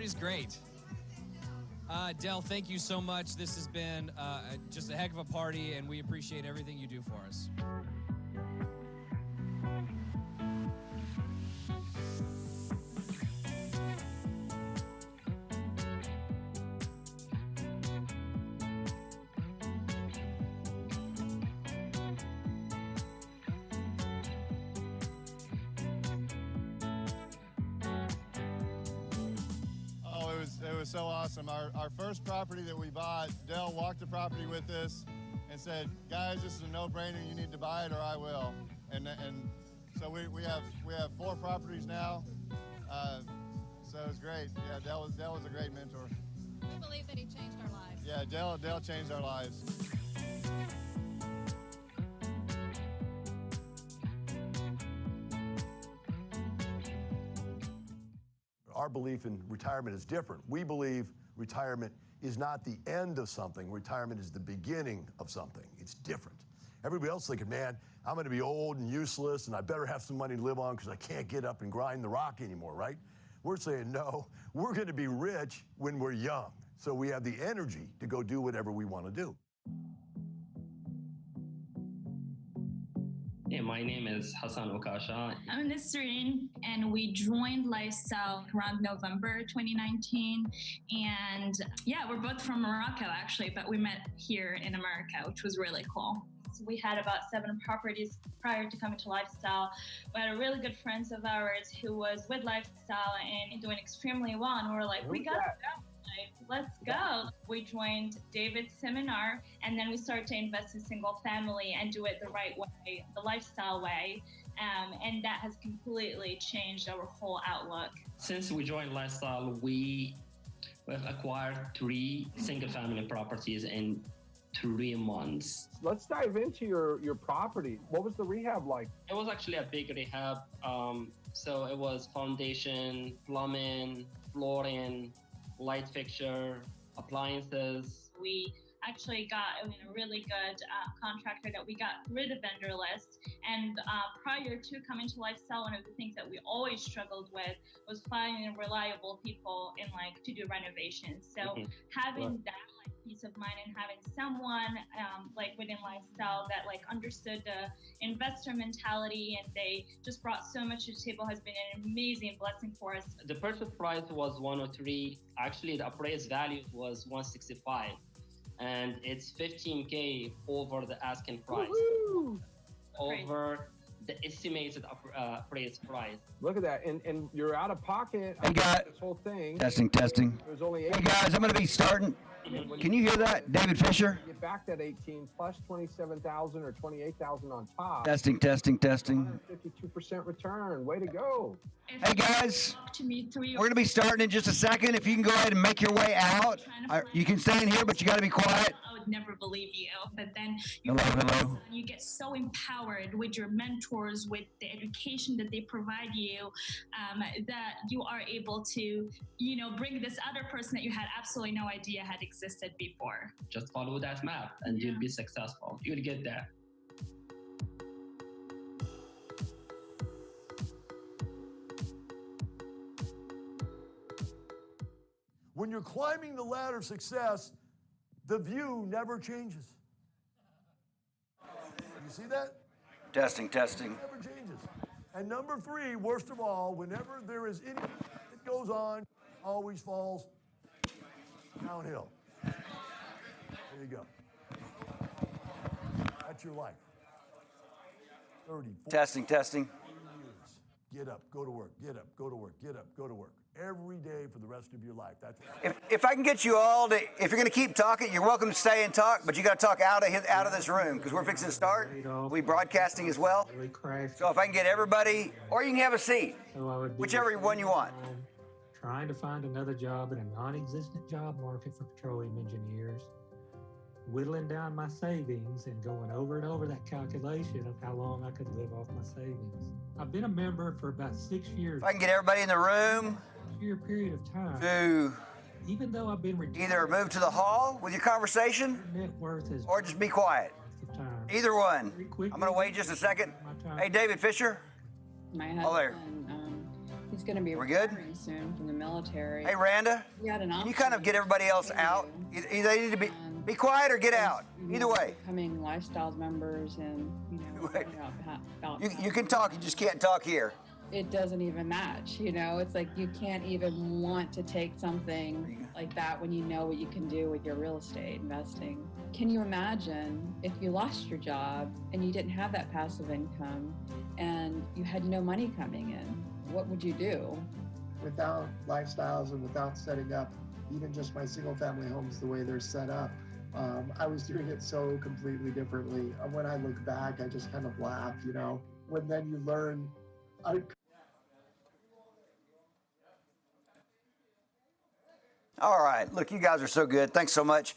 party's great. Del, thank you so much. This has been just a heck of a party, and we appreciate everything you do for us. It was so awesome. Our first property that we bought, Del walked the property with us and said, guys, this is a no-brainer. You need to buy it or I will. And so we have 4 properties now. So it was great. Yeah, Del was a great mentor. We believe that he changed our lives. Yeah, Del changed our lives. Our belief in retirement is different. We believe retirement is not the end of something. Retirement is the beginning of something. It's different. Everybody else thinking, man, I'm going to be old and useless, and I better have some money to live on because I can't get up and grind the rock anymore, right? We're saying, no, we're going to be rich when we're young, so we have the energy to go do whatever we want to do. Yeah, my name is Hassan Okasha. I'm Nisreen, and we joined Lifestyle around November 2019. And yeah, we're both from Morocco, actually, but we met here in America, which was really cool. So we had about 7 properties prior to coming to Lifestyle. We had a really good friend of ours who was with Lifestyle and doing extremely well. And we were like, we got to go. Let's go. We joined David's seminar, and then we started to invest in single family and do it the right way, the Lifestyle way. And that has completely changed our whole outlook. Since we joined Lifestyle, we've acquired 3 single family properties in 3 months. Let's dive into your property. What was the rehab like? It was actually a big rehab. So it was foundation, plumbing, flooring, light fixture, appliances. We actually got a really good contractor that we got through the vendor list. And prior to coming to Lifestyle, one of the things that we always struggled with was finding reliable people in to do renovations. So having that peace of mind and having someone within Lifestyle that understood the investor mentality and they just brought so much to the table has been an amazing blessing for us. The purchase price was 103. Actually, the appraised value was 165. And it's 15K over the asking price. Woo-hoo! Over the estimated appraised price. Look at that, and you're out of pocket. Hey guys, this whole thing. Testing. There's only 8. Hey guys, I'm going to be starting. Can you hear that, David Fisher? Get back that 18 plus 27,000 or 28,000 on top. Testing. 52% return. Way to go. Hey guys, we're going to be starting in just a second. If you can go ahead and make your way out. You can stay in here, but you got to be quiet. I would never believe you, but then Hello. You get so empowered with your mentors, with the education that they provide you, that you are able to, bring this other person that you had absolutely no idea had existed before. Just follow that map and you'll be successful. You'll get there. When you're climbing the ladder of success, the view never changes. You see that? Testing. It never changes. And number 3, worst of all, whenever there is anything that goes on, always falls downhill. There you go. That's your life. 30, 40 Testing. years. Get up, go to work, get up, go to work, get up, go to work. Every day for the rest of your life. That's If I can get you all to, if you're going to keep talking, you're welcome to stay and talk, but you got to talk out of this room because we're fixing to start. We'll be broadcasting as well. So if I can get everybody, or you can have a seat, whichever one you want. Trying to find another job in a non-existent job market for petroleum engineers, whittling down my savings and going over and over that calculation of how long I could live off my savings. I've been a member for about 6 years. If I can get everybody in the room Period of time. to Even though I've been either move to the hall with your conversation net worth is or just be quiet. Either one. I'm going to wait just a second. Hey, David Fisher. My Oh, there. husband He's going to be We're good? retiring soon from the military. Hey, Randa, He had an can you option kind of get everybody else to out? continue. They need to be quiet or get out. Either way. Becoming Lifestyles members and, You can talk, you just can't talk here. it doesn't even match, It's like you can't even want to take something like that when you know what you can do with your real estate investing. Can you imagine if you lost your job and you didn't have that passive income and you had no money coming in? What would you do? Without Lifestyles and without setting up even just my single family homes the way they're set up, I was doing it so completely differently. When I look back, I just kind of laugh, when then you learn. All right. Look, you guys are so good. Thanks so much.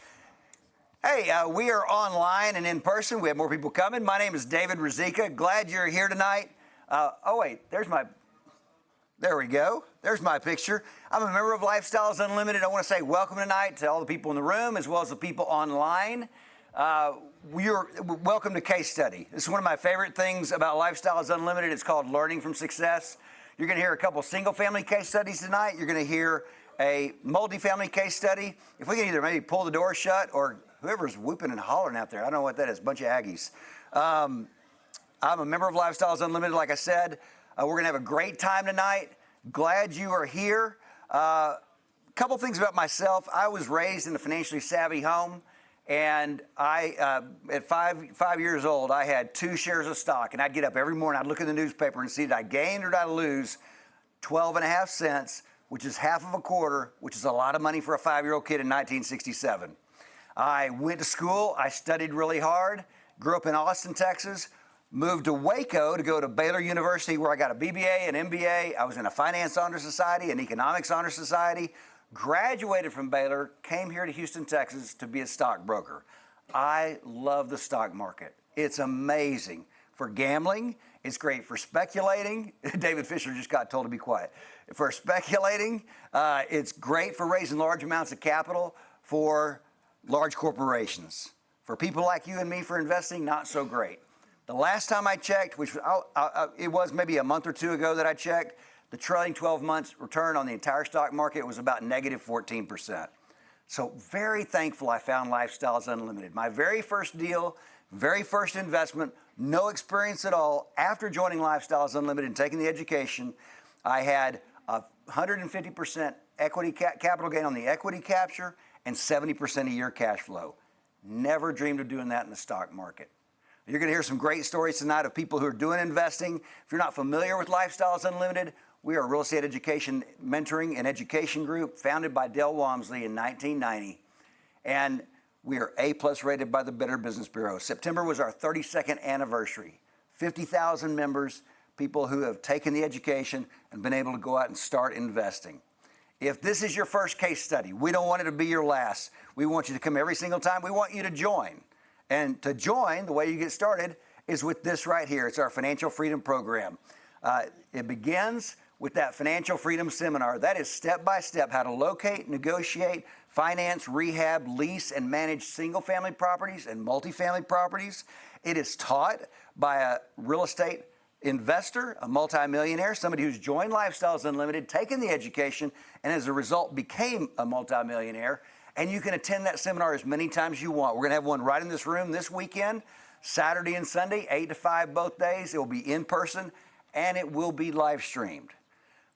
Hey, we are online and in person. We have more people coming. My name is David Rizika. Glad you're here tonight. Oh, wait. There we go. There's my picture. I'm a member of Lifestyles Unlimited. I want to say welcome tonight to all the people in the room as well as the people online. You're welcome to Case Study. This is one of my favorite things about Lifestyles Unlimited. It's called Learning from Success. You're going to hear a couple single-family case studies tonight. You're going to hear a multifamily case study. If we can either maybe pull the door shut or whoever's whooping and hollering out there, I don't know what that is, a bunch of Aggies. I'm a member of Lifestyles Unlimited, like I said. We're going to have a great time tonight. Glad you are here. Couple things about myself. I was raised in a financially savvy home, and at five years old, I had 2 shares of stock, and I'd get up every morning, I'd look in the newspaper and see did I gain or did I lose 12.5 cents, which is half of a quarter, which is a lot of money for a 5-year-old kid in 1967. I went to school. I studied really hard, grew up in Austin, Texas, moved to Waco to go to Baylor University where I got a BBA, an MBA. I was in a Finance Honor Society, an Economics Honor Society, graduated from Baylor, came here to Houston, Texas to be a stockbroker. I love the stock market. It's amazing for gambling. It's great for speculating. David Fisher just got told to be quiet. For speculating, it's great for raising large amounts of capital for large corporations. For people like you and me for investing, not so great. The last time I checked, which it was maybe a month or 2 ago that I checked, the trailing 12 months return on the entire stock market was about negative 14%. So very thankful I found Lifestyles Unlimited. My very first deal, very first investment, no experience at all. After joining Lifestyles Unlimited and taking the education, I had a 150% equity capital gain on the equity capture and 70% a year cash flow. Never dreamed of doing that in the stock market. You're going to hear some great stories tonight of people who are doing investing. If you're not familiar with Lifestyles Unlimited, we are a real estate education mentoring and education group founded by Del Walmsley in 1990. And we are A+ rated by the Better Business Bureau. September was our 32nd anniversary. 50,000 members, people who have taken the education and been able to go out and start investing. If this is your first case study, we don't want it to be your last. We want you to come every single time. We want you to join. And to join, the way you get started is with this right here. It's our Financial Freedom Program. It begins with that Financial Freedom Seminar. That is step-by-step how to locate, negotiate, finance, rehab, lease, and manage single-family properties and multifamily properties. It is taught by a real estate investor, a multimillionaire, somebody who's joined Lifestyles Unlimited, taken the education, and as a result became a multimillionaire. And you can attend that seminar as many times as you want. We're going to have one right in this room this weekend, Saturday and Sunday, 8 to 5 both days. It will be in person, and it will be live streamed.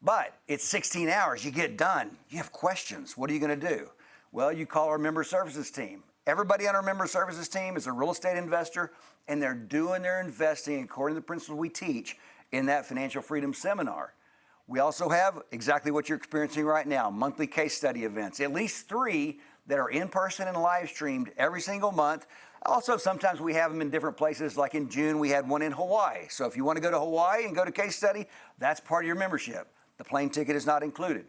But it's 16 hours. You get done. You have questions. What are you going to do? Well, you call our member services team. Everybody on our member services team is a real estate investor, and they're doing their investing according to the principles we teach in that Financial Freedom Seminar. We also have exactly what you're experiencing right now, monthly case study events, at least 3 that are in person and live streamed every single month. Also, sometimes we have them in different places. Like in June, we had one in Hawaii. So if you want to go to Hawaii and go to case study, that's part of your membership. The plane ticket is not included.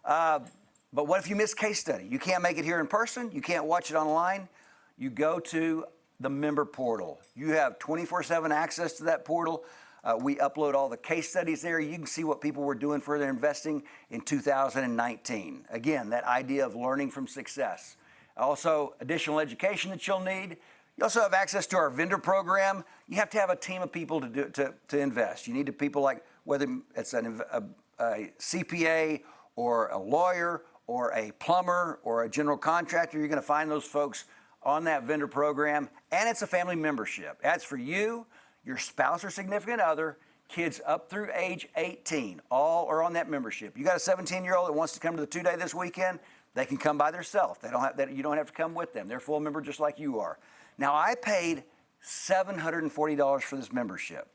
But what if you miss case study? You can't make it here in person. You can't watch it online. You go to the member portal. You have 24/7 access to that portal. We upload all the case studies there. You can see what people were doing for their investing in 2019. Again, that idea of learning from success. Also, additional education that you'll need. You also have access to our vendor program. You have to have a team of people to invest. You need people like whether it's a CPA or a lawyer or a plumber or a general contractor, you're going to find those folks on that vendor program, and it's a family membership. That's for you, your spouse or significant other, kids up through age 18, all are on that membership. You got a 17-year-old that wants to come to the 2-day this weekend, they can come by themselves. You don't have to come with them. They're a full member just like you are. Now, I paid $740 for this membership.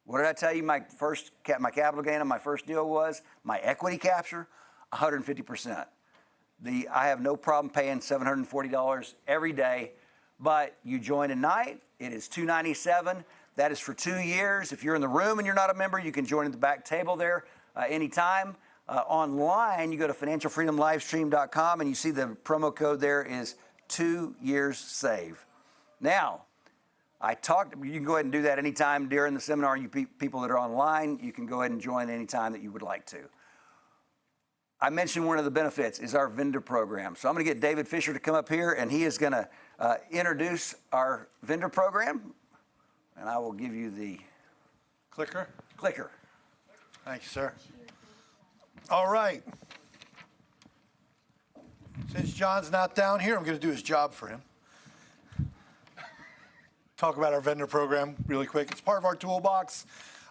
What did I tell you my capital gain on my first deal was? My equity capture, 150%. I have no problem paying $740 every day, but you join tonight, it is $297. That is for 2 years. If you're in the room and you're not a member, you can join at the back table there anytime. Online, you go to financialfreedomlivestream.com and you see the promo code there is 2 years save. Now, you can go ahead and do that anytime during the seminar. You people that are online, you can go ahead and join anytime that you would like to. I mentioned one of the benefits is our vendor program. So I'm going to get David Fisher to come up here, and he is going to introduce our vendor program. And I will give you the clicker. Thank you, sir. All right. Since John's not down here, I'm going to do his job for him. Talk about our vendor program really quick. It's part of our toolbox.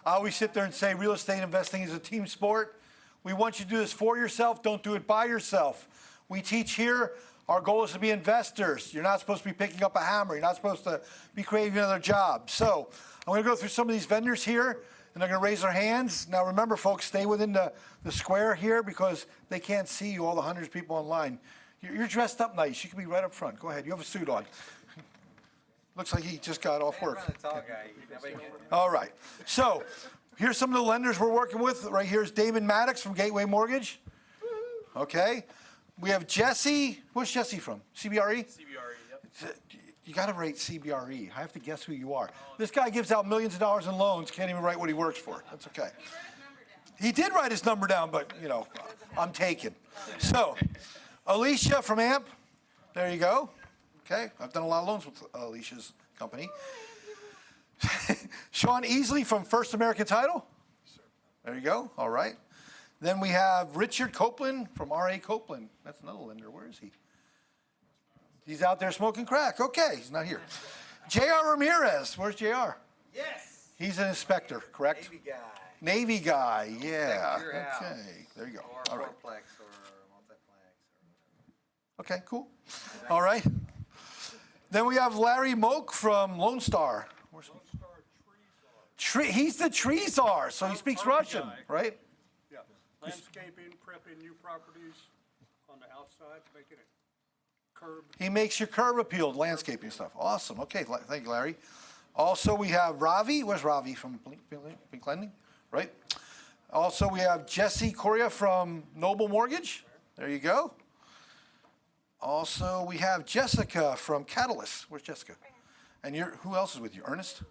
I always sit there and say real estate investing is a team sport. We want you to do this for yourself. Don't do it by yourself. We teach here. Our goal is to be investors. You're not supposed to be picking up a hammer. You're not supposed to be creating another job. So I'm going to go through some of these vendors here, and they're going to raise their hands. Now, remember, folks, stay within the square here because they can't see you, all the hundreds of people online. You're dressed up nice. You can be right up front. Go ahead. You have a suit on. Looks like he just got off work. All right. So here's some of the lenders we're working with. Right here is Damon Maddox from Gateway Mortgage. Okay. We have Jesse. Where's Jesse from? CBRE? CBRE, yep. You got to rate CBRE. I have to guess who you are. This guy gives out millions of dollars in loans, can't even write what he works for. That's okay. He did write his number down, but, I'm taken. So, Alicia from AMP. There you go. Okay. I've done a lot of loans with Alicia's company. Sean Easley from First American Title. There you go. All right. Then we have Richard Copeland from R.A. Copeland. That's another lender. Where is he? He's out there smoking crack. Okay, he's not here. J.R. Ramirez. Where's J.R.? Yes. He's an inspector, correct? Navy guy. Navy guy, yeah. Okay, there you go. Or all right. Fourplex or multiplex. Okay, cool. All right. Then we have Larry Moak from Lone Star. Where's Lone Star He's the tree czar, so he speaks Russian, right? Landscaping, prepping new properties on the outside, making it curb. He makes your curb appealed, landscaping stuff. Awesome. Okay, thank you, Larry. Also, we have Ravi. Where's Ravi from Pink Lending? Right. Also, we have Jesse Correa from Noble Mortgage. There you go. Also, we have Jessica from Catalyst. Where's Jessica? And who else is with you? Ernest?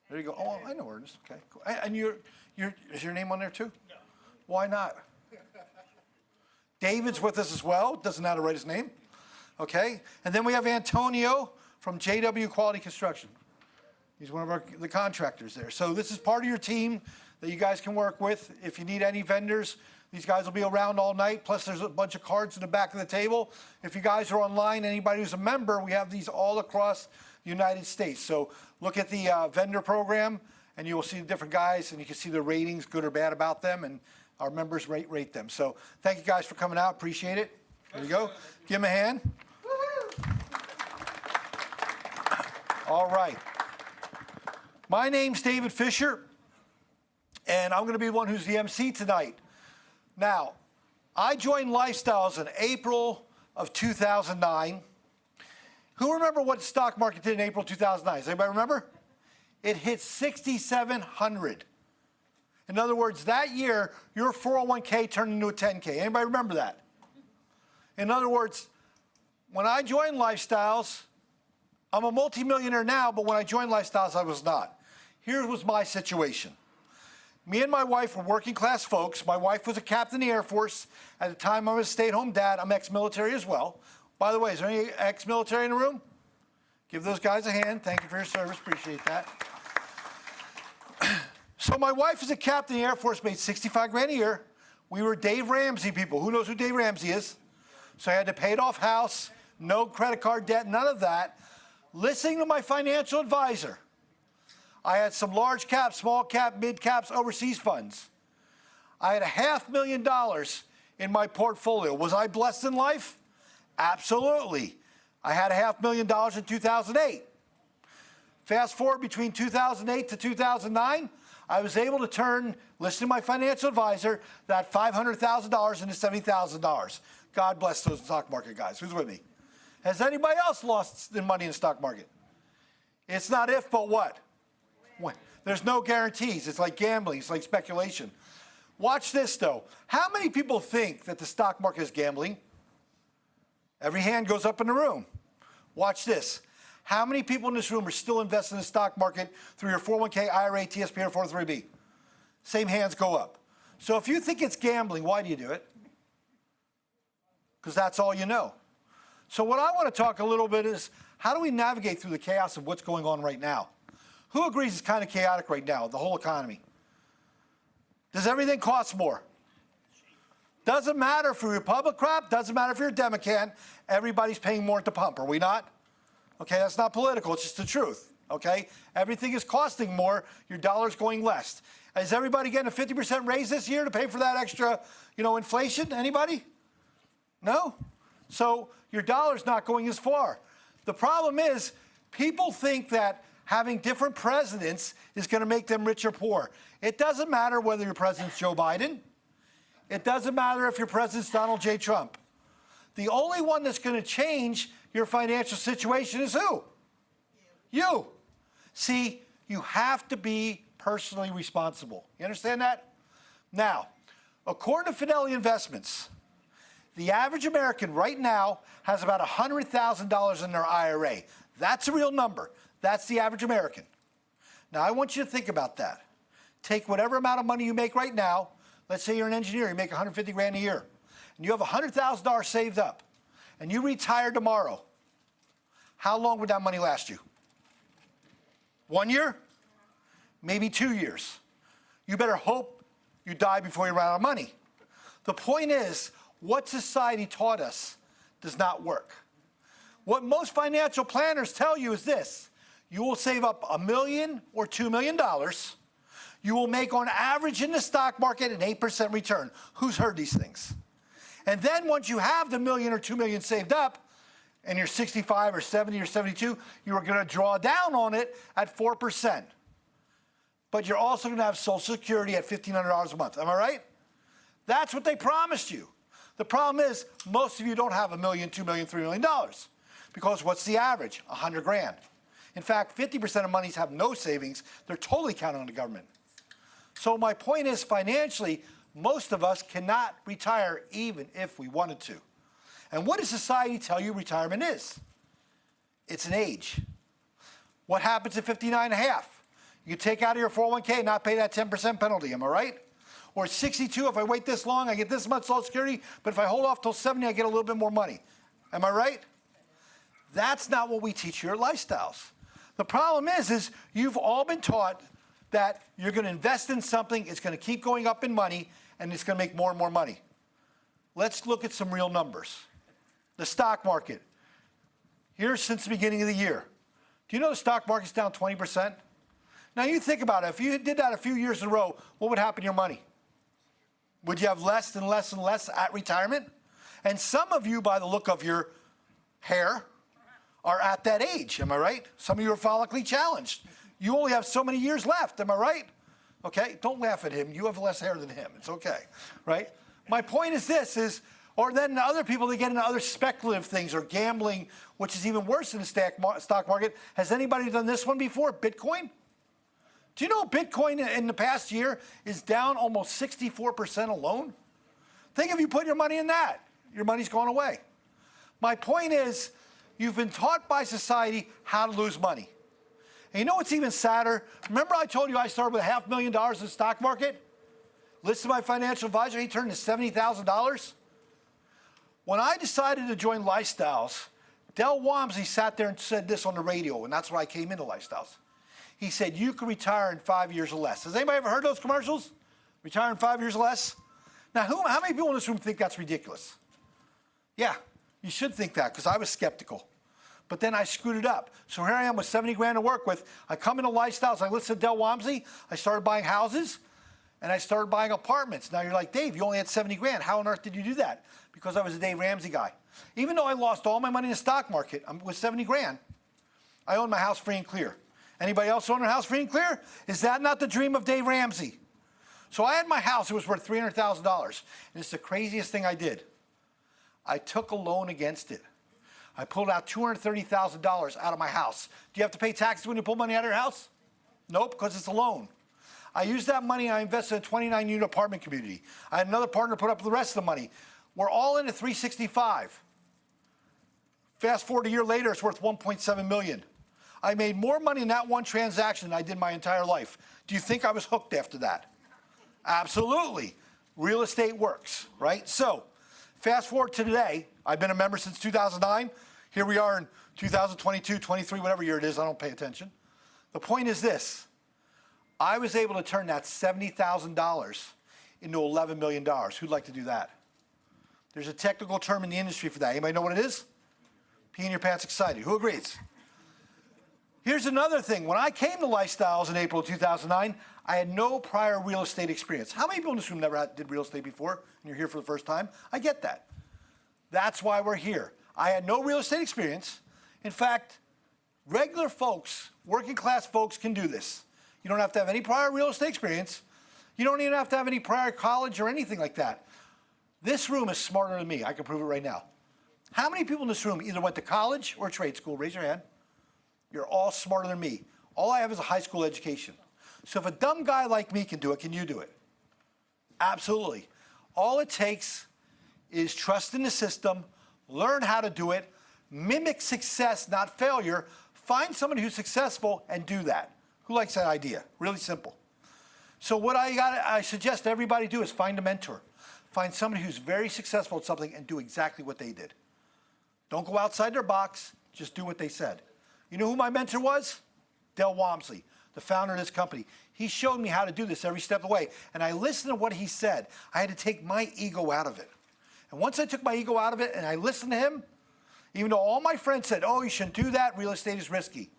There you go. Oh, I know Ernest. Okay, cool. And is your name on there too? No. Why not? David's with us as well. Doesn't know how to write his name. Okay. And then we have Antonio from JW Quality Construction. He's one of the contractors there. So this is part of your team that you guys can work with. If you need any vendors, these guys will be around all night. Plus, there's a bunch of cards in the back of the table. If you guys are online, anybody who's a member, we have these all across the United States. So look at the vendor program, and you will see the different guys, and you can see the ratings, good or bad, about them, and our members rate them. So thank you guys for coming out. Appreciate it. There you go. Give them a hand. All right. My name's David Fisher, and I'm going to be the one who's the MC tonight. Now, I joined Lifestyles in April of 2009. Who remember what the stock market did in April 2009? Does anybody remember? It hit 6,700. In other words, that year, your 401k turned into a 10K. Anybody remember that? In other words, when I joined Lifestyles, I'm a multimillionaire now, but when I joined Lifestyles, I was not. Here was my situation. Me and my wife were working class folks. My wife was a captain in the Air Force. At the time, I was a stay-at-home dad. I'm ex-military as well. By the way, is there any ex-military in the room? Give those guys a hand. Thank you for your service. Appreciate that. So my wife is a captain in the Air Force, made 65 grand a year. We were Dave Ramsey people. Who knows who Dave Ramsey is? So I had to pay it off house, no credit card debt, none of that. Listening to my financial advisor, I had some large caps, small cap, mid caps, overseas funds. I had $500,000 in my portfolio. Was I blessed in life? Absolutely. I had $500,000 in 2008. Fast forward between 2008 to 2009, I was able to turn, listen to my financial advisor, that $500,000 into $70,000. God bless those stock market guys. Who's with me? Has anybody else lost money in the stock market? It's not if, but what? When. There's no guarantees. It's like gambling. It's like speculation. Watch this, though. How many people think that the stock market is gambling? Every hand goes up in the room. Watch this. How many people in this room are still invested in the stock market through your 401k, IRA, TSP, or 403b? Same hands go up. So if you think it's gambling, why do you do it? Because that's all you know. So what I want to talk a little bit is, how do we navigate through the chaos of what's going on right now? Who agrees it's kind of chaotic right now, the whole economy? Does everything cost more? Doesn't matter if you're a Republican, doesn't matter if you're a Democrat, everybody's paying more at the pump, are we not? Okay, that's not political, it's just the truth, okay? Everything is costing more, your dollar's going less. Is everybody getting a 50% raise this year to pay for that extra, inflation? Anybody? No? So your dollar's not going as far. The problem is, people think that having different presidents is going to make them rich or poor. It doesn't matter whether your president's Joe Biden. It doesn't matter if your president's Donald J. Trump. The only one that's going to change your financial situation is who? You. See, you have to be personally responsible. You understand that? Now, according to Fidelity Investments, the average American right now has about $100,000 in their IRA. That's a real number. That's the average American. Now, I want you to think about that. Take whatever amount of money you make right now. Let's say you're an engineer, you make 150 grand a year, and you have $100,000 saved up, and you retire tomorrow. How long would that money last you? 1 year? Maybe 2 years. You better hope you die before you run out of money. The point is, what society taught us does not work. What most financial planners tell you is this: you will save up $1 million or $2 million. You will make on average in the stock market an 8% return. Who's heard these things? And then once you have the $1 million or $2 million saved up, and you're 65 or 70 or 72, you are going to draw down on it at 4%. But you're also going to have Social Security at $1,500 a month. Am I right? That's what they promised you. The problem is, most of you don't have $1 million, $2 million, $3 million. Because what's the average? 100 grand. In fact, 50% of monies have no savings. They're totally counting on the government. So my point is, financially, most of us cannot retire even if we wanted to. And what does society tell you retirement is? It's an age. What happens at 59 and a half? You take out of your 401k and not pay that 10% penalty, am I right? Or at 62, if I wait this long, I get this much Social Security, but if I hold off till 70, I get a little bit more money. Am I right? That's not what we teach you at Lifestyles. The problem is you've all been taught that you're going to invest in something, it's going to keep going up in money, and it's going to make more and more money. Let's look at some real numbers. The stock market. Here since the beginning of the year. Do you know the stock market's down 20%? Now you think about it. If you did that a few years in a row, what would happen to your money? Would you have less and less and less at retirement? And some of you, by the look of your hair, are at that age. Am I right? Some of you are follically challenged. You only have so many years left. Am I right? Okay? Don't laugh at him. You have less hair than him. It's okay. Right? My point is this, or then other people, they get into other speculative things or gambling, which is even worse in the stock market. Has anybody done this one before? Bitcoin? Do you know Bitcoin in the past year is down almost 64% alone? Think if you put your money in that, your money's gone away. My point is, you've been taught by society how to lose money. And you know what's even sadder? Remember I told you I started with $500,000 in the stock market? Listen to my financial advisor, he turned to $70,000. When I decided to join Lifestyles, Del Walmsley sat there and said this on the radio, and that's when I came into Lifestyles. He said, you can retire in 5 years or less. Has anybody ever heard those commercials? Retire in 5 years or less? Now, how many people in this room think that's ridiculous? Yeah, you should think that, because I was skeptical. But then I screwed it up. So here I am with 70 grand to work with. I come into lifestyles. I listened to Del Walmsley. I started buying houses, and I started buying apartments. Now you're like, Dave, you only had 70 grand. How on earth did you do that? Because I was a Dave Ramsey guy. Even though I lost all my money in the stock market with 70 grand, I owned my house free and clear. Anybody else own their house free and clear? Is that not the dream of Dave Ramsey? So I had my house. It was worth $300,000. And it's the craziest thing I did. I took a loan against it. I pulled out $230,000 out of my house. Do you have to pay taxes when you pull money out of your house? Nope, because it's a loan. I used that money and I invested in a 29-unit apartment community. I had another partner put up the rest of the money. We're all in at 365. Fast forward a year later, it's worth $1.7 million. I made more money in that one transaction than I did my entire life. Do you think I was hooked after that? Absolutely. Real estate works, right? So, fast forward to today. I've been a member since 2009. Here we are in 2022, 23, whatever year it is. I don't pay attention. The point is this. I was able to turn that $70,000 into $11 million. Who'd like to do that? There's a technical term in the industry for that. Anybody know what it is? Pee in your pants excited. Who agrees? Here's another thing. When I came to Lifestyles in April of 2009, I had no prior real estate experience. How many people in this room never did real estate before and you're here for the first time? I get that. That's why we're here. I had no real estate experience. In fact, regular folks, working class folks can do this. You don't have to have any prior real estate experience. You don't even have to have any prior college or anything like that. This room is smarter than me. I can prove it right now. How many people in this room either went to college or trade school? Raise your hand. You're all smarter than me. All I have is a high school education. So if a dumb guy like me can do it, can you do it? Absolutely. All it takes is trust in the system, learn how to do it, mimic success, not failure, find somebody who's successful and do that. Who likes that idea? Really simple. So what I suggest everybody do is find a mentor. Find somebody who's very successful at something and do exactly what they did. Don't go outside their box, just do what they said. You know who my mentor was? Del Walmsley, the founder of this company. He showed me how to do this every step of the way. And I listened to what he said. I had to take my ego out of it. And once I took my ego out of it and I listened to him, even though all my friends said, oh, you shouldn't do that, real estate is risky.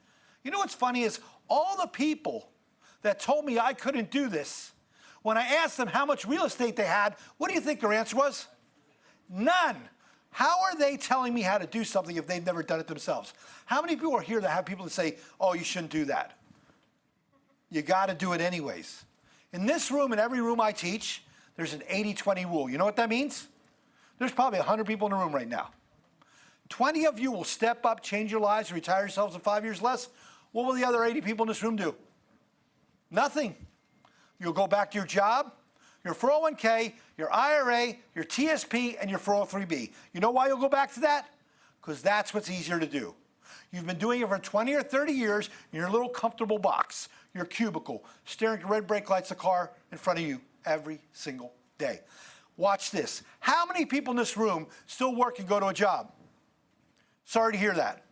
You know what's funny is all the people that told me I couldn't do this, when I asked them how much real estate they had, what do you think their answer was? None. How are they telling me how to do something if they've never done it themselves? How many people are here that have people that say, oh, you shouldn't do that? You got to do it anyways. In this room, in every room I teach, there's an 80-20 rule. You know what that means? There's probably 100 people in the room right now. 20 of you will step up, change your lives, and retire yourselves in 5 years less. What will the other 80 people in this room do? Nothing. You'll go back to your job, your 401k, your IRA, your TSP, and your 403b. You know why you'll go back to that? Because that's what's easier to do. You've been doing it for 20 or 30 years in your little comfortable box, your cubicle, staring at red brake lights of the car in front of you every single day. Watch this. How many people in this room still work and go to a job? Sorry to hear that.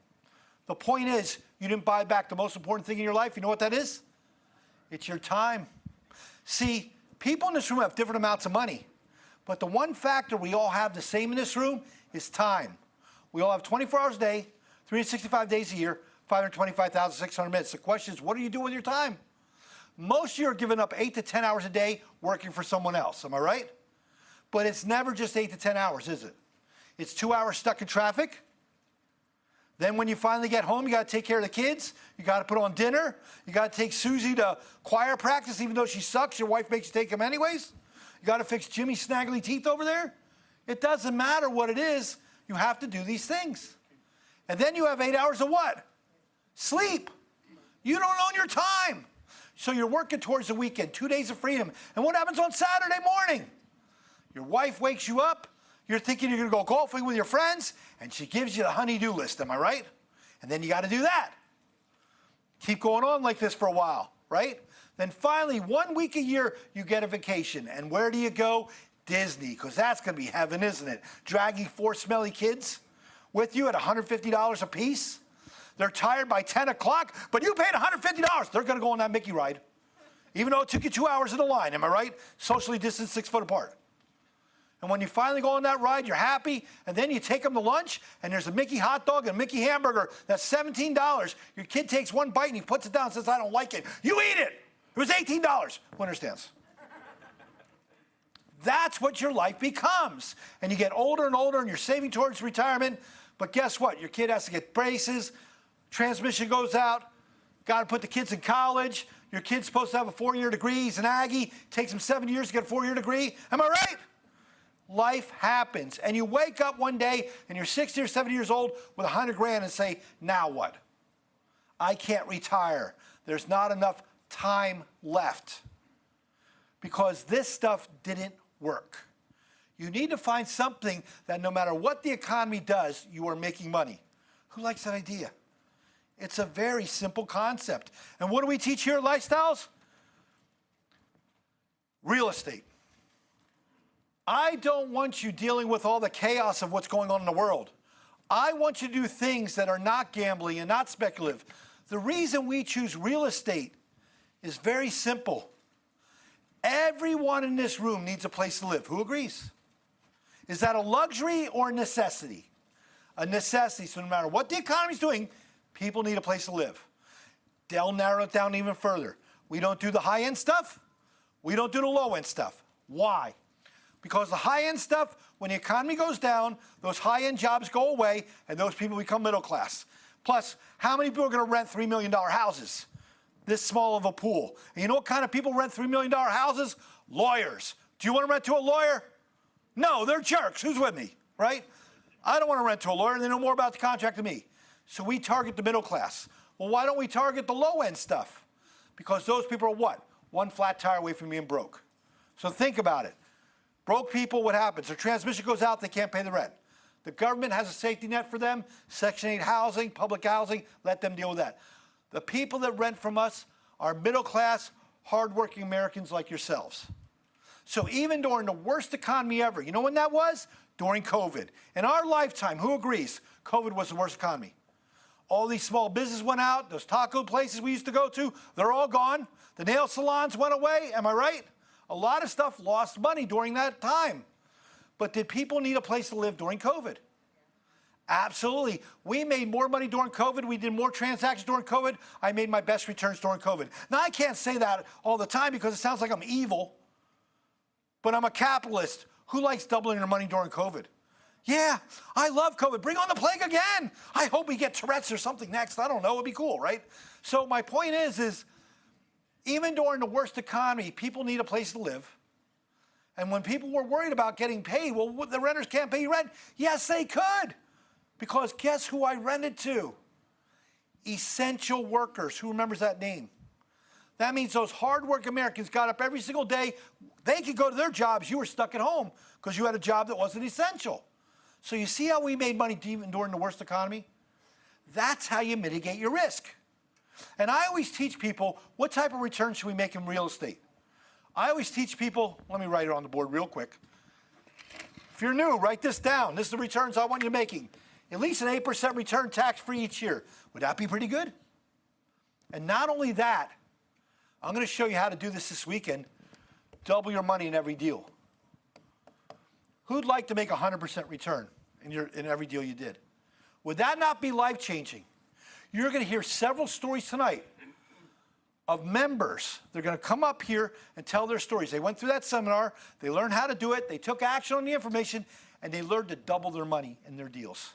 The point is, you didn't buy back the most important thing in your life. You know what that is? It's your time. See, people in this room have different amounts of money, but the one factor we all have the same in this room is time. We all have 24 hours a day, 365 days a year, 525,600 minutes. The question is, what do you do with your time? Most of you are giving up 8 to 10 hours a day working for someone else. Am I right? But it's never just 8 to 10 hours, is it? It's 2 hours stuck in traffic. Then when you finally get home, you got to take care of the kids. You got to put on dinner. You got to take Susie to choir practice, even though she sucks. Your wife makes you take him anyways. You got to fix Jimmy's snaggly teeth over there. It doesn't matter what it is. You have to do these things. And then you have 8 hours of what? Sleep. You don't own your time. So you're working towards the weekend, 2 days of freedom. And what happens on Saturday morning? Your wife wakes you up. You're thinking you're going to go golfing with your friends, and she gives you the honey-do list, am I right? And then you got to do that. Keep going on like this for a while, right? Then finally, 1 week a year, you get a vacation. And where do you go? Disney, because that's going to be heaven, isn't it? Dragging 4 smelly kids with you at $150 a piece. They're tired by 10 o'clock, but you paid $150. They're going to go on that Mickey ride, even though it took you 2 hours in the line. Am I right? Socially distanced, 6 foot apart. And when you finally go on that ride, you're happy, and then you take them to lunch, and there's a Mickey hot dog and a Mickey hamburger. That's $17. Your kid takes one bite, and he puts it down and says, I don't like it. You eat it. It was $18. Who understands? That's what your life becomes. And you get older and older, and you're saving towards retirement. But guess what? Your kid has to get braces. Transmission goes out. Got to put the kids in college. Your kid's supposed to have a 4-year degree. He's an Aggie. Takes him 7 years to get a 4-year degree. Am I right? Life happens. And you wake up one day and you're 60 or 70 years old with $100,000 and say, now what? I can't retire. There's not enough time left because this stuff didn't work. You need to find something that no matter what the economy does, you are making money. Who likes that idea? It's a very simple concept. And what do we teach here at Lifestyles? Real estate. I don't want you dealing with all the chaos of what's going on in the world. I want you to do things that are not gambling and not speculative. The reason we choose real estate is very simple. Everyone in this room needs a place to live. Who agrees? Is that a luxury or a necessity? A necessity. So no matter what the economy's doing, people need a place to live. They'll narrow it down even further. We don't do the high-end stuff. We don't do the low-end stuff. Why? Because the high-end stuff, when the economy goes down, those high-end jobs go away, and those people become middle class. Plus, how many people are going to rent $3 million houses? This small of a pool. And you know what kind of people rent $3 million houses? Lawyers. Do you want to rent to a lawyer? No, they're jerks. Who's with me, right? I don't want to rent to a lawyer. They know more about the contract than me. So we target the middle class. Well, why don't we target the low-end stuff? Because those people are what? One flat tire away from being broke. So think about it. Broke people, what happens? Their transmission goes out, they can't pay the rent. The government has a safety net for them, Section 8 housing, public housing, let them deal with that. The people that rent from us are middle class, hardworking Americans like yourselves. So even during the worst economy ever, you know when that was? During COVID. In our lifetime, who agrees COVID was the worst economy? All these small businesses went out, those taco places we used to go to, they're all gone. The nail salons went away, am I right? A lot of stuff lost money during that time. But did people need a place to live during COVID? Absolutely. We made more money during COVID. We did more transactions during COVID. I made my best returns during COVID. Now, I can't say that all the time because it sounds like I'm evil, but I'm a capitalist. Who likes doubling their money during COVID? Yeah, I love COVID. Bring on the plague again. I hope we get Tourette's or something next. I don't know. It'd be cool, right? So my point is even during the worst economy, people need a place to live. And when people were worried about getting paid, well, the renters can't pay you rent. Yes, they could. Because guess who I rented to? Essential workers. Who remembers that name? That means those hard-working Americans got up every single day. They could go to their jobs. You were stuck at home because you had a job that wasn't essential. So you see how we made money even during the worst economy? That's how you mitigate your risk. And I always teach people, what type of return should we make in real estate? I always teach people, let me write it on the board real quick. If you're new, write this down. This is the returns I want you making. At least an 8% return tax-free each year. Would that be pretty good? And not only that, I'm going to show you how to do this weekend. Double your money in every deal. Who'd like to make a 100% return in every deal you did? Would that not be life-changing? You're going to hear several stories tonight of members. They're going to come up here and tell their stories. They went through that seminar. They learned how to do it. They took action on the information, and they learned to double their money in their deals.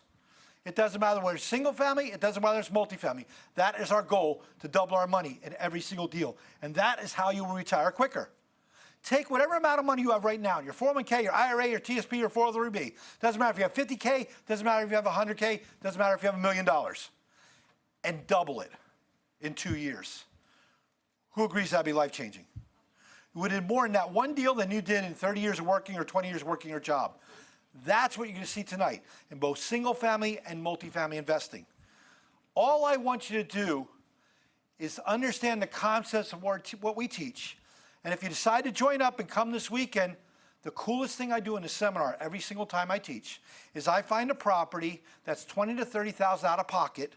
It doesn't matter whether it's single family. It doesn't matter if it's multifamily. That is our goal, to double our money in every single deal. And that is how you will retire quicker. Take whatever amount of money you have right now, your 401k, your IRA, your TSP, your 403b. Doesn't matter if you have 50K. Doesn't matter if you have 100K. Doesn't matter if you have $1 million. And double it in 2 years. Who agrees that'd be life-changing? You would have more in that one deal than you did in 30 years of working or 20 years of working your job. That's what you're going to see tonight in both single-family and multifamily investing. All I want you to do is understand the concepts of what we teach. And if you decide to join up and come this weekend, the coolest thing I do in the seminar every single time I teach is I find a property that's $20,000 to $30,000 out of pocket,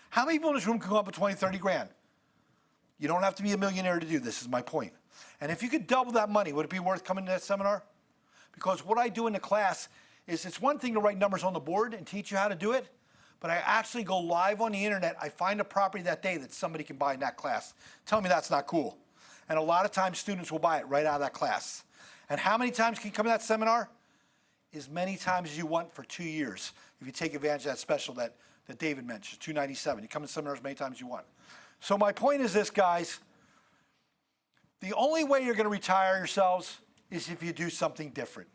How many people in this room can come up with 20, 30 grand? You don't have to be a millionaire to do this, is my point. And if you could double that money, would it be worth coming to that seminar? Because what I do in the class is it's one thing to write numbers on the board and teach you how to do it, but I actually go live on the internet. I find a property that day that somebody can buy in that class. Tell me that's not cool. And a lot of times students will buy it right out of that class. And how many times can you come to that seminar? As many times as you want for 2 years. If you take advantage of that special that David mentioned, $297. You come to seminars as many times as you want. So my point is this, guys. The only way you're going to retire yourselves is if you do something different.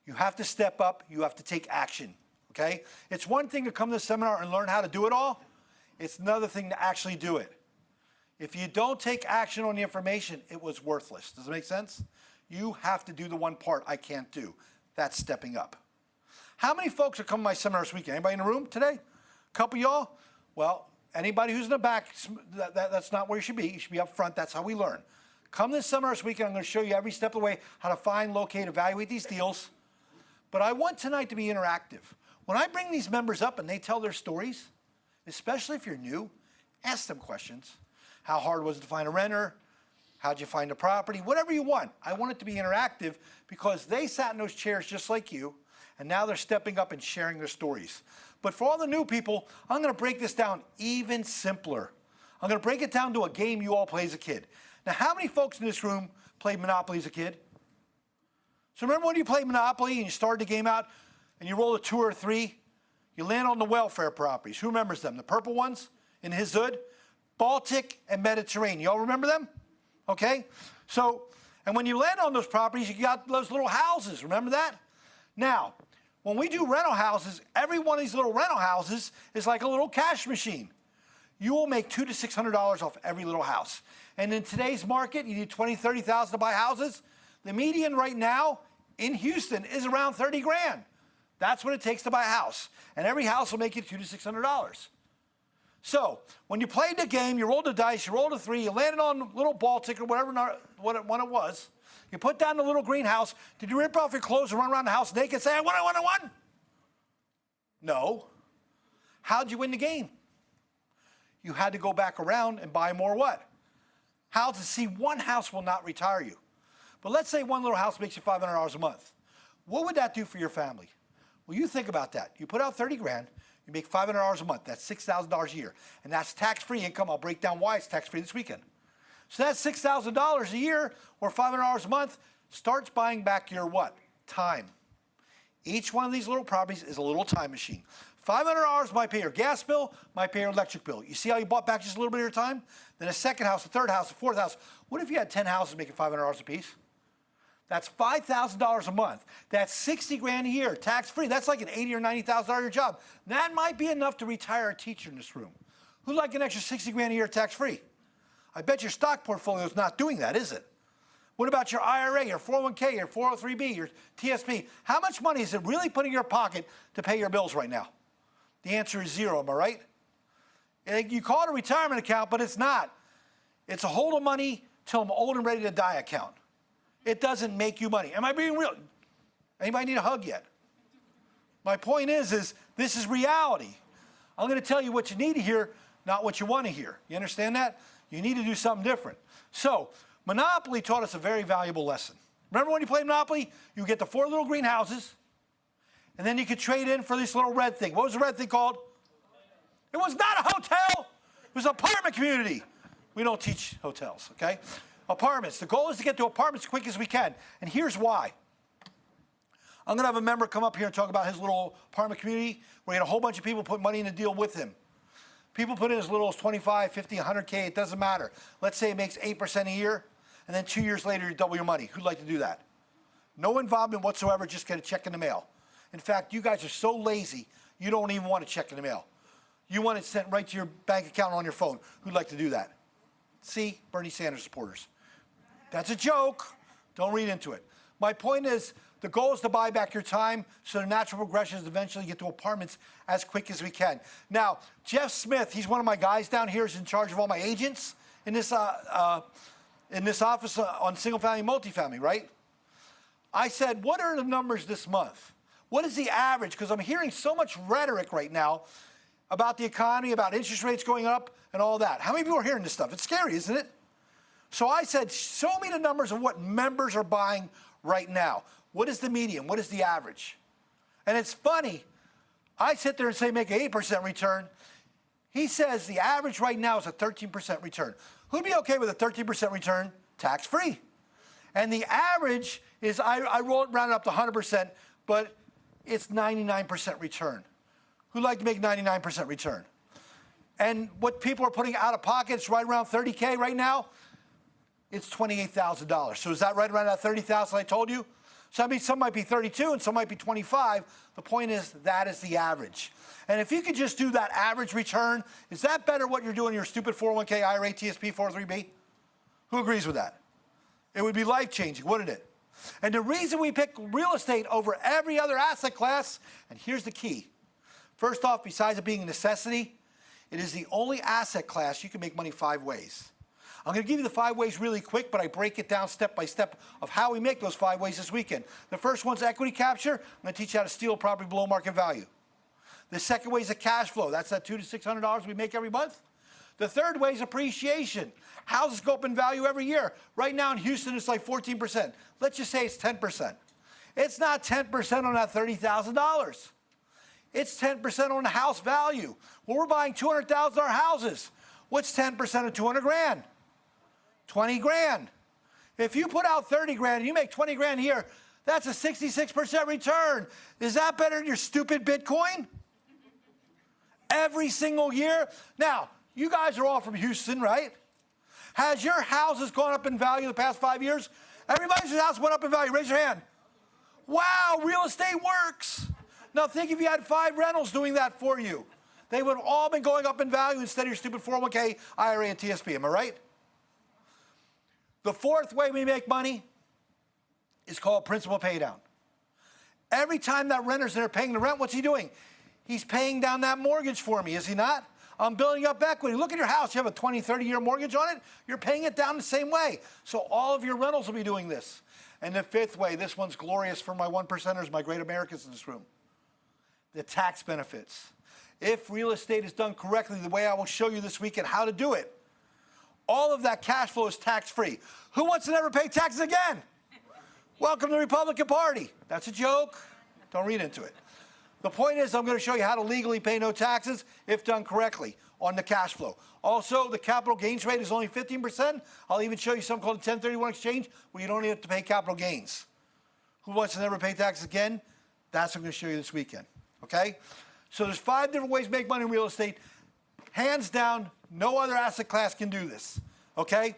You have to step up. You have to take action, okay? It's one thing to come to the seminar and learn how to do it all. It's another thing to actually do it. If you don't take action on the information, it was worthless. Does it make sense? You have to do the one part I can't do. That's stepping up. How many folks are coming to my seminar this weekend? Anybody in the room today? A couple of y'all? Well, anybody who's in the back, that's not where you should be. You should be up front. That's how we learn. Come this seminar this weekend. I'm going to show you every step of the way how to find, locate, evaluate these deals. But I want tonight to be interactive. When I bring these members up and they tell their stories, especially if you're new, ask them questions. How hard was it to find a renter? How'd you find a property? Whatever you want. I want it to be interactive because they sat in those chairs just like you, and now they're stepping up and sharing their stories. But for all the new people, I'm going to break this down even simpler. I'm going to break it down to a game you all play as a kid. Now, how many folks in this room played Monopoly as a kid? So remember when you played Monopoly and you started the game out and you roll a 2 or a 3? You land on the welfare properties. Who remembers them? The purple ones in his hood? Baltic and Mediterranean. You all remember them? Okay? So, and when you land on those properties, you got those little houses. Remember that? Now, when we do rental houses, every one of these little rental houses is like a little cash machine. You will make $200 to $600 off every little house. And in today's market, you need $20,000, $30,000 to buy houses. The median right now in Houston is around 30 grand. That's what it takes to buy a house. And every house will make you $200 to $600. So when you played the game, you rolled the dice, you rolled a 3, you landed on little Baltic or whatever one it was. You put down the little greenhouse. Did you rip off your clothes and run around the house naked and say, I won? No. How'd you win the game? You had to go back around and buy more what? Houses. See, one house will not retire you. But let's say one little house makes you $500 a month. What would that do for your family? Well, you think about that. You put out 30 grand, you make $500 a month. That's $6,000 a year. And that's tax-free income. I'll break down why it's tax-free this weekend. So that's $6,000 a year or $500 a month starts buying back your what? Time. Each one of these little properties is a little time machine. $500 might pay your gas bill, might pay your electric bill. You see how you bought back just a little bit of your time? Then a second house, a third house, a fourth house. What if you had 10 houses making $500 a piece? That's $5,000 a month. That's 60 grand a year, tax-free. That's like an $80,000 or $90,000 a year job. That might be enough to retire a teacher in this room. Who'd like an extra 60 grand a year tax-free? I bet your stock portfolio is not doing that, is it? What about your IRA, your 401k, your 403b, your TSP? How much money is it really putting in your pocket to pay your bills right now? The answer is zero, am I right? You call it a retirement account, but it's not. It's a hold of money till I'm old and ready to die account. It doesn't make you money. Am I being real? Anybody need a hug yet? My point is this is reality. I'm going to tell you what you need to hear, not what you want to hear. You understand that? You need to do something different. So, Monopoly taught us a very valuable lesson. Remember when you played Monopoly? You get the 4 little greenhouses, and then you could trade in for this little red thing. What was the red thing called? It was not a hotel. It was an apartment community. We don't teach hotels, okay? Apartments. The goal is to get to apartments as quick as we can. And here's why. I'm going to have a member come up here and talk about his little apartment community where he had a whole bunch of people put money in the deal with him. People put in as little as 25, 50, 100K. It doesn't matter. Let's say it makes 8% a year, and then 2 years later you double your money. Who'd like to do that? No involvement whatsoever. Just get a check in the mail. In fact, you guys are so lazy, you don't even want a check in the mail. You want it sent right to your bank account on your phone. Who'd like to do that? See, Bernie Sanders supporters. That's a joke. Don't read into it. My point is, the goal is to buy back your time so the natural progression is eventually get to apartments as quick as we can. Now, Jeff Smith, he's one of my guys down here, is in charge of all my agents in this office on single-family, multifamily, right? I said, what are the numbers this month? What is the average? Because I'm hearing so much rhetoric right now. about the economy, about interest rates going up and all that. How many people are hearing this stuff? It's scary, isn't it? So I said, show me the numbers of what members are buying right now. What is the median? What is the average? And it's funny. I sit there and say make an 8% return. He says the average right now is a 13% return. Who'd be okay with a 13% return tax-free? And the average is, I round it up to 100%, but it's 99% return. Who'd like to make 99% return? And what people are putting out of pocket, it's right around 30K right now. It's $28,000. So is that right around that 30,000 I told you? So I mean, some might be 32 and some might be 25. The point is that is the average. And if you could just do that average return, is that better what you're doing in your stupid 401k, IRA, TSP, 403b? Who agrees with that? It would be life-changing, wouldn't it? And the reason we pick real estate over every other asset class, and here's the key. First off, besides it being a necessity, it is the only asset class you can make money 5 ways. I'm going to give you the 5 ways really quick, but I break it down step by step of how we make those 5 ways this weekend. The first one's equity capture. I'm going to teach you how to steal property below market value. The second way is a cash flow. That's that $200 to $600 we make every month. The third way is appreciation. Houses go up in value every year. Right now in Houston, it's like 14%. Let's just say it's 10%. It's not 10% on that $30,000. It's 10% on the house value. Well, we're buying $200,000 houses. What's 10% of 200 grand? 20 grand. If you put out 30 grand and you make 20 grand here, that's a 66% return. Is that better than your stupid Bitcoin? Every single year? Now, you guys are all from Houston, right? Has your houses gone up in value the past 5 years? Everybody's house went up in value. Raise your hand. Wow, real estate works. Now think if you had 5 rentals doing that for you. They would have all been going up in value instead of your stupid 401k, IRA, and TSP. Am I right? The fourth way we make money is called principal pay down. Every time that renter's there paying the rent, what's he doing? He's paying down that mortgage for me, is he not? I'm building up equity. Look at your house. You have a 20, 30-year mortgage on it. You're paying it down the same way. So all of your rentals will be doing this. And the fifth way, this one's glorious for my 1%ers, my great Americans in this room. The tax benefits. If real estate is done correctly, the way I will show you this weekend how to do it, all of that cash flow is tax-free. Who wants to never pay taxes again? Welcome to the Republican Party. That's a joke. Don't read into it. The point is I'm going to show you how to legally pay no taxes if done correctly on the cash flow. Also, the capital gains rate is only 15%. I'll even show you something called a 1031 exchange where you don't even have to pay capital gains. Who wants to never pay taxes again? That's what I'm going to show you this weekend. Okay? So there's 5 different ways to make money in real estate. Hands down, no other asset class can do this. Okay?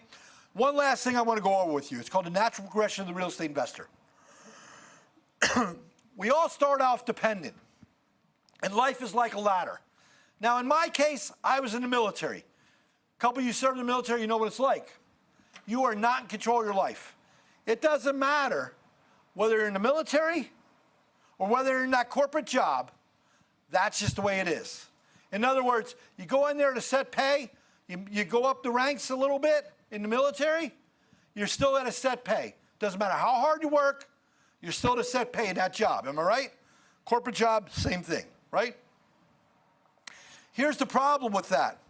One last thing I want to go over with you. It's called the natural progression of the real estate investor. We all start off dependent. And life is like a ladder. Now, in my case, I was in the military. A couple of you served in the military, you know what it's like. You are not in control of your life. It doesn't matter whether you're in the military or whether you're in that corporate job. That's just the way it is. In other words, you go in there to set pay, you go up the ranks a little bit in the military, you're still at a set pay. Doesn't matter how hard you work, you're still at a set pay in that job. Am I right? Corporate job, same thing, right? Here's the problem with that.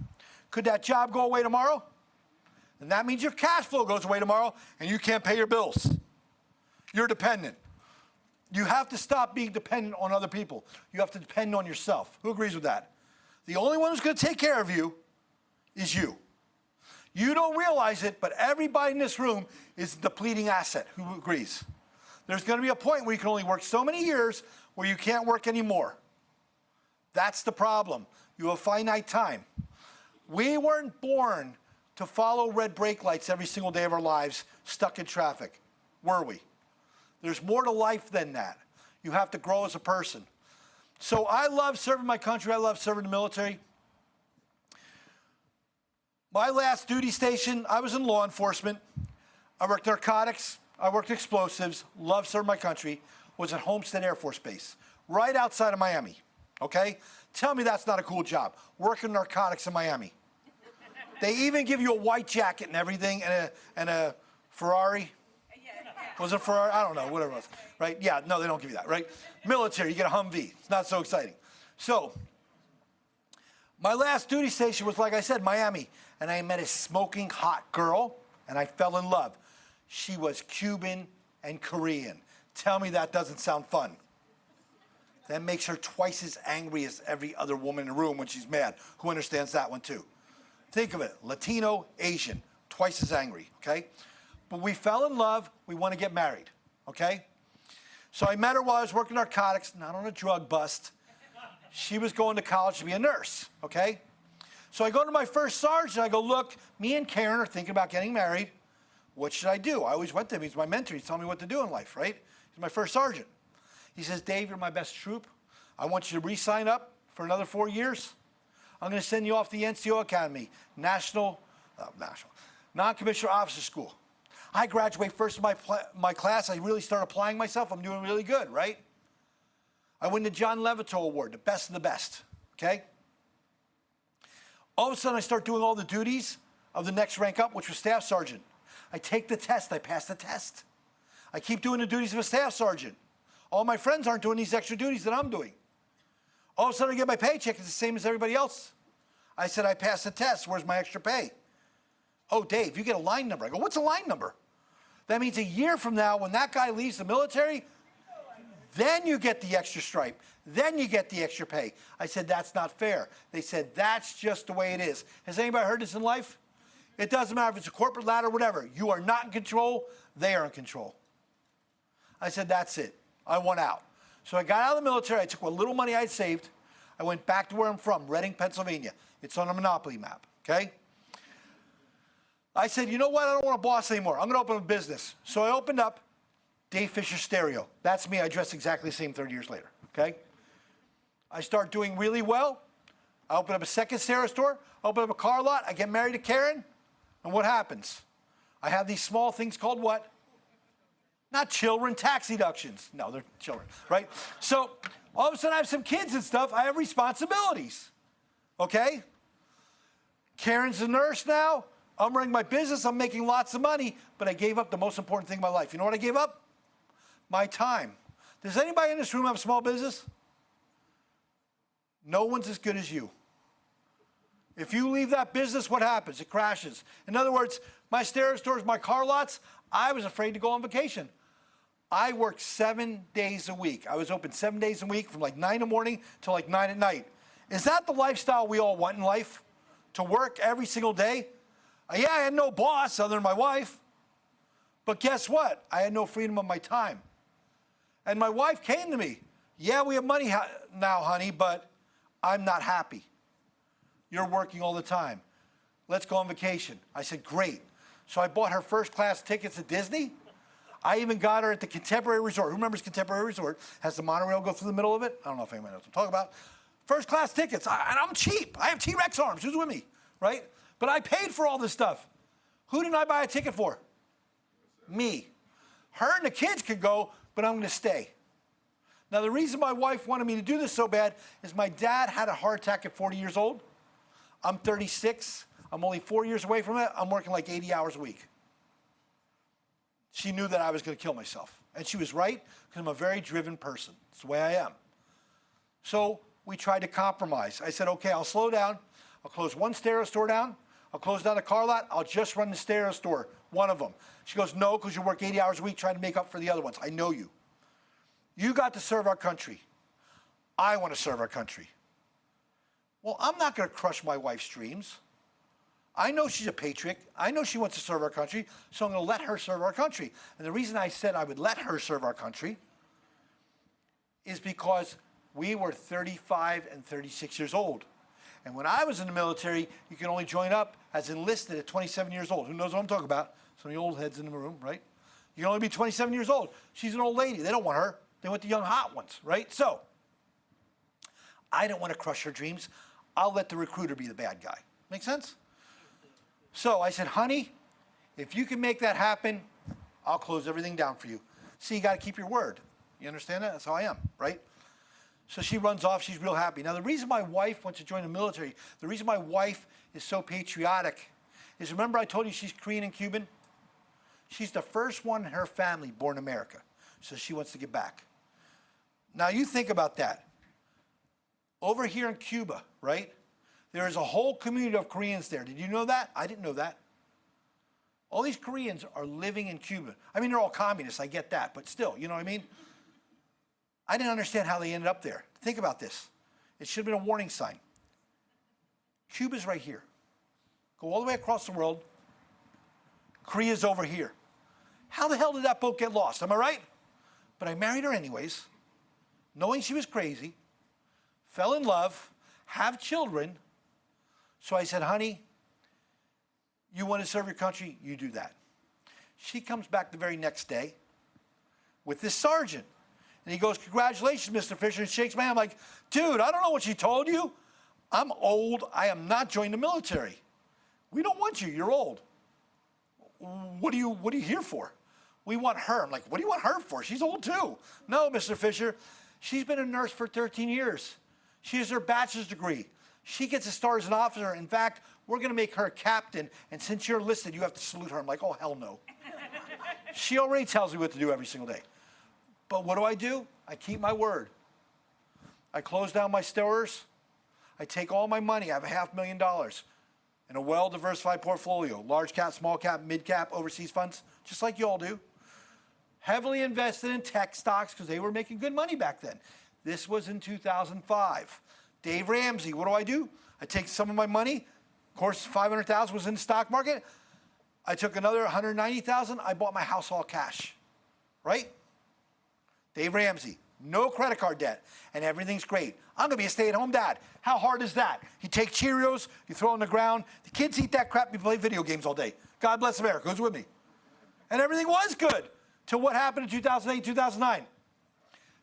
Could that job go away tomorrow? And that means your cash flow goes away tomorrow and you can't pay your bills. You're dependent. You have to stop being dependent on other people. You have to depend on yourself. Who agrees with that? The only one who's going to take care of you is you. You don't realize it, but everybody in this room is a depleting asset. Who agrees? There's going to be a point where you can only work so many years where you can't work anymore. That's the problem. You have finite time. We weren't born to follow red brake lights every single day of our lives, stuck in traffic, were we? There's more to life than that. You have to grow as a person. So I love serving my country. I love serving the military. My last duty station, I was in law enforcement. I worked narcotics. I worked explosives. Loved serving my country. Was at Homestead Air Force Base, right outside of Miami. Okay? Tell me that's not a cool job. Working narcotics in Miami. They even give you a white jacket and everything and a Ferrari. Was it Ferrari? I don't know, whatever it was. Right? Yeah, no, they don't give you that, right? Military, you get a Humvee. It's not so exciting. So, My last duty station was, like I said, Miami. And I met a smoking hot girl, and I fell in love. She was Cuban and Korean. Tell me that doesn't sound fun. That makes her twice as angry as every other woman in the room when she's mad. Who understands that one too? Think of it, Latino, Asian, twice as angry, okay? But we fell in love, we want to get married, okay? So I met her while I was working narcotics, not on a drug bust. She was going to college to be a nurse, okay? So I go to my first sergeant, I go, look, me and Karen are thinking about getting married. What should I do? I always went to him, he's my mentor, he's telling me what to do in life, right? He's my first sergeant. He says, Dave, you're my best troop. I want you to re-sign up for another 4 years. I'm going to send you off the NCO Academy, Non-Commissioned Officer School. I graduate first in my class. I really start applying myself. I'm doing really good, right? I win the John Levitt Award, the best of the best, okay? All of a sudden, I start doing all the duties of the next rank up, which was Staff Sergeant. I take the test. I pass the test. I keep doing the duties of a Staff Sergeant. All my friends aren't doing these extra duties that I'm doing. All of a sudden, I get my paycheck. It's the same as everybody else. I said, I passed the test. Where's my extra pay? Oh, Dave, you get a line number. I go, what's a line number? That means a year from now, when that guy leaves the military, then you get the extra stripe. Then you get the extra pay. I said, that's not fair. They said, that's just the way it is. Has anybody heard this in life? It doesn't matter if it's a corporate ladder or whatever. You are not in control. They are in control. I said, that's it. I want out. So I got out of the military. I took what little money I'd saved. I went back to where I'm from, Reading, Pennsylvania. It's on a Monopoly map, okay? I said, you know what? I don't want a boss anymore. I'm going to open a business. So I opened up Dave Fisher Stereo. That's me. I dress exactly the same 30 years later, okay? I start doing really well. I open up a second stereo store. I open up a car lot. I get married to Karen. And what happens? I have these small things called what? Not children, tax deductions. No, they're children, right? So all of a sudden I have some kids and stuff. I have responsibilities, okay? Karen's a nurse now. I'm running my business. I'm making lots of money, but I gave up the most important thing in my life. You know what I gave up? My time. Does anybody in this room have a small business? No one's as good as you. If you leave that business, what happens? It crashes. In other words, my stereo stores, my car lots, I was afraid to go on vacation. I worked 7 days a week. I was open 7 days a week from like 9 in the morning till like 9 at night. Is that the lifestyle we all want in life? To work every single day? Yeah, I had no boss other than my wife. But guess what? I had no freedom of my time. And my wife came to me. Yeah, we have money now, honey, but I'm not happy. You're working all the time. Let's go on vacation. I said, great. So I bought her first class tickets to Disney. I even got her at the Contemporary Resort. Who remembers Contemporary Resort? Has the monorail go through the middle of it? I don't know if anybody knows what I'm talking about. First class tickets. And I'm cheap. I have T-Rex arms. Who's with me? Right? But I paid for all this stuff. Who didn't I buy a ticket for? Me. Her and the kids could go, but I'm going to stay. Now, the reason my wife wanted me to do this so bad is my dad had a heart attack at 40 years old. I'm 36. I'm only 4 years away from it. I'm working like 80 hours a week. She knew that I was going to kill myself. And she was right, because I'm a very driven person. It's the way I am. So we tried to compromise. I said, okay, I'll slow down. I'll close one stereo store down. I'll close down the car lot. I'll just run the stereo store, one of them. She goes, no, because you work 80 hours a week trying to make up for the other ones. I know you. You got to serve our country. I want to serve our country. Well, I'm not going to crush my wife's dreams. I know she's a patriot. I know she wants to serve our country, so I'm going to let her serve our country. And the reason I said I would let her serve our country is because we were 35 and 36 years old. And when I was in the military, you can only join up as enlisted at 27 years old. Who knows what I'm talking about? Some of the old heads in the room, right? You can only be 27 years old. She's an old lady. They don't want her. They want the young hot ones, right? So I don't want to crush her dreams. I'll let the recruiter be the bad guy. Make sense? So I said, honey, if you can make that happen, I'll close everything down for you. See, you got to keep your word. You understand that? That's how I am, right? So she runs off. She's real happy. Now, the reason my wife wants to join the military, the reason my wife is so patriotic is, remember I told you she's Korean and Cuban? She's the first one in her family born in America. So she wants to get back. Now, you think about that. Over here in Cuba, right? There is a whole community of Koreans there. Did you know that? I didn't know that. All these Koreans are living in Cuba. I mean, they're all communists, I get that, but still, you know what I mean? I didn't understand how they ended up there. Think about this. It should have been a warning sign. Cuba's right here. Go all the way across the world. Korea's over here. How the hell did that boat get lost? Am I right? But I married her anyways, knowing she was crazy, fell in love, have children. So I said, honey, you want to serve your country, you do that. She comes back the very next day with this sergeant. And he goes, congratulations, Mr. Fisher, and shakes my hand. I'm like, dude, I don't know what she told you. I'm old. I am not joining the military. We don't want you. You're old. What are you here for? We want her. I'm like, what do you want her for? She's old too. No, Mr. Fisher. She's been a nurse for 13 years. She has her bachelor's degree. She gets a star as an officer. In fact, we're going to make her a captain. And since you're enlisted, you have to salute her. I'm like, oh, hell no. She already tells me what to do every single day. But what do? I keep my word. I close down my stores. I take all my money. I have $500,000 in a well-diversified portfolio. Large cap, small cap, mid cap, overseas funds, just like you all do. Heavily invested in tech stocks because they were making good money back then. This was in 2005. Dave Ramsey, what do? I take some of my money. Of course, $500,000 was in the stock market. I took another $190,000. I bought my house all cash, right? Dave Ramsey, no credit card debt, and everything's great. I'm going to be a stay-at-home dad. How hard is that? You take Cheerios, you throw on the ground. The kids eat that crap, you play video games all day. God bless America. Who's with me? And everything was good till what happened in 2008, 2009.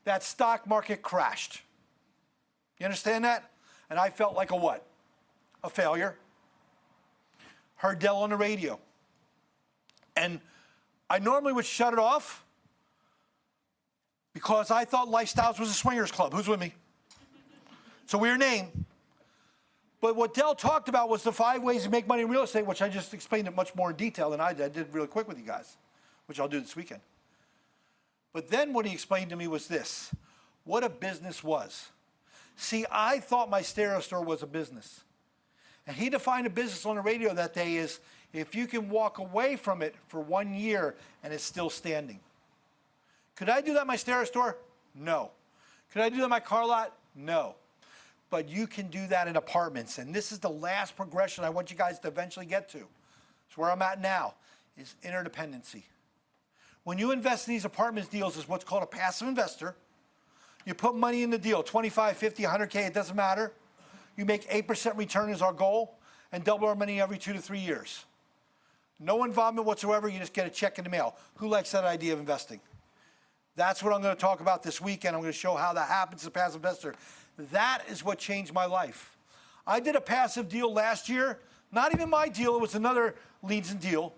That stock market crashed. You understand that? And I felt like a what? A failure. Heard Dell on the radio. And I normally would shut it off because I thought Lifestyles was a swingers club. Who's with me? It's a weird name. But what Dell talked about was the 5 ways to make money in real estate, which I just explained it much more in detail than I did. I did it really quick with you guys, which I'll do this weekend. But then what he explained to me was this, what a business was. See, I thought my stereo store was a business. And he defined a business on the radio that day is if you can walk away from it for 1 year and it's still standing. Could I do that in my stereo store? No. Could I do that in my car lot? No. But you can do that in apartments. And this is the last progression I want you guys to eventually get to. It's where I'm at now, is interdependency. When you invest in these apartments deals is what's called a passive investor. You put money in the deal, 25, 50, 100K, it doesn't matter. You make 8% return is our goal, and double our money every 2 to 3 years. No involvement whatsoever, you just get a check in the mail. Who likes that idea of investing? That's what I'm going to talk about this weekend. I'm going to show how that happens as a passive investor. That is what changed my life. I did a passive deal last year. Not even my deal. It was another leads and deal.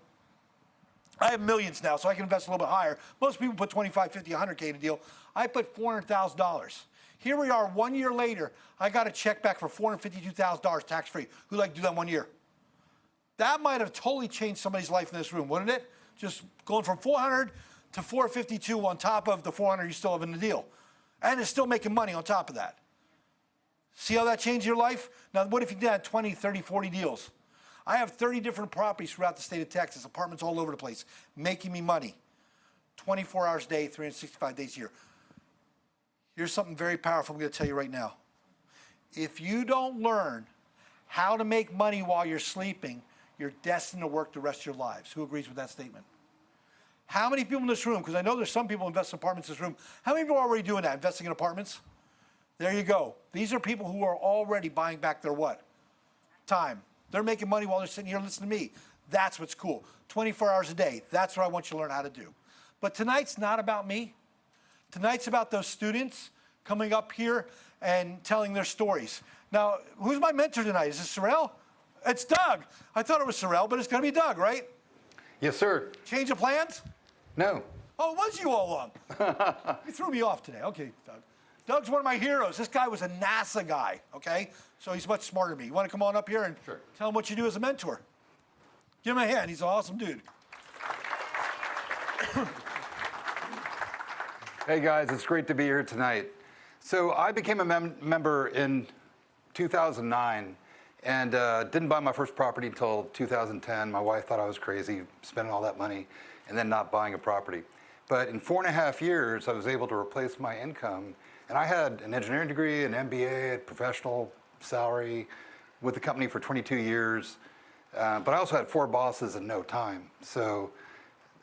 I have millions now, so I can invest a little bit higher. Most people put 25, 50, 100K in a deal. I put $400,000. Here we are 1 year later. I got a check back for $452,000 tax-free. Who'd like to do that in 1 year? That might have totally changed somebody's life in this room, wouldn't it? Just going from 400 to 452 on top of the 400 you still have in the deal. And it's still making money on top of that. See how that changed your life? Now, what if you did 20, 30, 40 deals? I have 30 different properties throughout the state of Texas, apartments all over the place, making me money. 24 hours a day, 365 days a year. Here's something very powerful I'm going to tell you right now. If you don't learn how to make money while you're sleeping, you're destined to work the rest of your lives. Who agrees with that statement? How many people in this room, because I know there's some people who invest in apartments in this room, how many people are already doing that, investing in apartments? There you go. These are people who are already buying back their what? Time. They're making money while they're sitting here listening to me. That's what's cool. 24 hours a day. That's what I want you to learn how to do. But tonight's not about me. Tonight's about those students coming up here and telling their stories. Now, who's my mentor tonight? Is this Sorrell? It's Doug. I thought it was Sorrell, but it's going to be Doug, right? Yes, sir. Change of plans? No. Oh, it was you all along. You threw me off today. Okay, Doug. Doug's one of my heroes. This guy was a NASA guy, okay? So he's much smarter than me. You want to come on up here and tell him what you do as a mentor? Give him a hand. He's an awesome dude. Hey, guys. It's great to be here tonight. So I became a member in 2009, and didn't buy my first property until 2010. My wife thought I was crazy spending all that money and then not buying a property. But in 4.5 years, I was able to replace my income. And I had an engineering degree, an MBA, a professional salary with the company for 22 years. But I also had 4 bosses in no time. So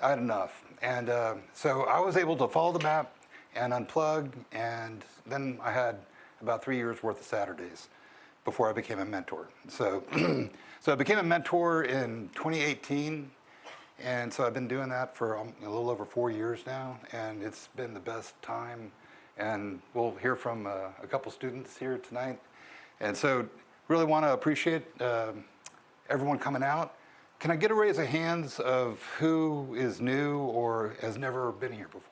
I had enough. And so I was able to follow the map and unplug. And then I had about 3 years worth of Saturdays before I became a mentor. So, so I became a mentor in 2018. And so I've been doing that for a little over 4 years now. And it's been the best time. And we'll hear from a couple students here tonight. And so really want to appreciate everyone coming out. Can I get a raise of hands of who is new or has never been here before?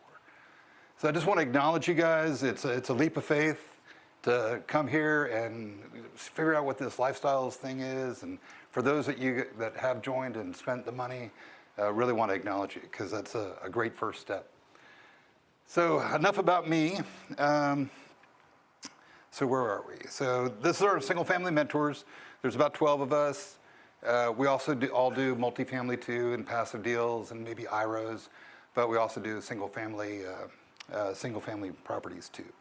So I just want to acknowledge you guys. It's a leap of faith to come here and figure out what this lifestyles thing is. And for those that have joined and spent the money, really want to acknowledge you because that's a great first step. So enough about me. So where are we? So this is our single family mentors. There's about 12 of us. We also all do multifamily too and passive deals and maybe IROs, but we also do single family properties too.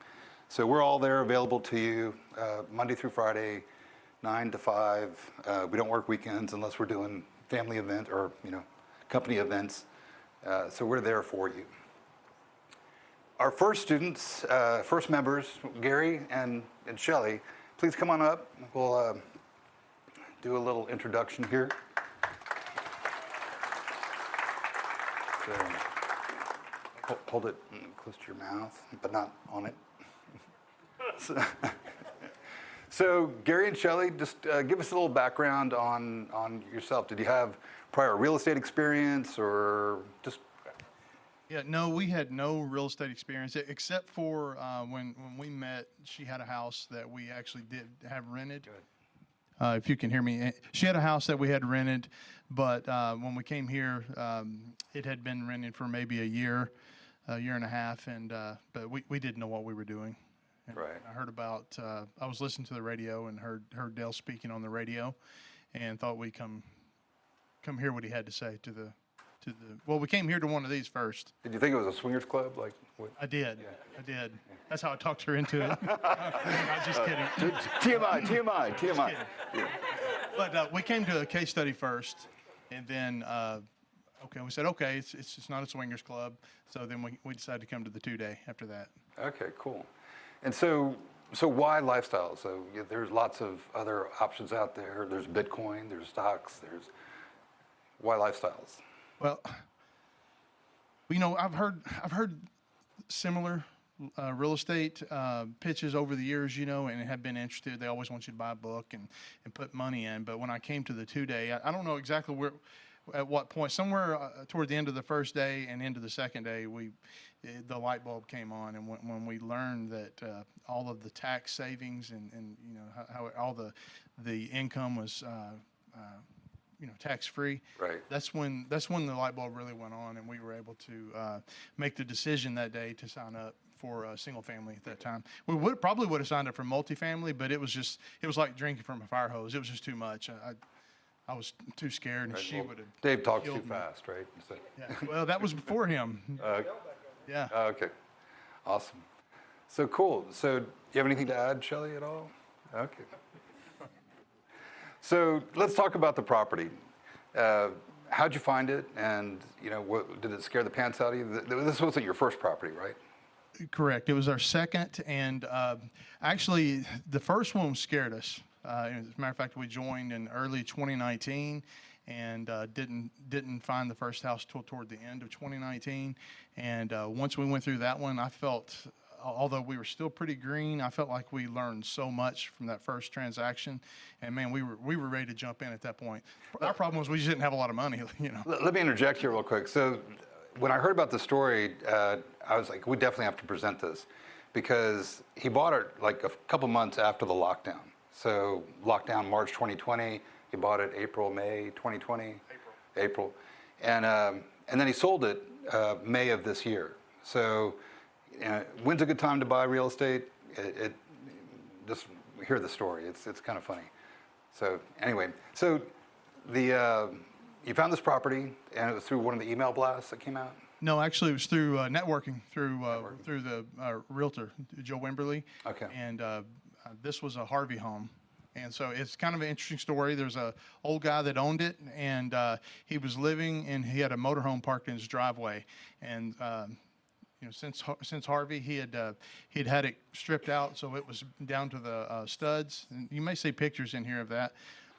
So we're all there available to you Monday through Friday, 9 to 5. We don't work weekends unless we're doing family event or company events. So we're there for you. Our first students, first members, Gary and Shelly, please come on up. We'll do a little introduction here. So, hold it close to your mouth, but not on it. So Gary and Shelly, just give us a little background on yourself. Did you have prior real estate experience or just? Yeah, no, we had no real estate experience except for when we met. She had a house that we actually did have rented. If you can hear me, she had a house that we had rented, but when we came here, it had been rented for maybe a year and a half, and but we didn't know what we were doing. And right. I heard about. I was listening to the radio and heard Dale speaking on the radio, and thought we'd come hear what he had to say to the. Well, we came here to one of these first. Did you think it was a swingers club? Like what? I did. Yeah. I did. That's how I talked her into it. I'm just kidding. TMI. Yeah. But we came to a case study first, and then we said okay, it's not a swingers club. So then we decided to come to the 2-day after that. Okay, cool. And so why lifestyle? So there's lots of other options out there. There's Bitcoin. There's stocks. Why lifestyles? Well, I've heard similar real estate pitches over the years, and have been interested. They always want you to buy a book and put money in. But when I came to the 2-day, I don't know exactly at what point. Somewhere toward the end of the first day and into the second day, the light bulb came on, and when we learned that all of the tax savings and how all the income was. Tax-free. Right. That's when the light bulb really went on, and we were able to make the decision that day to sign up for a single family at that time. We probably would have signed up for multifamily, but it was like drinking from a fire hose. It was just too much. I was too scared, and right. she would have. Dave talks too fast, right? So. Yeah. Well, that was before him. Yeah. Okay. Awesome. So cool. So do you have anything to add, Shelly, at all? Okay. So let's talk about the property. How'd you find it? And, did it scare the pants out of you? This wasn't your first property, right? Correct. It was our second. And actually, the first one scared us. As a matter of fact, we joined in early 2019 and didn't find the first house till toward the end of 2019. And once we went through that one, I felt, although we were still pretty green, I felt like we learned so much from that first transaction. And man, we were ready to jump in at that point. Our problem was we just didn't have a lot of money, Let me interject here real quick. So when I heard about the story, I was like, we definitely have to present this because he bought it like a couple months after the lockdown. So lockdown March 2020, he bought it May 2020. April. And then he sold it May of this year. So when's a good time to buy real estate? Just hear the story. It's kind of funny. So anyway, so you found this property, and it was through one of the email blasts that came out? No, actually, it was through networking through the realtor, Joe Wimberly. Okay. And this was a Harvey home. And so it's kind of an interesting story. There's a old guy that owned it, and he was living, and he had a motorhome parked in his driveway. And since Harvey, he'd had it stripped out, so it was down to the studs. And you may see pictures in here of that.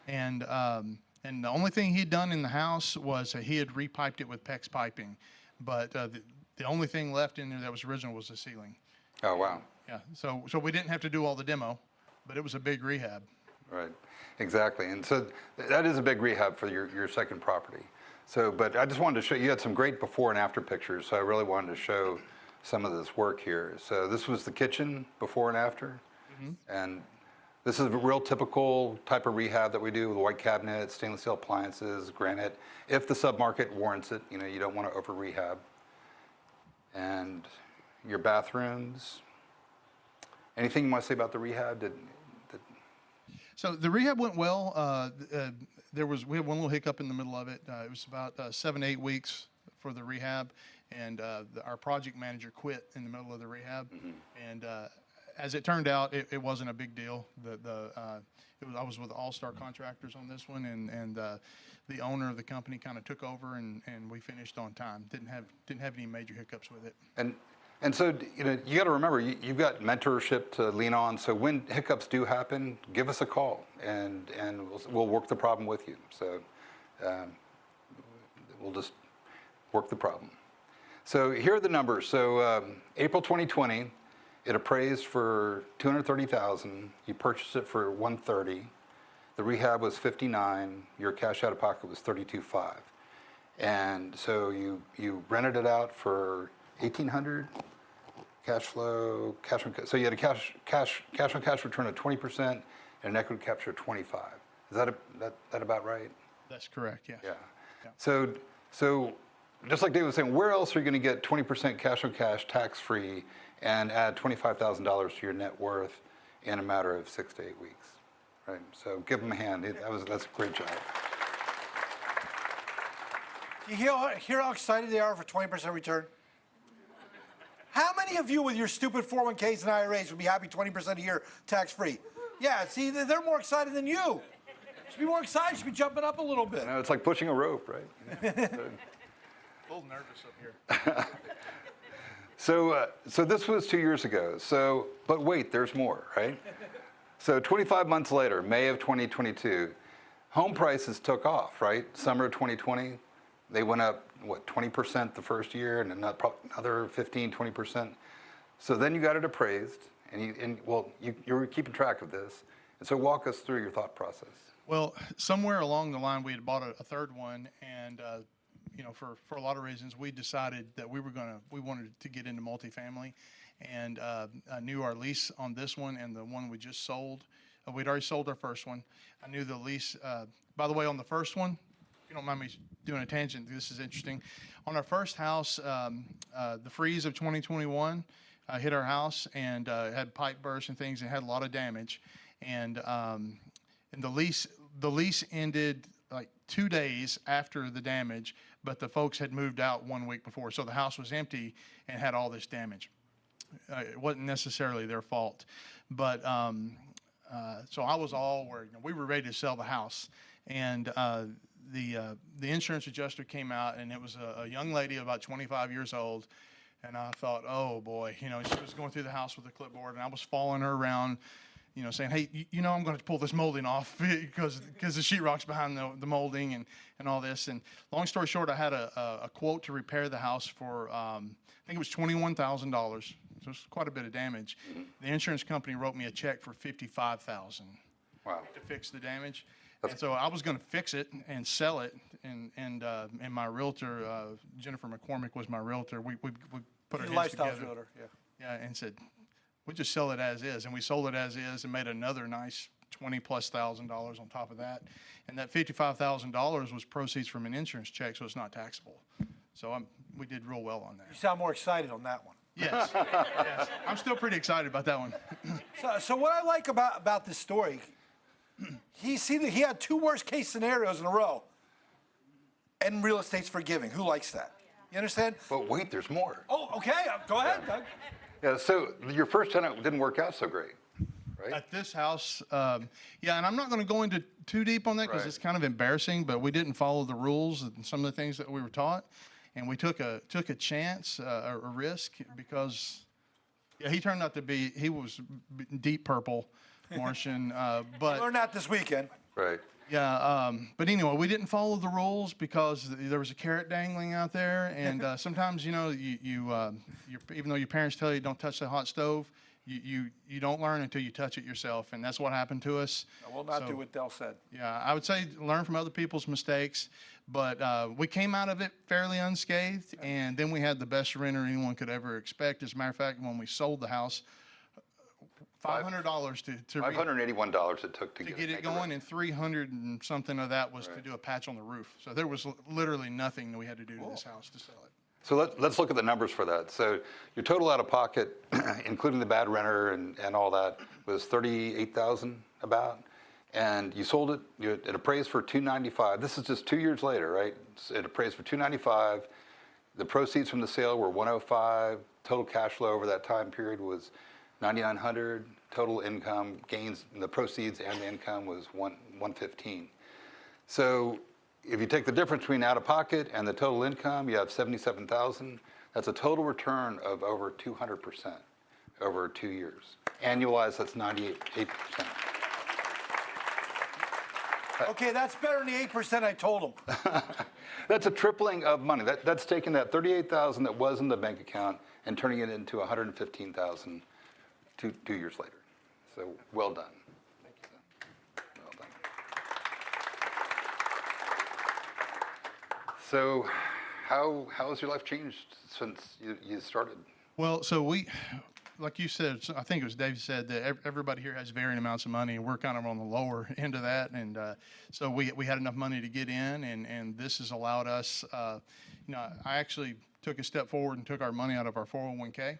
And the only thing he'd done in the house was he had repiped it with PEX piping. But the only thing left in there that was original was the ceiling. Oh, wow. Yeah, so we didn't have to do all the demo, but it was a big rehab. Right, exactly. And so that is a big rehab for your second property. So, but I just wanted to show, you had some great before and after pictures, so I really wanted to show some of this work here. So this was the kitchen before and after. Mm-hmm. And this is a real typical type of rehab that we do with white cabinets, stainless steel appliances, granite. If the submarket warrants it, you don't want to over rehab. And your bathrooms. Anything you want to say about the rehab? So the rehab went well. We had one little hiccup in the middle of it. It was about 7 to 8 weeks for the rehab, and our project manager quit in the middle of the rehab. Mm-hmm. And as it turned out, it wasn't a big deal. I was with All-Star Contractors on this one, and the owner of the company kind of took over, and we finished on time. Didn't have any major hiccups with it. And so, you got to remember, you've got mentorship to lean on. So when hiccups do happen, give us a call, and we'll work the problem with you. So we'll just work the problem. So here are the numbers. So April 2020, it appraised for $230,000. You purchased it for $130,000. The rehab was $59,000. Your cash out of pocket was $32,500. And so you rented it out for $1,800. Cash on so you had a cash on cash return of 20% and an equity capture of 25%. Is that about right? That's correct. Yes. Yeah. So just like David was saying, where else are you going to get 20% cash on cash, tax free, and add $25,000 to your net worth in a matter of 6 to 8 weeks? Right. So give them a hand. That's a great job. Do you hear how excited they are for 20% return? How many of you with your stupid 401ks and IRAs would be happy 20% a year tax-free? Yeah, see, they're more excited than you. Should be more excited, should be jumping up a little bit. It's like pushing a rope, right? A little nervous up here. So this was 2 years ago. But wait, there's more, right? So 25 months later, May of 2022, home prices took off, right? Summer of 2020, they went up, 20% the first year, and another 15, 20%. So then you got it appraised, and you were keeping track of this. And so walk us through your thought process. Well, somewhere along the line, we had bought a third one, and for a lot of reasons, we decided that we wanted to get into multifamily, and I knew our lease on this one and the one we just sold. We'd already sold our first one. I knew the lease. By the way, on the first one, if you don't mind me doing a tangent, this is interesting. On our first house, the freeze of 2021 hit our house, and had pipe bursts and things, and had a lot of damage. And the lease ended like 2 days after the damage, but the folks had moved out 1 week before, so the house was empty and had all this damage. It wasn't necessarily their fault, but so I was all worried. We were ready to sell the house, and the insurance adjuster came out, and it was a young lady about 25 years old, and I thought, oh boy, she was going through the house with a clipboard, and I was following her around, saying, hey, I'm going to pull this molding off because the sheetrock's behind the molding and all this. And long story short, I had a quote to repair the house for, I think it was $21,000. So it's quite a bit of damage. The insurance company wrote me a check for $55,000 wow. to fix the damage. And so I was going to fix it and sell it, and my realtor, Jennifer McCormick, was my realtor. We put our heads together. Realtor, yeah, and said, we'll just sell it as is. And we sold it as is and made another nice $20,000+ on top of that. And that $55,000 was proceeds from an insurance check, so it's not taxable. So we did real well on that. You sound more excited on that one. Yes, yes. I'm still pretty excited about that one. So what I like about this story, he had two worst case scenarios in a row. And real estate's forgiving. Who likes that? You understand? But wait, there's more. Oh, okay. Go ahead, Doug. Yeah, so your first tenant didn't work out so great, right? At this house, yeah, and I'm not going to go into too deep on that because Right. it's kind of embarrassing, but we didn't follow the rules and some of the things that we were taught. And we took a chance, a risk, because he turned out to be, he was deep purple Martian, but. You learned that this weekend. Right. Yeah, but anyway, we didn't follow the rules because there was a carrot dangling out there, and sometimes, you know, even though your parents tell you don't touch the hot stove, you don't learn until you touch it yourself, and that's what happened to us. I will not do what Del said. Yeah, I would say learn from other people's mistakes, but we came out of it fairly unscathed, and then we had the best renter anyone could ever expect. As a matter of fact, when we sold the house, $500 to $581 it took to get it going, and 300 and something of that was to do a patch on the roof. So there was literally nothing that we had to do to this house to sell it. So let's look at the numbers for that. So your total out of pocket, including the bad renter and all that, was $38,000 about, and you sold it. It appraised for $295. This is just 2 years later, right? It appraised for $295. The proceeds from the sale were $105. Total cash flow over that time period was $9,900. Total income gains, the proceeds and the income was $115. So if you take the difference between out of pocket and the total income, you have $77,000. That's a total return of over 200% over 2 years. Annualized, that's 98%. Okay, that's better than the 8% I told him. That's a tripling of money. That's taking that $38,000 that was in the bank account and turning it into $115,000 two years later. So well done. Well done. So how has your life changed since you started? Well, so we, like you said, I think it was Dave said that everybody here has varying amounts of money, and we're kind of on the lower end of that. And so we had enough money to get in, and this has allowed us, you know, I actually took a step forward and took our money out of our 401k.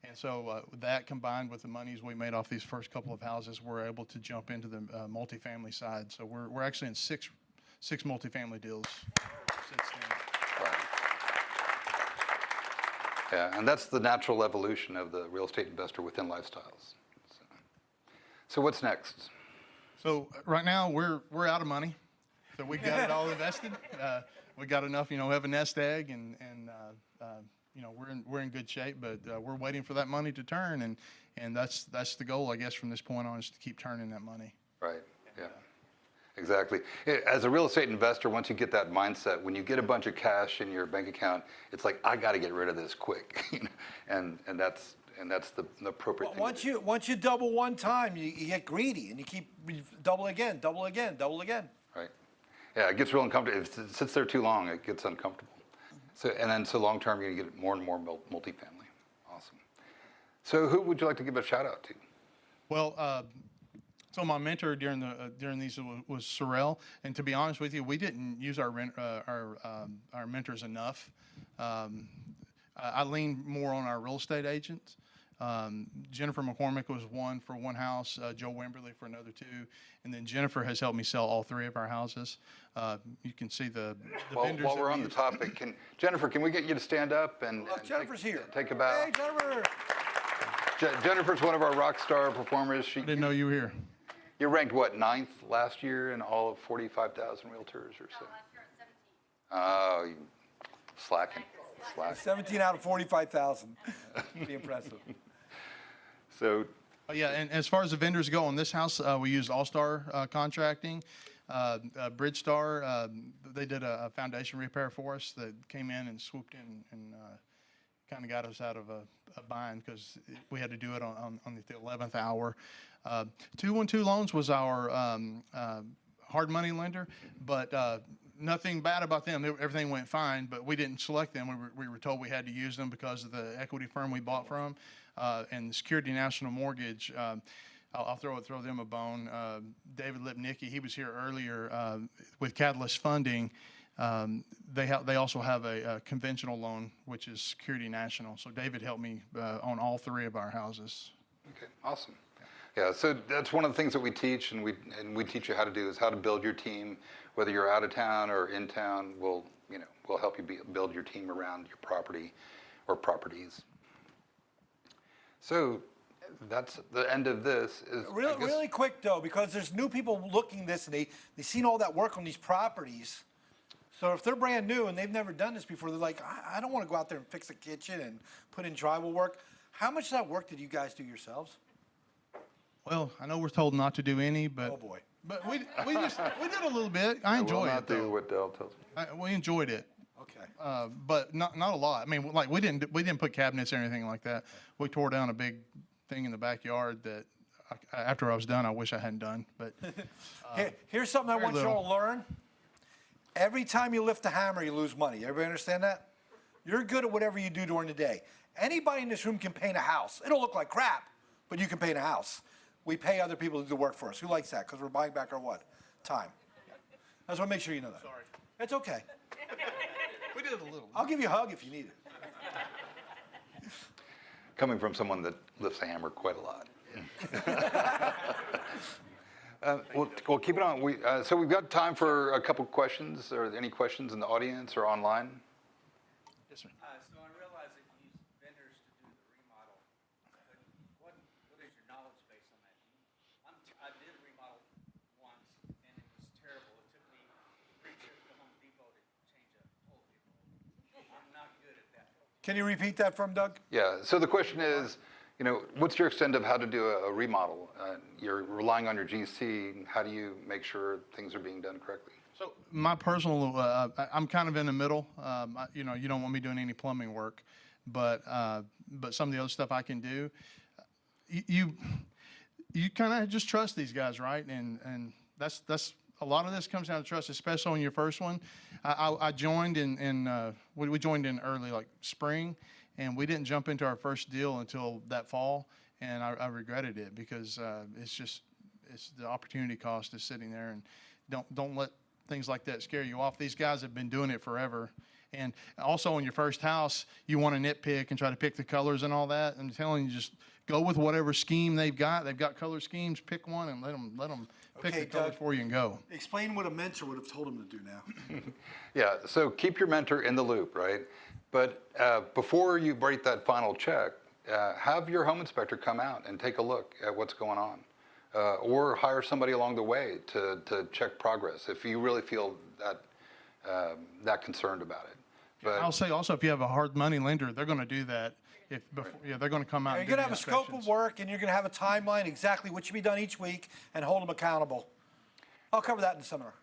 And so that combined with the monies we made off these first couple of houses, we're able to jump into the multifamily side. So we're actually in six multifamily deals since then. Right. Yeah, and that's the natural evolution of the real estate investor within Lifestyles. So what's next? So right now we're out of money, so we got it all invested. We got enough, you know, we have a nest egg, and you know, we're in good shape, but we're waiting for that money to turn, and that's the goal, I guess, from this point on, is to keep turning that money. Right. Yeah. Exactly. As a real estate investor, once you get that mindset, when you get a bunch of cash in your bank account, it's like, I got to get rid of this quick, and that's the appropriate thing. Once you double one time, you get greedy, and you keep double again. Right. Yeah, it gets real uncomfortable. If it sits there too long, it gets uncomfortable. So long term, you're going to get more and more multifamily. Awesome. So who would you like to give a shout out to? Well, so my mentor during these was Sorrell, and to be honest with you, we didn't use our mentors enough. I leaned more on our real estate agents. Jennifer McCormick was one for one house, Joe Wimberly for another two, and then Jennifer has helped me sell all three of our houses. You can see the vendors. While we're on the topic, Jennifer, can we get you to stand up and Jennifer's here. Take a bow? Hey, Jennifer. Jennifer's one of our rock star performers. I didn't know you were here. You ranked what, 9th last year in all of 45,000 realtors or so? Oh, you slacking. 17 out of 45,000. Be impressive. So. Yeah, and as far as the vendors go on this house, we used All-Star Contracting, Bridgestar. They did a foundation repair for us that came in and swooped in and kind of got us out of a bind because we had to do it on the 11th hour. 212 Loans was our hard money lender, but nothing bad about them. Everything went fine, but we didn't select them. We were told we had to use them because of the equity firm we bought from. And Security National Mortgage, I'll throw them a bone. David Lipnicki, he was here earlier with Catalyst Funding. They also have a conventional loan, which is Security National. So David helped me on all three of our houses. Okay, awesome. Yeah, so that's one of the things that we teach, and we teach you how to do is how to build your team, whether you're out of town or in town. We'll help you build your team around your property or properties. So that's the end of this. Really quick though, because there's new people looking this and they've seen all that work on these properties. So if they're brand new and they've never done this before, they're like, I don't want to go out there and fix a kitchen and put in drywall work. How much of that work did you guys do yourselves? Well, I know we're told not to do any, but oh boy, but we did a little bit. I enjoyed it though. Do what Dell tells me. We enjoyed it. Okay. But not a lot. I mean, like we didn't put cabinets or anything like that. We tore down a big thing in the backyard that after I was done, I wish I hadn't done. But here's something I want you all to learn. Every time you lift a hammer, you lose money. Everybody understand that? You're good at whatever you do during the day. Anybody in this room can paint a house. It'll look like crap, but you can paint a house. We pay other people to do work for us. Who likes that? Because we're buying back our what? Time. I just want to make sure you know that. Sorry. It's okay. We did a little. I'll give you a hug if you need it. Coming from someone that lifts a hammer quite a lot. We'll keep it on. So we've got time for a couple questions. Are there any questions in the audience or online? Yes, sir. So I realize that you use vendors to do the remodel, but what is your knowledge base on that? I did a remodel once, and it was terrible. It took me 3 trips to Home Depot to change a toilet paper. I'm not good at that. Can you repeat that from Doug? Yeah. So the question is, what's your extent of how to do a remodel? You're relying on your GC. How do you make sure things are being done correctly? So my personal, I'm kind of in the middle. You don't want me doing any plumbing work, but some of the other stuff I can do. You kind of just trust these guys, right? And that's a lot of this comes down to trust, especially on your first one. I joined we joined in early, like spring, and we didn't jump into our first deal until that fall, and I regretted it because it's the opportunity cost is sitting there, and don't let things like that scare you off. These guys have been doing it forever. And also on your first house, you want to nitpick and try to pick the colors and all that. I'm telling you, just go with whatever scheme they've got. They've got color schemes. Pick one and let them pick the colors for you and go. Explain what a mentor would have told him to do now. Yeah, so keep your mentor in the loop, right? But before you write that final check, have your home inspector come out and take a look at what's going on. Or hire somebody along the way to check progress if you really feel that concerned about it. But I'll say also, if you have a hard money lender, they're going to do that. They're going to come out. You're going to have a scope of work, and you're going to have a timeline exactly what should be done each week, and hold them accountable. I'll cover that in the seminar.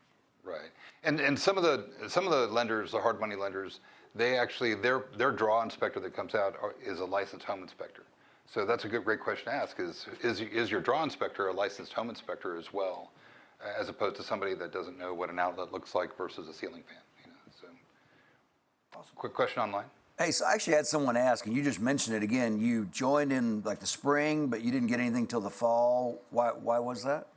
Right, and some of the lenders, the hard money lenders, they actually their draw inspector that comes out is a licensed home inspector. So that's a great question to ask. Is your draw inspector a licensed home inspector as well, as opposed to somebody that doesn't know what an outlet looks like versus a ceiling fan? So, awesome. Quick question online. Hey, so I actually had someone ask, and you just mentioned it again. You joined in like the spring, but you didn't get anything till the fall. Why was that?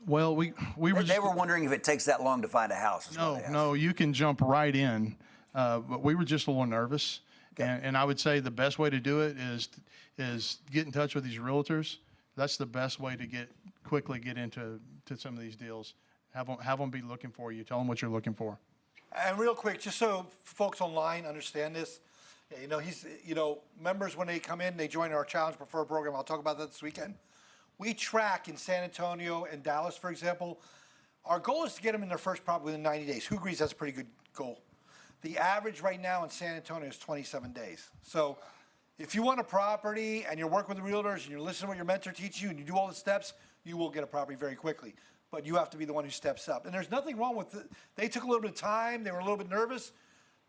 Well, we were. They were wondering if it takes that long to find a house. No, you can jump right in. But we were just a little nervous. Okay. And I would say the best way to do it is get in touch with these realtors. That's the best way to quickly get into some of these deals. Have them be looking for you. Tell them what you're looking for. And real quick, just so folks online understand this, members when they come in, they join our Challenge Preferred program. I'll talk about that this weekend. We track in San Antonio and Dallas, for example. Our goal is to get them in their first property within 90 days. Who agrees that's a pretty good goal? The average right now in San Antonio is 27 days. So if you want a property and you're working with the realtors and you're listening to what your mentor teaches you and you do all the steps, you will get a property very quickly. But you have to be the one who steps up. And there's nothing wrong with it. They took a little bit of time. They were a little bit nervous.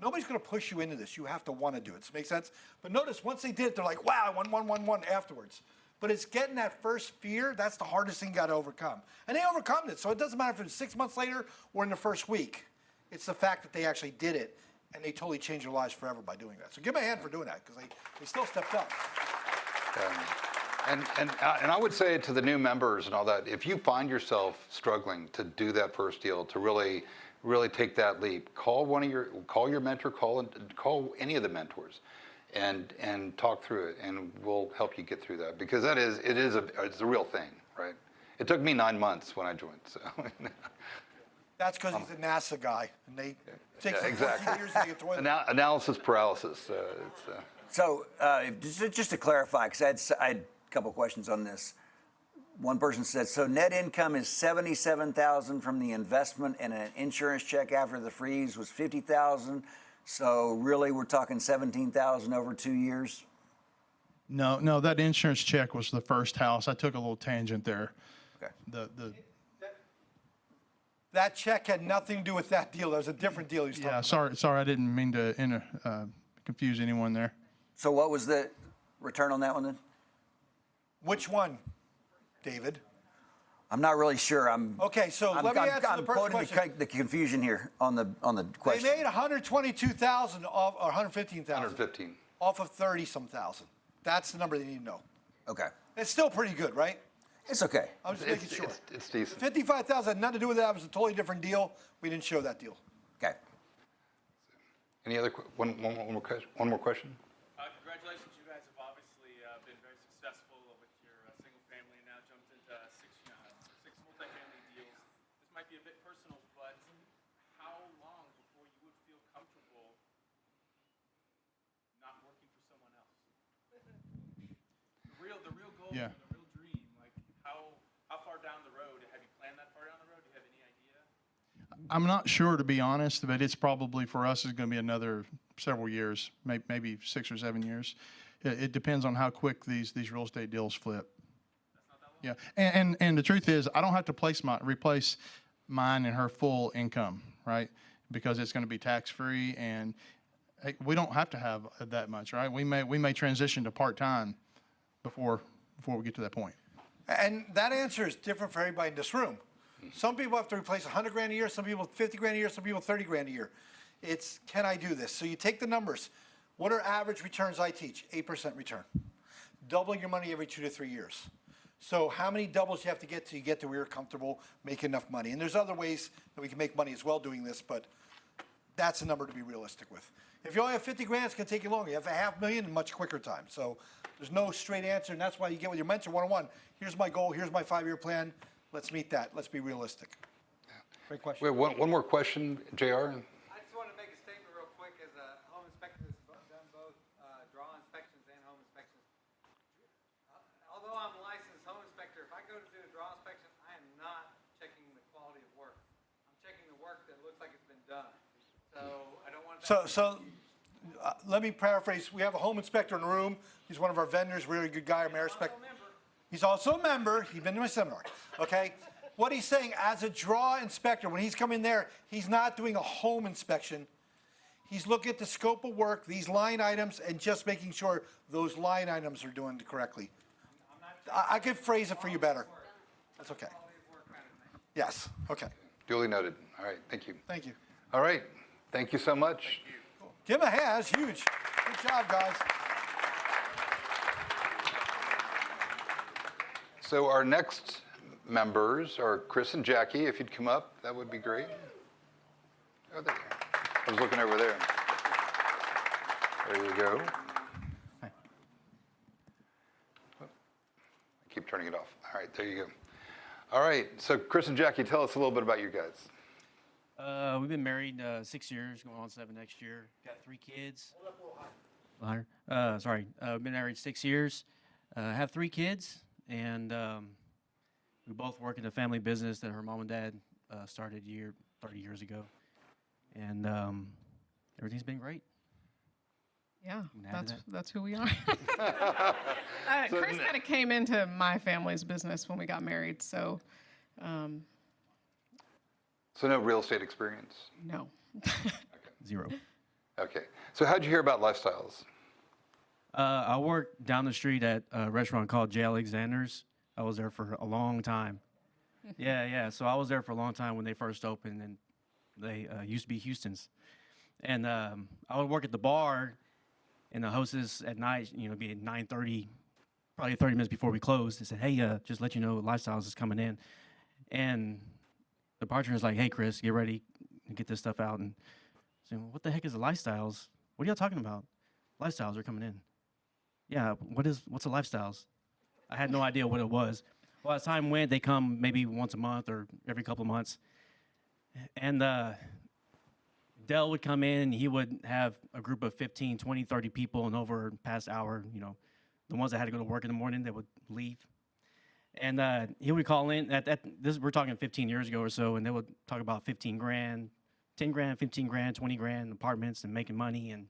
Nobody's going to push you into this. You have to want to do it. Does it make sense? But notice once they did it, they're like, wow, I won afterwards. But it's getting that first fear. That's the hardest thing you got to overcome. And they overcome it. So it doesn't matter if it's 6 months later or in the first week. It's the fact that they actually did it. And they totally changed their lives forever by doing that. So give them a hand for doing that, because they still stepped up. And I would say to the new members and all that, if you find yourself struggling to do that first deal, to really take that leap, call your mentor, call any of the mentors, and talk through it, and we'll help you get through that, because it's a real thing, right? It took me 9 months when I joined, so. That's because he's a NASA guy, and they take Yeah, exactly. 14 years to get to it. Analysis paralysis. So just to clarify, because I had a couple questions on this. One person said, so net income is $77,000 from the investment, and an insurance check after the freeze was $50,000. So really, we're talking $17,000 over 2 years. No, that insurance check was the first house. I took a little tangent there. Okay. That check had nothing to do with that deal. That was a different deal he's talking about. Sorry, I didn't mean to confuse anyone there. So what was the return on that one then? Which one, David? I'm not really sure. Okay, so let me answer the first question. I'm quoting the confusion here on the question. They made $122,000 off, or $115,000. 115. Off of 30-some thousand. That's the number they need to know. Okay. It's still pretty good, right? It's okay. I'm just making sure. It's decent. 55,000 had nothing to do with that. It was a totally different deal. We didn't show that deal. Okay. Any other one more question? Congratulations, you guys have obviously been very successful with your single family, and now jumped into six multifamily deals. This might be a bit personal, but how long before you would feel comfortable not working for someone else? The real goal, Yeah. the real dream. Like how far down the road? Have you planned that far down the road? Do you have any idea? I'm not sure, to be honest, but it's probably for us is going to be another several years, maybe 6 or 7 years. It depends on how quick these real estate deals flip. Yeah, and the truth is, I don't have to replace mine and her full income, right? Because it's going to be tax free, and we don't have to have that much, right? We may transition to part time before we get to that point. And that answer is different for everybody in this room. Some people have to replace $100,000 a year, some people 50 grand a year, some people 30 grand a year. It's, can I do this? So you take the numbers. What are average returns I teach? 8% return. Doubling your money every 2 to 3 years. So how many doubles you have to get till you get to where you're comfortable making enough money? And there's other ways that we can make money as well doing this, but that's a number to be realistic with. If you only have 50 grand, it's going to take you longer. You have $500,000 in much quicker time. So there's no straight answer, and that's why you get with your mentor one-on-one. Here's my goal. Here's my 5-year plan. Let's meet that. Let's be realistic. Great question. We have one more question, JR. I just want to make a statement real quick as a home inspector that's done both draw inspections and home inspections. Although I'm a licensed home inspector, if I go to do a draw inspection, I am not checking the quality of work. I'm checking the work that looks like it's been done. So I don't want to... Let me paraphrase. We have a home inspector in the room. He's one of our vendors, really good guy, He's also a member. He's been to my seminar. Okay? What he's saying, as a draw inspector, when he's coming there, he's not doing a home inspection. He's looking at the scope of work, these line items, and just making sure those line items are doing it correctly. I could phrase it for you better. That's okay. Yes. Okay. Duly noted. All right. Thank you. Thank you. All right. Thank you so much. Give him a hand. That's huge. Good job, guys. So our next members are Chris and Jackie. If you'd come up, that would be great. Oh, there. I was looking over there. There you go. I keep turning it off. All right, there you go. All right, so Chris and Jackie, tell us a little bit about you guys. We've been married 6 years, going on 7 next year. Got 3 kids. Higher. We've been married 6 years. Have 3 kids, and we both work in a family business that her mom and dad started 30 years ago, and everything's been great. Yeah, that's who we are. Chris kind of came into my family's business when we got married, so. So no real estate experience? No. Okay. 0. Okay. So how'd you hear about Lifestyles? I worked down the street at a restaurant called J. Alexander's. I was there for a long time. Yeah. So I was there for a long time when they first opened, and they used to be Houston's. And I would work at the bar, and the hostess at night, be at 9:30, probably 30 minutes before we closed. They said, "Hey, just let you know, Lifestyles is coming in." And the bartender's like, "Hey, Chris, get ready and get this stuff out." And I said, "Well, what the heck is the Lifestyles? What are y'all talking about?" lifestyles are coming in. Yeah, what's a lifestyles? I had no idea what it was. Well, as time went, they come maybe once a month or every couple of months. And Dell would come in, and he would have a group of 15, 20, 30 people, and over the past hour, the ones that had to go to work in the morning, they would leave. And he would call in, we're talking 15 years ago or so, and they would talk about 15 grand, 10 grand, 15 grand, 20 grand apartments and making money. And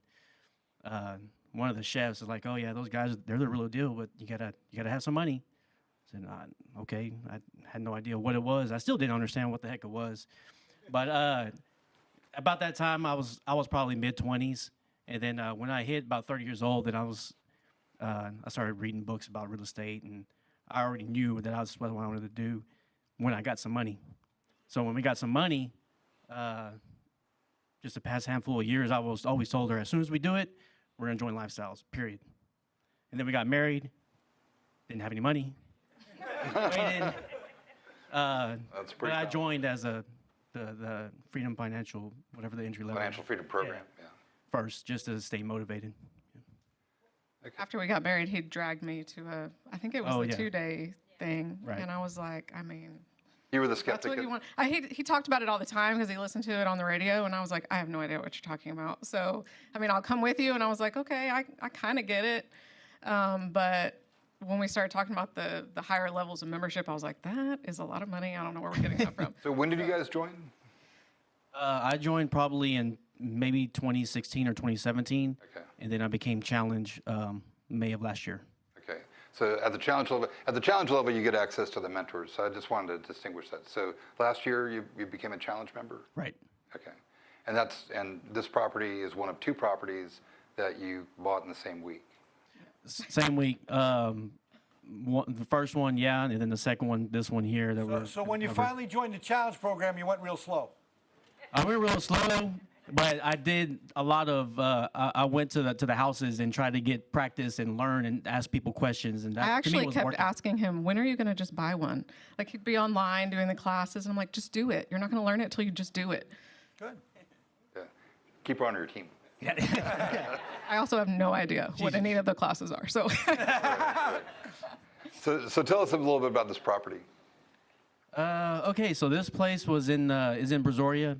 one of the chefs is like, oh yeah, those guys, they're the real deal, but you gotta have some money. I said, okay, I had no idea what it was. I still didn't understand what the heck it was. But about that time, I was probably mid-20s. And then when I hit about 30 years old, then I started reading books about real estate, and I already knew that that's what I wanted to do when I got some money. So when we got some money, just the past handful of years, I was always told her, as soon as we do it, we're gonna join Lifestyles, period. And then we got married, didn't have any money. Waited. That's pretty but I common. joined as the Freedom Financial, whatever the entry level. Financial Freedom Program, yeah. First, just to stay motivated. After we got married, he dragged me to I think it was a 2-day thing. Right. And I was like, I mean, You were the that's skeptic. what you want. He talked about it all the time because he listened to it on the radio, and I was like, I have no idea what you're talking about. So, I mean, I'll come with you. And I was like, okay, I kind of get it. But when we started talking about the higher levels of membership, I was like, that is a lot of money. I don't know where we're getting that from. So when did you guys join? I joined probably in maybe 2016 or 2017. Okay. And then I became Challenge May of last year. Okay. So at the challenge level, you get access to the mentors. So I just wanted to distinguish that. So last year you became a challenge member? Right. Okay. And this property is one of 2 properties that you bought in the same week. Same week. The first one, yeah, and then the second one, this one here. So when you finally joined the challenge program, you went real slow. I went real slow, but I did a lot of. I went to the houses and tried to get practice and learn and ask people questions. And that, I to me, actually was kept working. asking him, when are you going to just buy one? Like, he'd be online doing the classes, and I'm like, just do it. You're not going to learn it until you just do it. Good. Yeah. Keep her on your team. I also have no idea what any of the classes are. So, So tell us a little bit about this property. Okay, so this place is in Brazoria,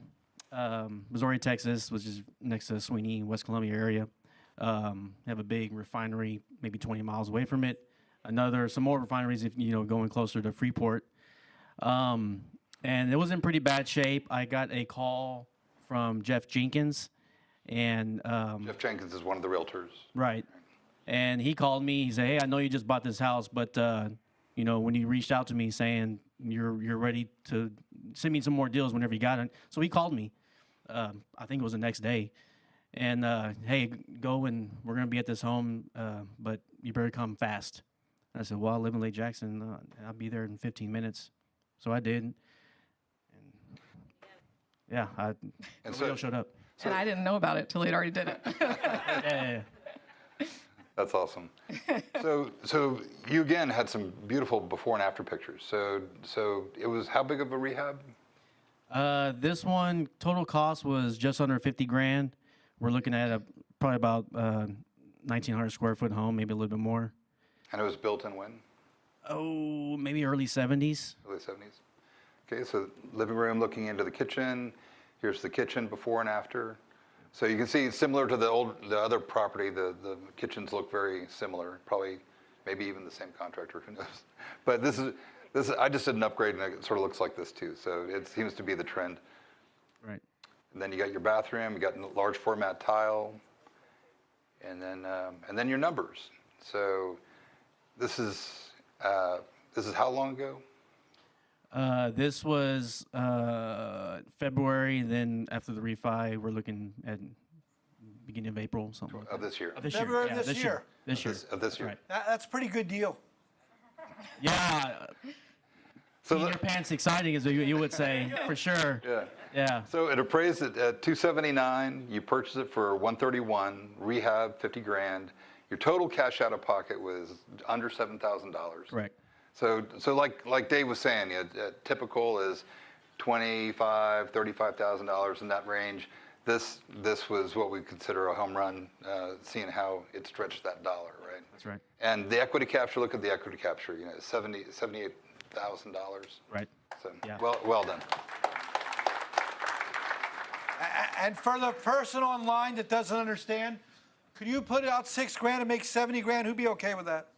Brazoria, Texas, which is next to Sweeney, West Columbia area. Have a big refinery, maybe 20 miles away from it. Some more refineries, if going closer to Freeport. And it was in pretty bad shape. I got a call from Jeff Jenkins, and Jeff Jenkins is one of the realtors. Right. And he called me. He said, "Hey, I know you just bought this house, but when he reached out to me saying you're ready to send me some more deals whenever you got it." So he called me. I think it was the next day, and hey, go, and we're gonna be at this home, but you better come fast. And I said, "Well, I live in Lake Jackson. I'll be there in 15 minutes." So I did. And yeah, And so showed up. and I didn't know about it till he'd already did it. Yeah. That's awesome. So you again had some beautiful before and after pictures. So it was how big of a rehab? This one total cost was just under 50 grand. We're looking at probably about 1,900 square foot home, maybe a little bit more. And it was built in when? Oh, maybe early 70s. Early 70s. Okay, so living room looking into the kitchen. Here's the kitchen before and after. So you can see similar to the other property, the kitchens look very similar. Probably, maybe even the same contractor, who knows? But this is I just did an upgrade, and it sort of looks like this too. So it seems to be the trend. Right. And then you got your bathroom. You got large format tile. And then your numbers. So this is how long ago? This was February. Then after the refi, we're looking at beginning of April, something like Of this year. Of this February year. of this year. This year. Of this year. Right. That's a pretty good deal. Yeah. So your pants exciting, as you would say, for sure. Yeah. Yeah. So it appraised at $279. You purchased it for $131. Rehab 50 grand. Your total cash out of pocket was under $7,000. Correct. So like Dave was saying, typical is $25,000, $35,000 in that range. this was what we consider a home run, seeing how it stretched that dollar, right? That's right. And the equity capture, look at the equity capture, $78,000. Right. So, Yeah. well done. And for the person online that doesn't understand, could you put out $6,000 and make 70 grand? Who'd be okay with that?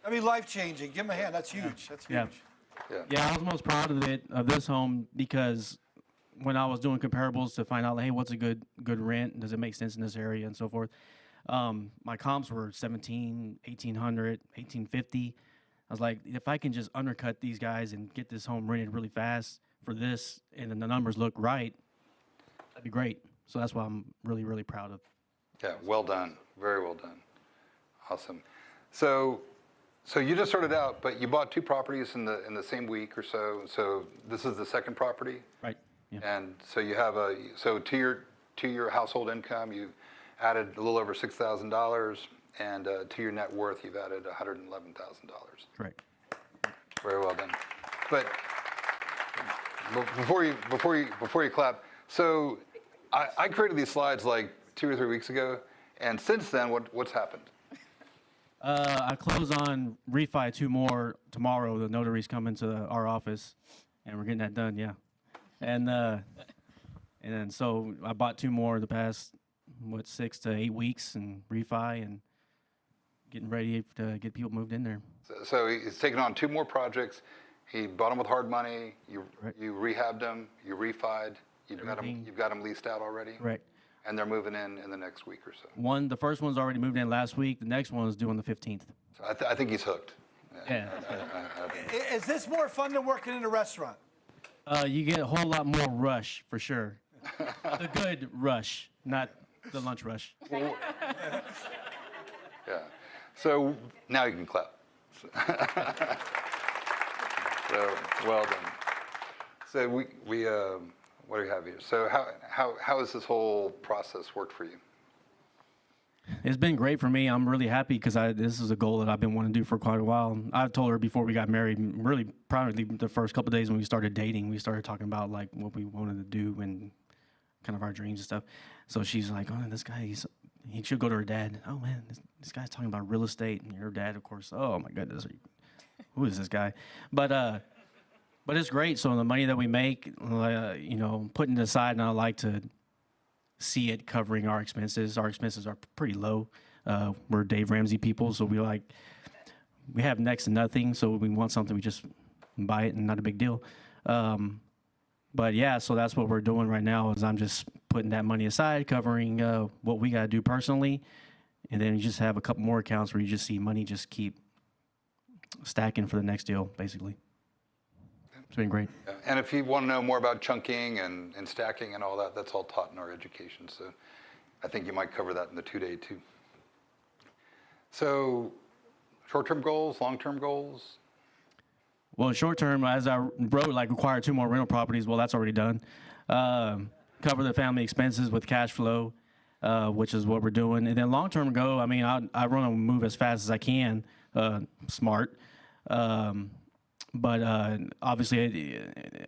That'd be life changing. Give him a hand. That's huge. That's huge. Yeah, I was most proud of this home because when I was doing comparables to find out, like, hey, what's a good rent? Does it make sense in this area and so forth? My comps were 1,800, 1,850. I was like, if I can just undercut these guys and get this home rented really fast for this, and then the numbers look right, that'd be great. So that's why I'm really, really proud of. Yeah, well done. Very well done. Awesome. So you just started out, but you bought 2 properties in the same week or so. So this is the second property, right? Yeah. And so you have to your household income, you added a little over $6,000, and to your net worth, you've added $111,000. Correct. Very well done. But before you clap, so I created these slides like 2 or 3 weeks ago, and since then, what's happened? I close on refi 2 more tomorrow. The notary's coming to our office, and we're getting that done. Yeah, and then so I bought 2 more the past 6 to 8 weeks and refi and getting ready to get people moved in there. So he's taken on 2 more projects. He bought them with hard money. You rehabbed them. You refied. You've got them leased out already. Right. And they're moving in the next week or so. The first one's already moved in last week. The next one is due on the 15th. So I think he's hooked. Yeah. Is this more fun than working in a restaurant? You get a whole lot more rush for sure. The good rush, not the lunch rush. Yeah. So now you can clap. So well done. So we what do we have here? So how has this whole process worked for you? It's been great for me. I'm really happy because this is a goal that I've been wanting to do for quite a while. I've told her before we got married, really probably the first couple of days when we started dating, we started talking about like what we wanted to do and kind of our dreams and stuff. So she's like, oh, this guy, he should go to her dad. Oh man, this guy's talking about real estate. And her dad, of course, oh my goodness, who is this guy? But it's great. So the money that we make, putting it aside, and I like to see it covering our expenses. Our expenses are pretty low. We're Dave Ramsey people, so we have next to nothing. So we want something, we just buy it, and not a big deal. But yeah, so that's what we're doing right now. Is I'm just putting that money aside, covering what we got to do personally, and then you just have a couple more accounts where you just see money just keep stacking for the next deal, basically. It's been great. Yeah. And if you want to know more about chunking and stacking and all that, that's all taught in our education. So I think you might cover that in the 2-day too. So short-term goals, long-term goals? Well, short-term, as I wrote, require 2 more rental properties. Well, that's already done. Cover the family expenses with cash flow, which is what we're doing. And then long-term goal, I mean, I want to move as fast as I can, smart. But obviously,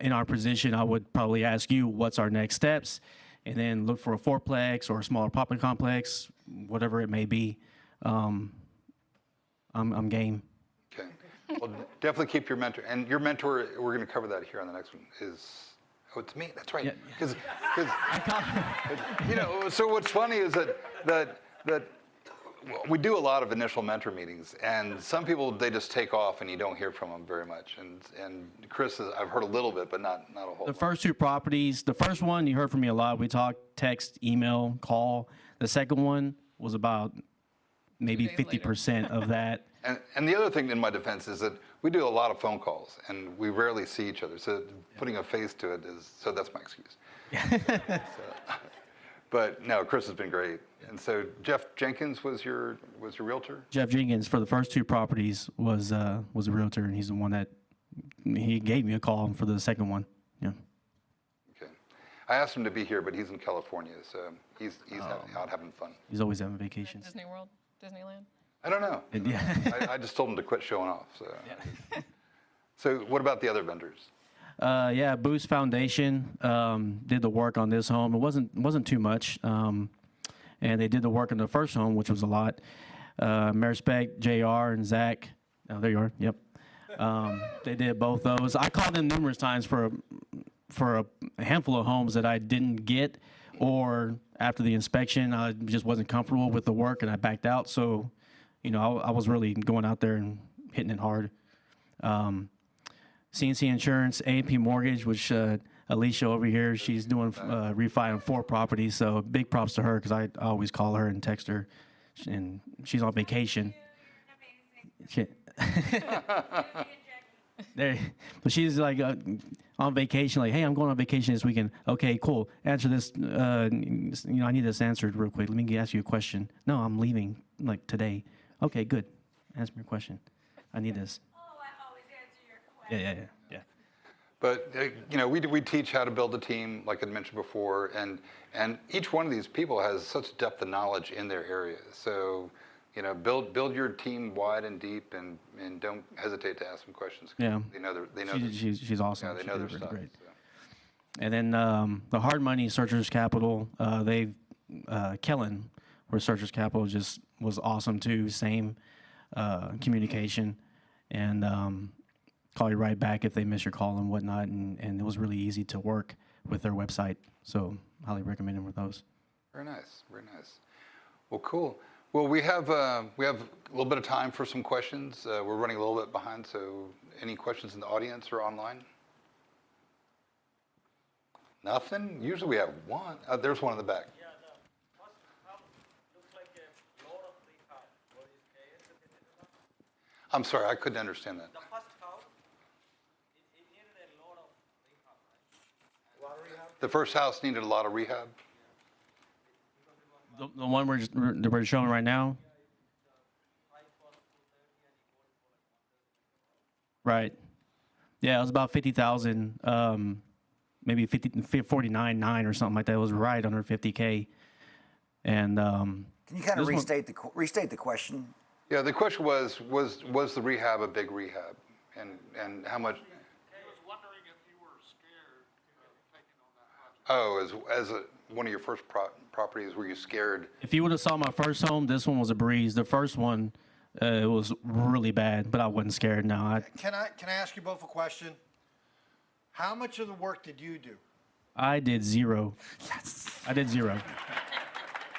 in our position, I would probably ask you, what's our next steps? And then look for a 4-plex or a smaller apartment complex, whatever it may be. I'm game. Okay. Well, definitely keep your mentor. And your mentor, we're going to cover that here on the next one, it's me. That's right. Because so what's funny is that we do a lot of initial mentor meetings, and some people, they just take off and you don't hear from them very much. And Chris, I've heard a little bit, but not a whole lot. The first 2 properties, the first one, you heard from me a lot. We talked, text, email, call. The second one was about maybe 50% of that. And the other thing in my defense is that we do a lot of phone calls, and we rarely see each other. So putting a face to it so that's my excuse. But no, Chris has been great. And so Jeff Jenkins was your realtor? Jeff Jenkins for the first 2 properties was a realtor, and he's the one that he gave me a call for the second one. Yeah. Okay. I asked him to be here, but he's in California, so he's out having fun. He's always having vacations. Disney World, Disneyland. I don't know. Yeah. I just told him to quit showing off. So. So what about the other vendors? Yeah, Boost Foundation did the work on this home. It wasn't too much, and they did the work on the first home, which was a lot. Respect, JR, and Zach. Oh, there you are. Yep. They did both those. I called them numerous times for a handful of homes that I didn't get, or after the inspection, I just wasn't comfortable with the work and I backed out. So, I was really going out there and hitting it hard. CNC Insurance, A&P Mortgage, which Alicia over here, she's doing refi on 4 properties. So big props to her because I always call her and text her, and she's on vacation. There, but she's like on vacation. Like, hey, I'm going on vacation this weekend. Okay, cool. Answer this. I need this answered real quick. Let me ask you a question. No, I'm leaving like today. Okay, good. Answer me a question. I need this. Yeah. But we teach how to build a team, like I mentioned before, and each one of these people has such depth of knowledge in their area. So, build your team wide and deep, and don't hesitate to ask them questions. Yeah, they know she's awesome. Yeah, they know their really stuff. Great. So. And then the hard money Searchers Capital, Kellen, where Searchers Capital just was awesome too. Same communication, and call you right back if they miss your call and whatnot. And it was really easy to work with their website. So highly recommend them with those. Very nice, very nice. Well, cool. Well, we have a little bit of time for some questions. We're running a little bit behind, so any questions in the audience or online? Nothing? Usually we have one. There's one in the back. Yeah, the first house looks like a lot of rehab. What is the I'm sorry, I couldn't understand that. The first house, it needed a lot of rehab, right? A lot of rehab? The first house needed a lot of rehab. The one we're showing right now? Right. Yeah, it was about 50,000, maybe 49.9 or something like that. It was right under 50K. And can you kind of restate the question? Yeah, the question was the rehab a big rehab, and how much? I was wondering if you were scared of taking on that project. Oh, as one of your first properties, were you scared? If you would have saw my first home, this one was a breeze. The first one, it was really bad, but I wasn't scared. No, Can I ask you both a question? How much of the work did you do? I did 0. Yes. I did 0.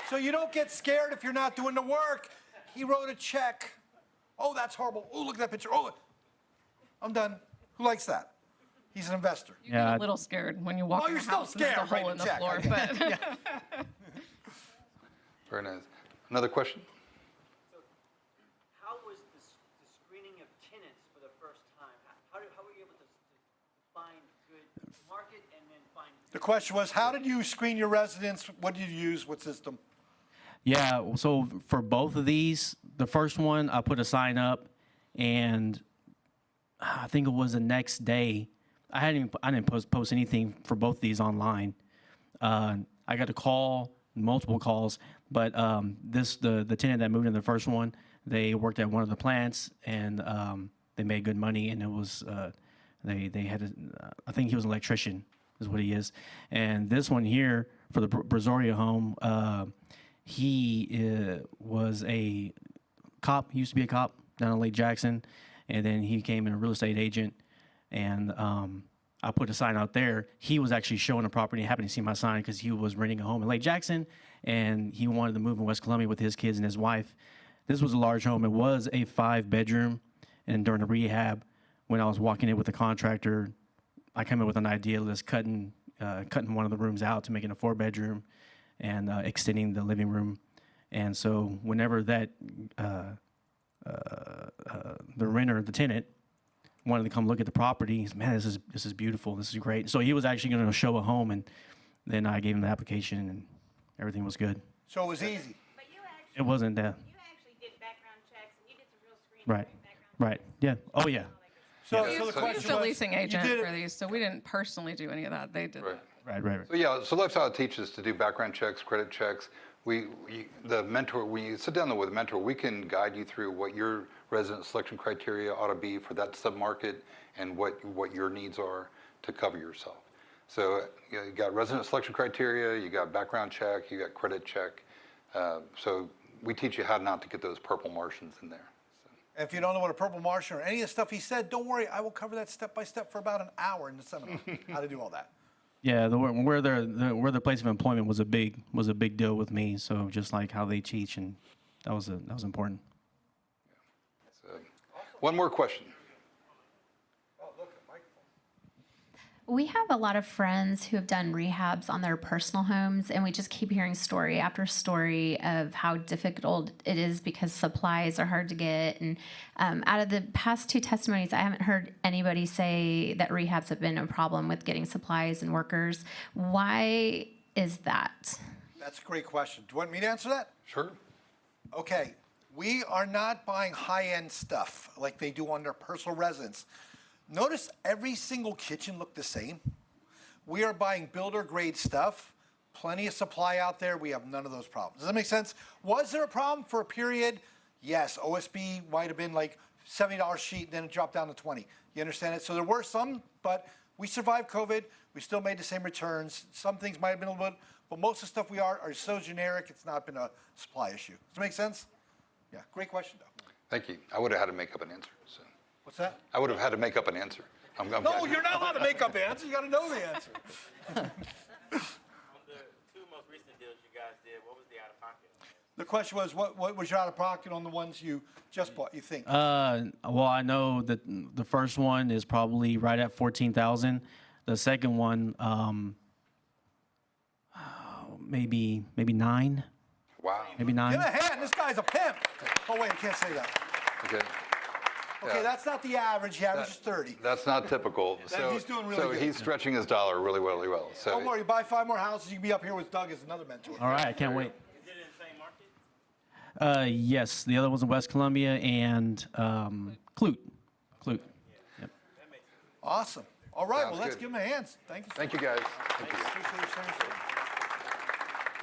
So you don't get scared if you're not doing the work. He wrote a check. Oh, that's horrible. Oh, look at that picture. Oh, I'm done. Who likes that? He's an investor. You get a little scared when you walk in you're the still house and there's a scared, hole in the Jack, floor. I get But it. Very nice. Another question? How was the screening of tenants for the first time? How were you able to find good market and then find... The question was, how did you screen your residents? What did you use? What system? Yeah, so for both of these, the first one, I put a sign up, and I think it was the next day. I didn't post anything for both of these online. I got a call, multiple calls, but the tenant that moved in the first one, they worked at one of the plants, and they made good money, and it was they had I think he was an electrician is what he is, and this one here for the Brazoria home, he was a cop. He used to be a cop down in Lake Jackson, and then he became a real estate agent. And I put a sign out there. He was actually showing a property. He happened to see my sign because he was renting a home in Lake Jackson, and he wanted to move in West Columbia with his kids and his wife. This was a large home. It was a 5-bedroom, and during the rehab, when I was walking in with the contractor, I came in with an idea of just cutting one of the rooms out to make it a 4-bedroom, and extending the living room. And so whenever that the renter, the tenant, wanted to come look at the property, he said, man, this is beautiful. This is great. So he was actually going to show a home, and then I gave him the application, and everything was good. So it was easy. It wasn't that. You actually did background checks and you did some real screening. Right. Yeah. Oh, yeah. So, we so the used question a was, leasing you agent did it- for these, so we didn't personally do any of that. They did that. Right. So yeah, so Lifestyle teaches to do background checks, credit checks. The mentor, when you sit down with a mentor, we can guide you through what your resident selection criteria ought to be for that submarket and what your needs are to cover yourself. So you got resident selection criteria, you got background check, you got credit check. So we teach you how not to get those purple Martians in there. If you don't know what a purple Martian or any of the stuff he said, don't worry. I will cover that step by step for about an hour in the seminar, how to do all that. Yeah, where the place of employment was a big deal with me. So just like how they teach, and that was important. So, one more question. We have a lot of friends who have done rehabs on their personal homes, and we just keep hearing story after story of how difficult it is because supplies are hard to get. And out of the past 2 testimonies, I haven't heard anybody say that rehabs have been a problem with getting supplies and workers. Why is that? That's a great question. Do you want me to answer that? Sure. Okay. We are not buying high-end stuff like they do on their personal residence. Notice every single kitchen looked the same. We are buying builder-grade stuff. Plenty of supply out there. We have none of those problems. Does that make sense? Was there a problem for a period? Yes. OSB might have been like $70 sheet, then it dropped down to $20. You understand it? So there were some, but we survived COVID. We still made the same returns. Some things might have been a little bit, but most of the stuff we are so generic, it's not been a supply issue. Does that make sense? Yeah. Great question, though. Thank you. I would have had to make up an answer. So. What's that? I would have had to make up an answer. I'm no, you're not allowed to make up answers. You got to know the answer. On the 2 most recent deals you guys did, what was the out-of-pocket? The question was, what was your out-of-pocket on the ones you just bought, you think? Well, I know that the first one is probably right at $14,000. The second one, maybe 9. Wow. Maybe 9. Give him a hand. This guy's a pimp. Oh wait, I can't say that. Okay. Okay, Yeah. that's not the average. The average is 30. That's not typical. He's doing really good. He's stretching his dollar really well. So Don't worry, buy 5 more houses. You can be up here with Doug as another mentor. All right, I can't wait. Is it in the same market? Yes, the other one's in West Columbia and Clute. Yep. Awesome. All right, Sounds well, let's good. give him a hand. Thank you. Thank you, guys. Thank you. Appreciate your service.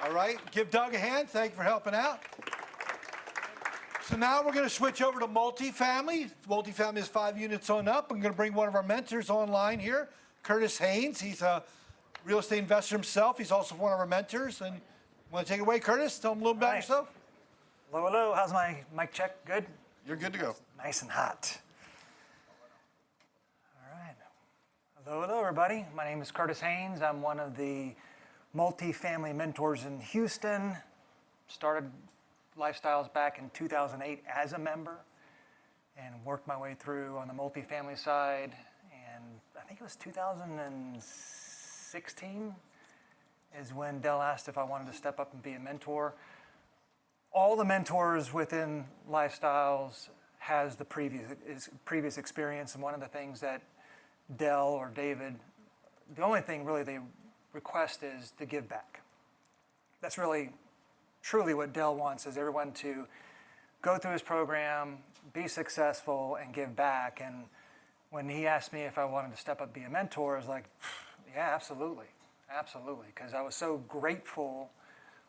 All right, give Doug a hand. Thank you for helping out. So now we're going to switch over to multifamily. Multifamily is 5 units on up. I'm going to bring one of our mentors online here, Curtis Haynes. He's a real estate investor himself. He's also one of our mentors. And want to take it away, Curtis? Tell them a little about yourself. Hello. How's my mic check? Good? You're good to go. Nice and hot. All right. Hello, everybody. My name is Curtis Haynes. I'm one of the multifamily mentors in Houston. Started Lifestyles back in 2008 as a member and worked my way through on the multifamily side. And I think it was 2016 is when Dell asked if I wanted to step up and be a mentor. All the mentors within Lifestyles has the previous experience, and one of the things that Dell or David, the only thing really they request is to give back. That's really truly what Dell wants, is everyone to go through his program, be successful, and give back. And when he asked me if I wanted to step up and be a mentor, I was like, yeah, absolutely, because I was so grateful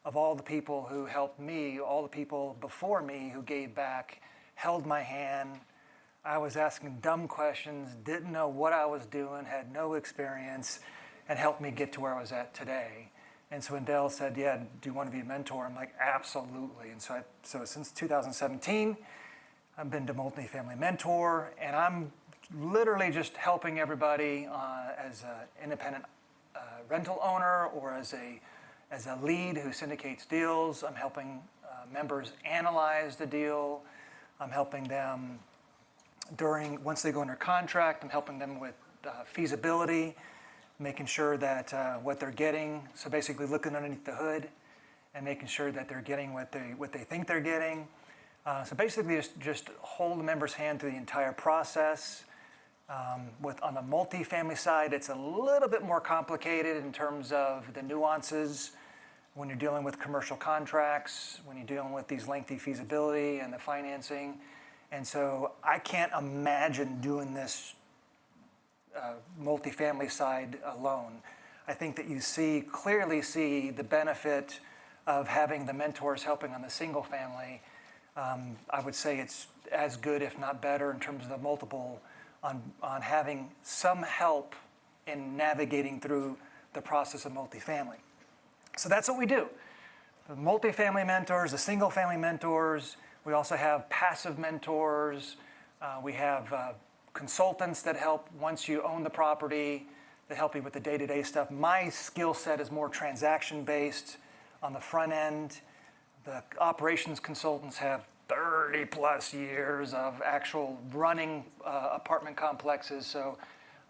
of all the people who helped me, all the people before me who gave back, held my hand. I was asking dumb questions, didn't know what I was doing, had no experience, and helped me get to where I was at today. And so when Dell said, yeah, do you want to be a mentor? I'm like, absolutely. And so since 2017, I've been to multifamily mentor, and I'm literally just helping everybody as an independent rental owner or as a lead who syndicates deals. I'm helping members analyze the deal. I'm helping them once they go under contract. I'm helping them with feasibility, making sure that what they're getting, so basically looking underneath the hood and making sure that they're getting what they think they're getting. So basically just hold the member's hand through the entire process. On the multifamily side, it's a little bit more complicated in terms of the nuances when you're dealing with commercial contracts, when you're dealing with these lengthy feasibility and the financing. And so I can't imagine doing this multifamily side alone. I think that you clearly see the benefit of having the mentors helping on the single family. I would say it's as good, if not better, in terms of the multiple on having some help in navigating through the process of multifamily. So that's what we do. The multifamily mentors, the single family mentors, we also have passive mentors, we have consultants that help once you own the property, that help you with the day-to-day stuff. My skill set is more transaction-based on the front end. The operations consultants have 30 plus years of actual running apartment complexes, so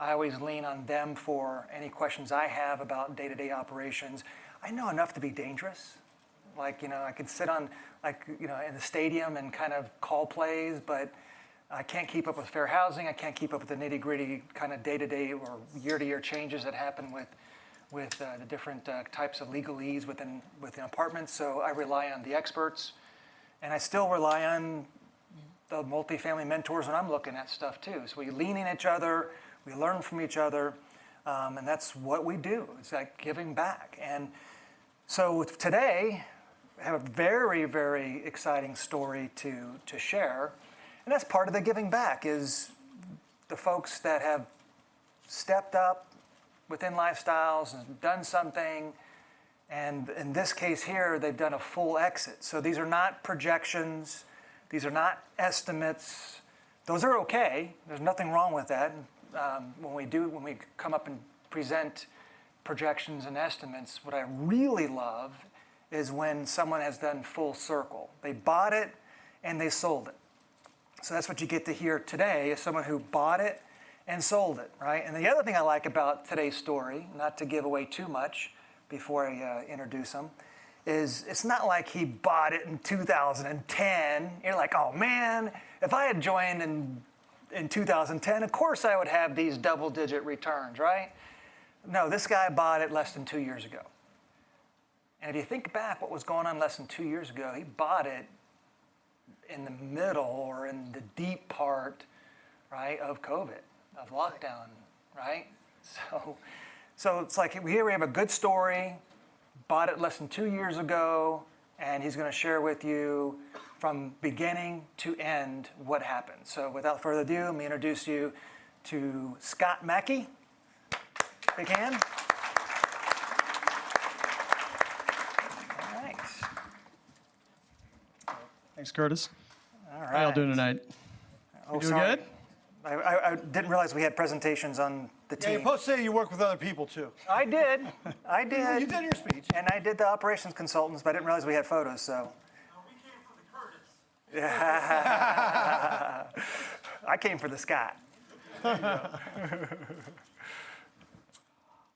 I always lean on them for any questions I have about day-to-day operations. I know enough to be dangerous. Like, I could sit on, in the stadium and kind of call plays, but I can't keep up with fair housing. I can't keep up with the nitty-gritty kind of day-to-day or year-to-year changes that happen with the different types of legalese within apartments. So I rely on the experts, and I still rely on the multifamily mentors when I'm looking at stuff too. So we lean on each other, we learn from each other, and that's what we do. It's like giving back. And so today, I have a very, very exciting story to share. And that's part of the giving back, is the folks that have stepped up within Lifestyles and done something. And in this case here, they've done a full exit. So these are not projections. These are not estimates. Those are okay. There's nothing wrong with that. When we come up and present projections and estimates, what I really love is when someone has done full circle. They bought it and they sold it. So that's what you get to hear today, is someone who bought it and sold it, right? And the other thing I like about today's story, not to give away too much before I introduce him, is it's not like he bought it in 2010. You're like, oh man, if I had joined in 2010, of course I would have these double-digit returns, right? No, this guy bought it less than 2 years ago. And if you think back what was going on less than 2 years ago, he bought it in the middle or in the deep part, right, of COVID, of lockdown, right? So it's like here we have a good story, bought it less than 2 years ago, and he's going to share with you from beginning to end what happened. So without further ado, let me introduce you to Scott Mackey. Big hand. All right. Thanks, Curtis. All right. How y'all doing tonight? Oh, You doing sorry. good? I didn't realize we had presentations on the Yeah, team. you're supposed to say you work with other people too. I did. I did. You did your speech. And I did the operations consultants, but I didn't realize we had photos, so. Yeah. I came for the Scott.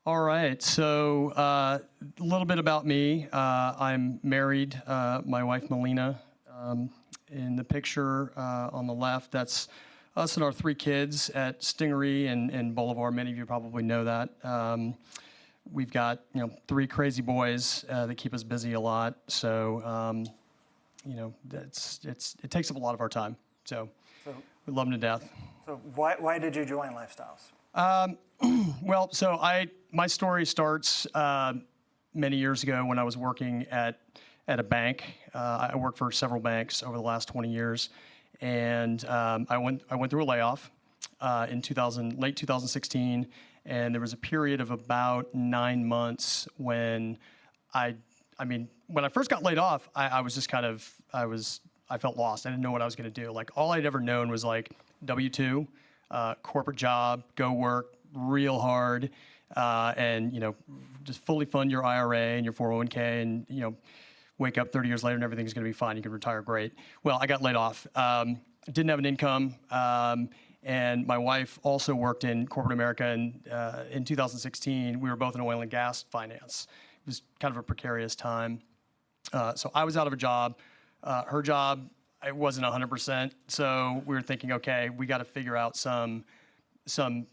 All right, so a little bit about me. I'm married, my wife Melina. In the picture on the left, that's us and our 3 kids at Stingery and Boulevard. Many of you probably know that. We've got 3 crazy boys that keep us busy a lot. So it takes up a lot of our time. So we love them to death. So why did you join Lifestyles? Well, so my story starts many years ago when I was working at a bank. I worked for several banks over the last 20 years, and I went through a layoff in late 2016, and there was a period of about 9 months when when I first got laid off, I was just I felt lost. I didn't know what I was going to do. Like, all I'd ever known was like W-2, corporate job, go work real hard, and just fully fund your IRA and your 401k, and wake up 30 years later and everything's going to be fine. You can retire great. Well, I got laid off. Didn't have an income, and my wife also worked in corporate America. And in 2016, we were both in oil and gas finance. It was kind of a precarious time. So I was out of a job. Her job, it wasn't 100%. So we were thinking, okay, we got to figure out some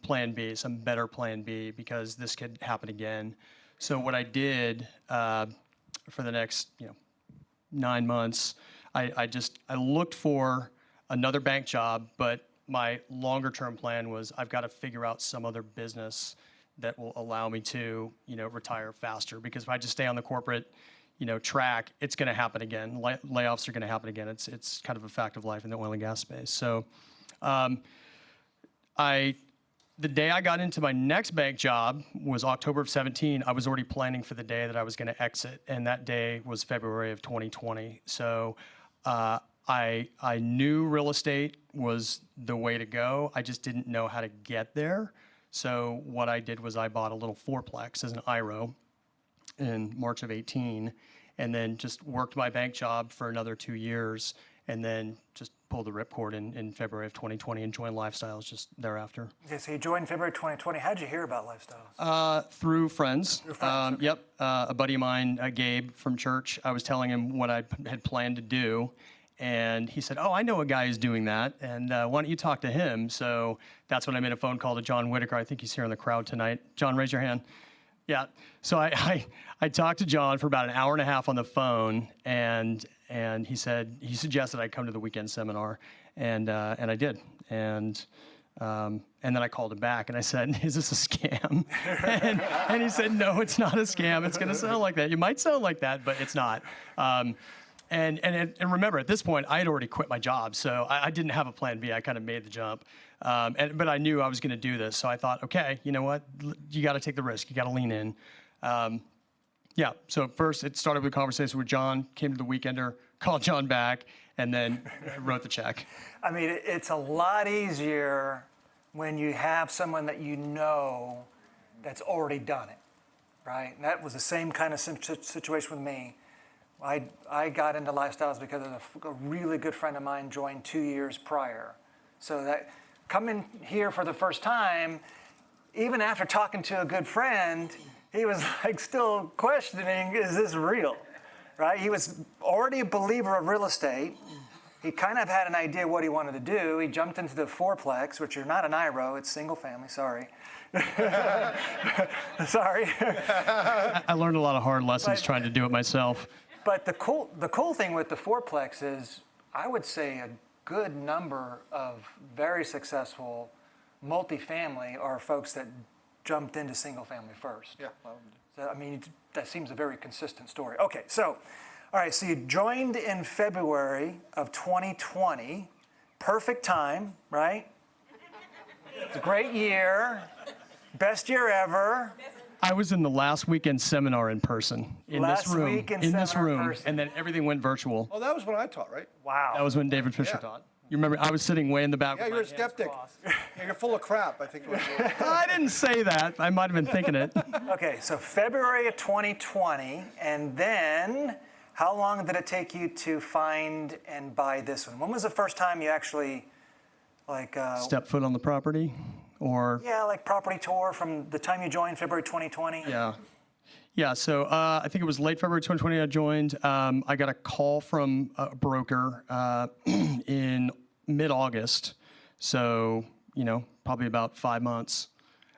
plan B, some better plan B, because this could happen again. So what I did for the next 9 months, I looked for another bank job, but my longer term plan was I've got to figure out some other business that will allow me to retire faster, because if I just stay on the corporate track, it's going to happen again. Layoffs are going to happen again. It's kind of a fact of life in the oil and gas space. So the day I got into my next bank job was October of 17. I was already planning for the day that I was going to exit, and that day was February of 2020. So I knew real estate was the way to go. I just didn't know how to get there. So what I did was I bought a little fourplex as an IRO in March of 18, and then just worked my bank job for another 2 years, and then just pulled the ripcord in February of 2020 and joined Lifestyles just thereafter. Okay, so you joined February 2020. How'd you hear about Lifestyles? Through friends. Through friends, okay. Yep. A buddy of mine, Gabe from church, I was telling him what I had planned to do. And he said, oh, I know a guy who's doing that. And why don't you talk to him? So that's when I made a phone call to John Whitaker. I think he's here in the crowd tonight. John, raise your hand. Yeah. So I talked to John for about an hour and a half on the phone, and he suggested I come to the weekend seminar, and I did. And then I called him back and I said, is this a scam? and he said, no, it's not a scam. It's going to sound like that. You might sound like that, but it's not. And remember, at this point, I had already quit my job, so I didn't have a plan B. I kind of made the jump. But I knew I was going to do this, so I thought, okay, you know what? You got to take the risk. You got to lean in. Yeah, so first it started with a conversation with John, came to the Weekender, called John back, and then wrote the check. I mean, it's a lot easier when you have someone that you know that's already done it, right? And that was the same kind of situation with me. I got into Lifestyles because a really good friend of mine joined 2 years prior. So that coming here for the first time, even after talking to a good friend, he was like still questioning, is this real, right? He was already a believer of real estate. He kind of had an idea what he wanted to do. He jumped into the fourplex, which are not an IRO, it's single family, sorry. Sorry. I learned a lot of hard lessons trying to do it myself. But the cool thing with the fourplex is, I would say a good number of very successful multifamily are folks that jumped into single family first. Yeah. So, I mean, that seems a very consistent story. Okay, so, all right, so you joined in February of 2020. Perfect time, right? It's a great year. Best year ever. I was in the last weekend seminar in person, in this room, and then everything went virtual. Oh, that was when I taught, right? Wow. That was when David Fisher taught. You remember, I was sitting way in the back. Yeah, you're a skeptic. Yeah, you're full of crap, I think. I didn't say that. I might have been thinking it. Okay, so February of 2020, and then how long did it take you to find and buy this one? When was the first time you actually, like... Step foot on the property? Or yeah, like property tour from the time you joined, February 2020? Yeah, so I think it was late February 2020 I joined. I got a call from a broker in mid-August, so, you know, probably about 5 months.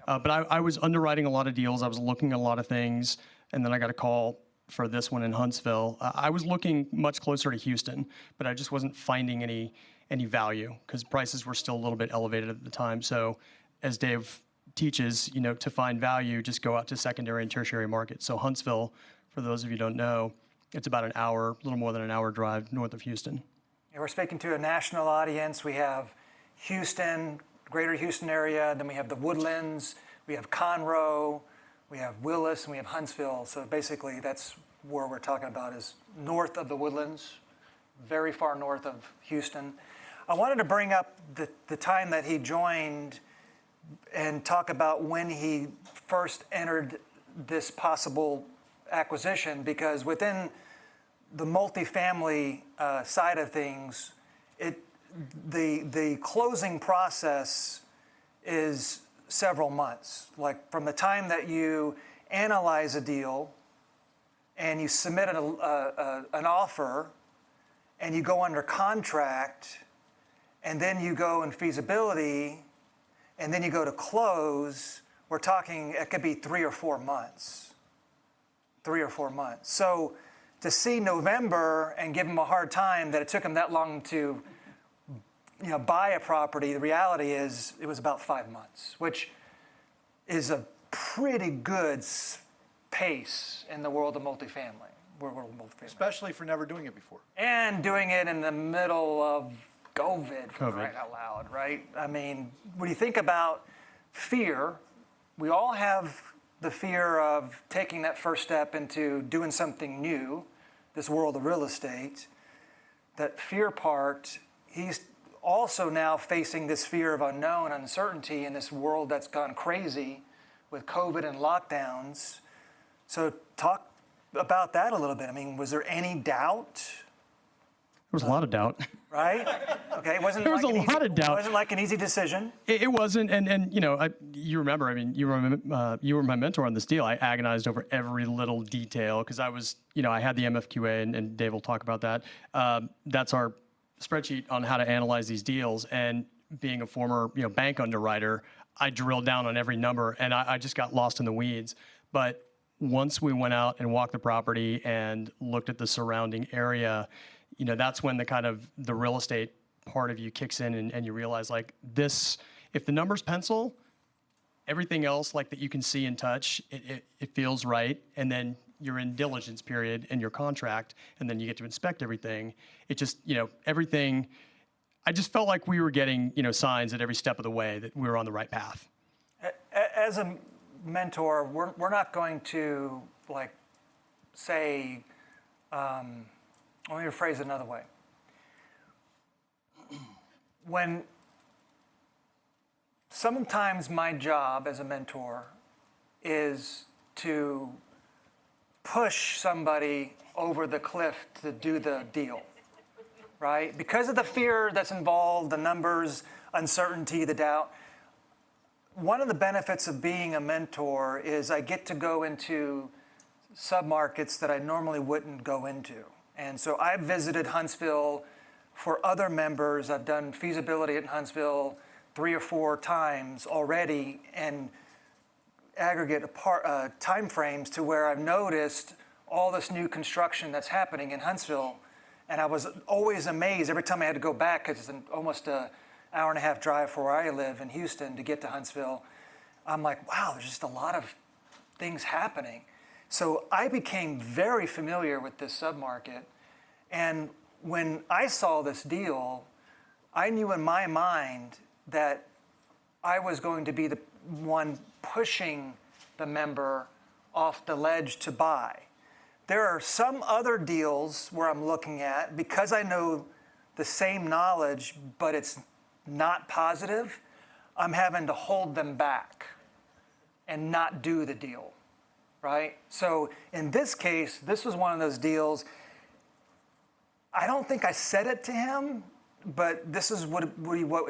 But I was underwriting a lot of deals. I was looking at a lot of things, and then I got a call for this one in Huntsville. I was looking much closer to Houston, but I just wasn't finding any value because prices were still a little bit elevated at the time. So as Dave teaches, you know, to find value, just go out to secondary and tertiary markets. So Huntsville, for those of you who don't know, it's about an hour, a little more than an hour drive north of Houston. Yeah, we're speaking to a national audience. We have Houston, greater Houston area, then we have the Woodlands, we have Conroe, we have Willis, and we have Huntsville. So basically that's where we're talking about is north of the Woodlands, very far north of Houston. I wanted to bring up the time that he joined and talk about when he first entered this possible acquisition, because within the multifamily side of things, the closing process is several months. Like from the time that you analyze a deal and you submit an offer and you go under contract and then you go in feasibility and then you go to close, we're talking, it could be 3 or 4 months. 3 or 4 months. So to see November and give him a hard time that it took him that long to, you know, buy a property, the reality is it was about 5 months, which is a pretty good pace in the world of multifamily. Especially for never doing it before. And doing it in the middle of COVID, for crying out loud, right? I mean, when you think about fear. We all have the fear of taking that first step into doing something new, this world of real estate. That fear part, he's also now facing this fear of unknown, uncertainty in this world that's gone crazy with COVID and lockdowns. So talk about that a little bit. I mean, was there any doubt? There was a lot of doubt. Right? Okay, it wasn't There was like a lot of doubt. It wasn't like an easy decision. It wasn't, and you know, you remember. I mean, you were my mentor on this deal. I agonized over every little detail because I was, you know, I had the MFQA, and Dave will talk about that. That's our spreadsheet on how to analyze these deals. And being a former, you know, bank underwriter, I drilled down on every number, and I just got lost in the weeds. But once we went out and walked the property and looked at the surrounding area, you know, that's when the kind of the real estate part of you kicks in, and you realize, like, this, if the numbers pencil, everything else, like, that you can see and touch, it feels right. And then you're in diligence period in your contract, and then you get to inspect everything. It just, you know, everything, I just felt like we were getting, you know, signs at every step of the way that we were on the right path. As a mentor, we're not going to, like, say, let me rephrase it another way. When sometimes my job as a mentor is to push somebody over the cliff to do the deal, right? Because of the fear that's involved, the numbers, uncertainty, the doubt. One of the benefits of being a mentor is I get to go into submarkets that I normally wouldn't go into. And so I've visited Huntsville for other members. I've done feasibility in Huntsville 3 or 4 times already, and aggregate time frames to where I've noticed all this new construction that's happening in Huntsville. And I was always amazed every time I had to go back, because it's almost an hour-and-a-half drive from where I live in Houston to get to Huntsville. I'm like, wow, there's just a lot of things happening. So I became very familiar with this submarket. And when I saw this deal, I knew in my mind that I was going to be the one pushing the member off the ledge to buy. There are some other deals where I'm looking at, because I know the same knowledge, but it's not positive, I'm having to hold them back and not do the deal, right? So in this case, this was one of those deals. I don't think I said it to him, but this is what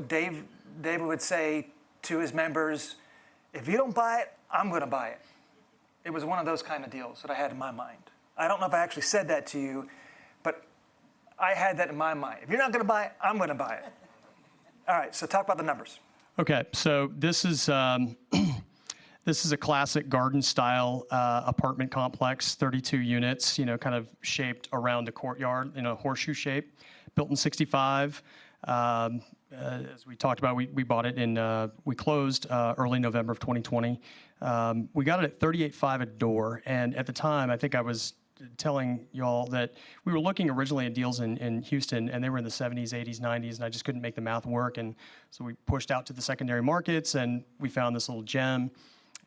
David would say to his members: if you don't buy it, I'm going to buy it. It was one of those kind of deals that I had in my mind. I don't know if I actually said that to you, but I had that in my mind. If you're not going to buy it, I'm going to buy it. All right, so talk about the numbers. Okay, so this is this is a classic garden-style apartment complex, 32 units, you know, kind of shaped around a courtyard in a horseshoe shape, built in '65. As we talked about, we bought it in, we closed early November of 2020. We got it at $38.5 a door, and at the time, I think I was telling y'all that we were looking originally at deals in Houston, and they were in the 70s, 80s, 90s, and I just couldn't make the math work. And so we pushed out to the secondary markets, and we found this little gem.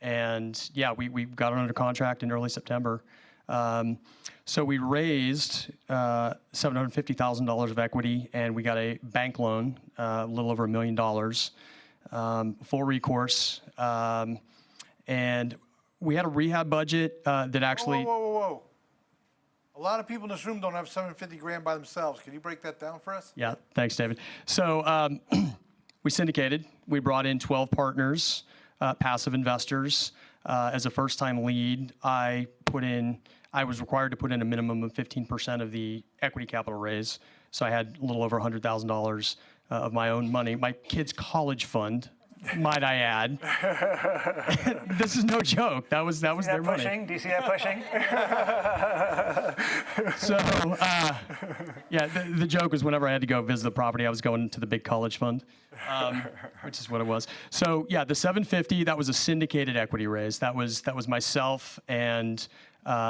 And yeah, we got it under contract in early September. So we raised $750,000 of equity, and we got a bank loan, a little over $1 million, full recourse. And we had a rehab budget that actually... Whoa. A lot of people in this room don't have $750,000 by themselves. Can you break that down for us? Yeah, thanks, David. So we syndicated. We brought in 12 partners, passive investors. As a first-time lead, I was required to put in a minimum of 15% of the equity capital raise. So I had a little over $100,000 of my own money, my kids' college fund, might I add. This is no joke. That was their money. Do you see that pushing? So, yeah, the joke was whenever I had to go visit the property, I was going to the big college fund, which is what it was. So, yeah, the $750, that was a syndicated equity raise. That was myself and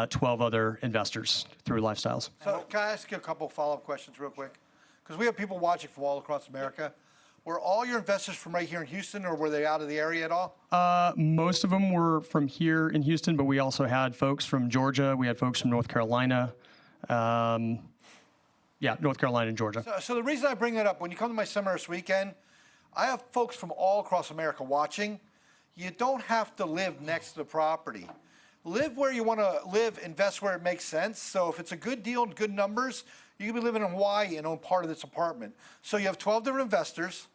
12 other investors through Lifestyles. So can I ask you a couple follow-up questions real quick? Because we have people watching from all across America. Were all your investors from right here in Houston, or were they out of the area at all? Most of them were from here in Houston, but we also had folks from Georgia. We had folks from North Carolina. North Carolina and Georgia. So the reason I bring that up, when you come to my seminar this weekend, I have folks from all across America watching. You don't have to live next to the property. Live where you want to live, invest where it makes sense. So if it's a good deal and good numbers, you can be living in Hawaii and own part of this apartment. So you have 12 different investors,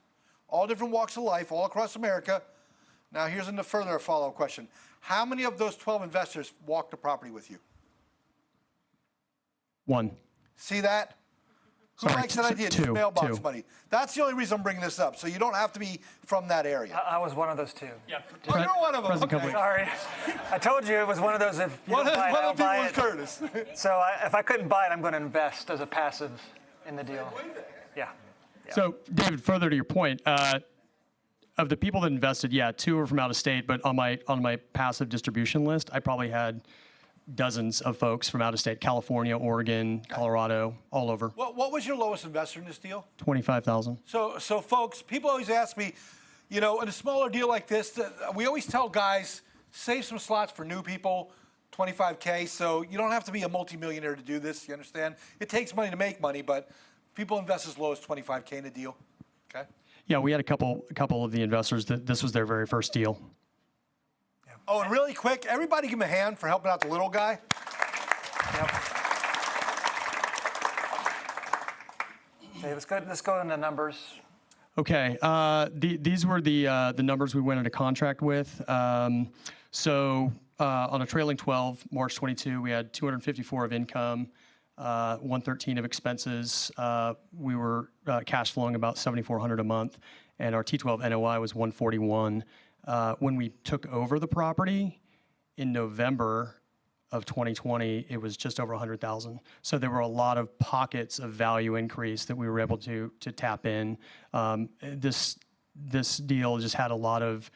all different walks of life, all across America. Now here's a further follow-up question. How many of those 12 investors walked the property with you? One. See that? Who Sorry, likes that idea? Just two. mailbox money. That's the only reason I'm bringing this up. So you don't have to be from that area. I was one of those two. Yeah. Oh, you're one of them. Okay. Sorry. I told you it was one of those, if you don't buy it, I don't buy it. Curtis. So if I couldn't buy it, I'm going to invest as a passive in the deal. Yeah. So, David, further to your point, of the people that invested, 2 were from out of state, but on my passive distribution list, I probably had dozens of folks from out of state: California, Oregon, Colorado, all over. What was your lowest investor in this deal? 25,000. So folks, people always ask me, in a smaller deal like this, we always tell guys, save some slots for new people, 25K. So you don't have to be a multimillionaire to do this. You understand? It takes money to make money, but people invest as low as 25K in a deal. Okay. Yeah, we had a couple of the investors that this was their very first deal. Oh, and really quick, everybody give him a hand for helping out the little guy. Yep. Okay, let's go into numbers. Okay, these were the numbers we went into contract with. So on a trailing 12, March 22, we had 254 of income, 113 of expenses. We were cash flowing about 7,400 a month, and our T12 NOI was 141. When we took over the property in November of 2020, it was just over 100,000. So there were a lot of pockets of value increase that we were able to tap in. This deal just had a lot of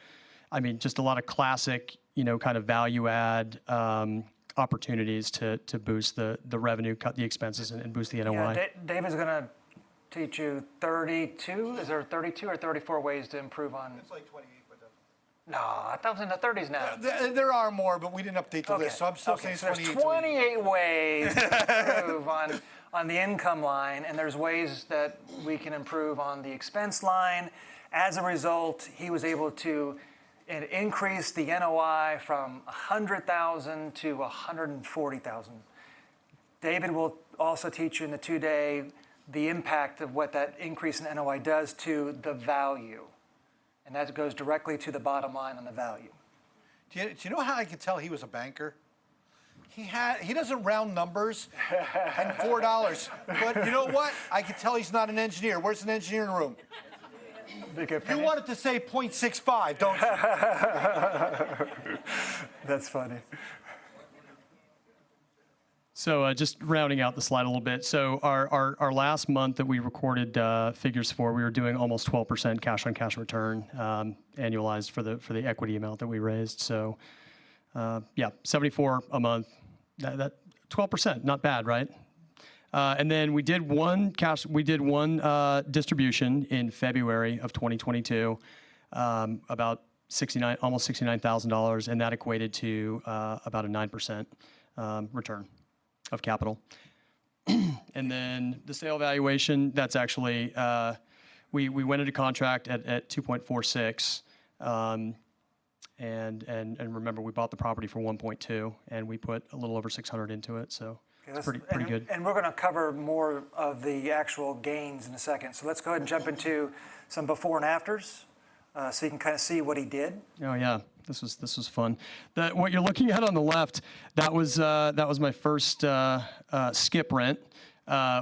classic, kind of value add opportunities to boost the revenue, cut the expenses, and boost the NOI. Yeah, David's going to teach you 32. Is there 32 or 34 ways to improve on? It's like 28. No, I thought it was in the 30s now. There are more, but we didn't update the list, so I'm still saying so 28. There's 28 ways to improve on the income line, and there's ways that we can improve on the expense line. As a result, he was able to increase the NOI from 100,000 to 140,000. David will also teach you in the 2-day the impact of what that increase in NOI does to the value. And that goes directly to the bottom line on the value. Do you know how I could tell he was a banker? He doesn't round numbers and $4. But you know what? I could tell he's not an engineer. Where's an engineer in the room? You wanted to say 0.65, don't you? That's funny. So just rounding out the slide a little bit. So our last month that we recorded figures for, we were doing almost 12% cash on cash return annualized for the equity amount that we raised. So 74 a month. That 12%, not bad, right? And then we did one distribution in February of 2022, about almost $69,000, and that equated to about a 9% return of capital. And then the sale valuation, that's actually, we went into contract at 2.46. And remember, we bought the property for 1.2, and we put a little over 600 into it, so it's pretty good. And we're going to cover more of the actual gains in a second. So let's go ahead and jump into some before and afters, so you can kind of see what he did. Oh yeah, this was fun. What you're looking at on the left, that was my first skip rent.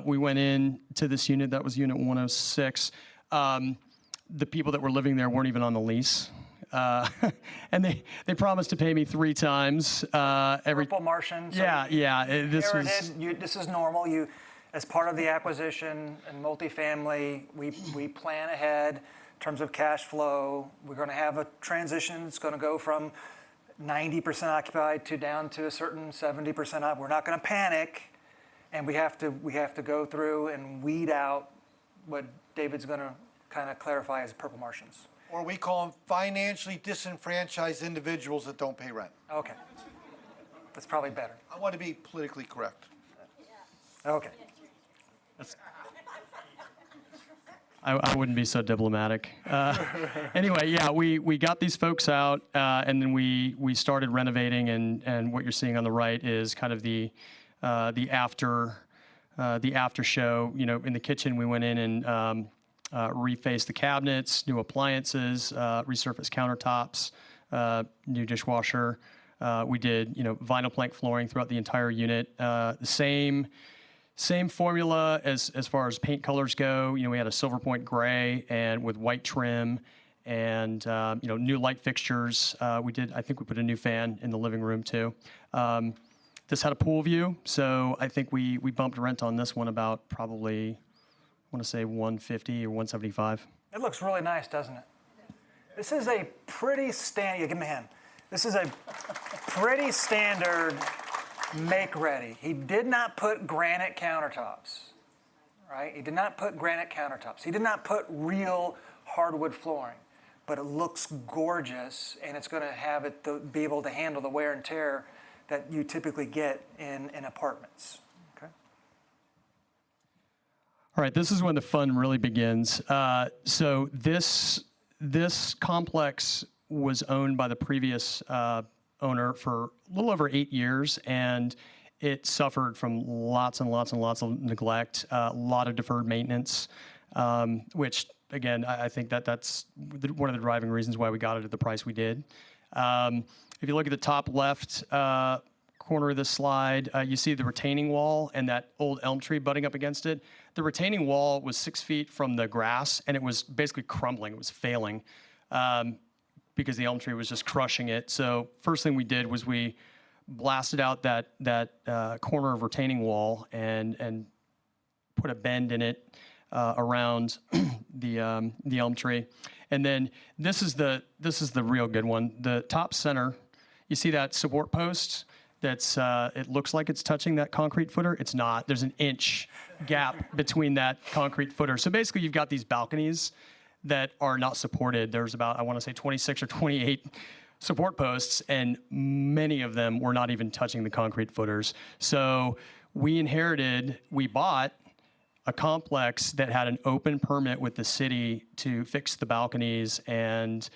We went in to this unit. That was unit 106. The people that were living there weren't even on the lease. And they promised to pay me 3 times every. Purple Martian. So This is normal. You, as part of the acquisition and multifamily, we plan ahead in terms of cash flow. We're going to have a transition. It's going to go from 90% occupied to down to a certain 70% occupied. We're not going to panic, and we have to go through and weed out what David's going to kind of clarify as purple Martians. Or we call them financially disenfranchised individuals that don't pay rent. Okay. That's probably better. I want to be politically correct. Okay. I wouldn't be so diplomatic. Anyway, yeah, we got these folks out, and then we started renovating, and what you're seeing on the right is kind of the after show. You know, in the kitchen, we went in and refaced the cabinets, new appliances, resurfaced countertops, new dishwasher. We did, vinyl plank flooring throughout the entire unit. The same formula as far as paint colors go. We had a silver point gray and with white trim, and new light fixtures. I think we put a new fan in the living room too. This had a pool view, so I think we bumped rent on this one about probably, I want to say 150 or 175. It looks really nice, doesn't it? This is a pretty standard, give me a hand. This is a pretty standard make-ready. He did not put granite countertops, right? He did not put granite countertops. He did not put real hardwood flooring, but it looks gorgeous, and it's going to have it to be able to handle the wear and tear that you typically get in apartments. Okay. All right, this is when the fun really begins. So this complex was owned by the previous owner for a little over 8 years, and it suffered from lots and lots and lots of neglect, a lot of deferred maintenance, which, again, I think that's one of the driving reasons why we got it at the price we did. If you look at the top left corner of this slide, you see the retaining wall and that old elm tree butting up against it. The retaining wall was 6 feet from the grass, and it was basically crumbling. It was failing because the elm tree was just crushing it. So first thing we did was we blasted out that corner of retaining wall and put a bend in it around the elm tree. And then this is the real good one. The top center, you see that support post that's it looks like it's touching that concrete footer. It's not. There's an inch gap between that concrete footer. So basically you've got these balconies that are not supported. There's about, I want to say 26 or 28 support posts, and many of them were not even touching the concrete footers. So we bought a complex that had an open permit with the city to fix the balconies, and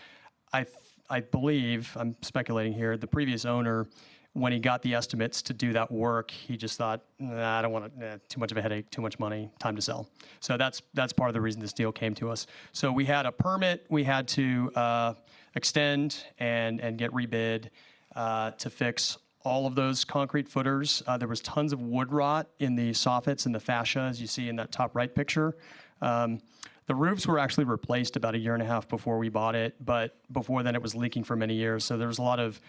I believe, I'm speculating here, the previous owner, when he got the estimates to do that work, he just thought, I don't want too much of a headache, too much money, time to sell. So that's part of the reason this deal came to us. So we had a permit we had to extend and get rebid to fix all of those concrete footers. There was tons of wood rot in the soffits and the fascia, as you see in that top right picture. The roofs were actually replaced about 1.5 years before we bought it, but before then it was leaking for many years. So there was a lot of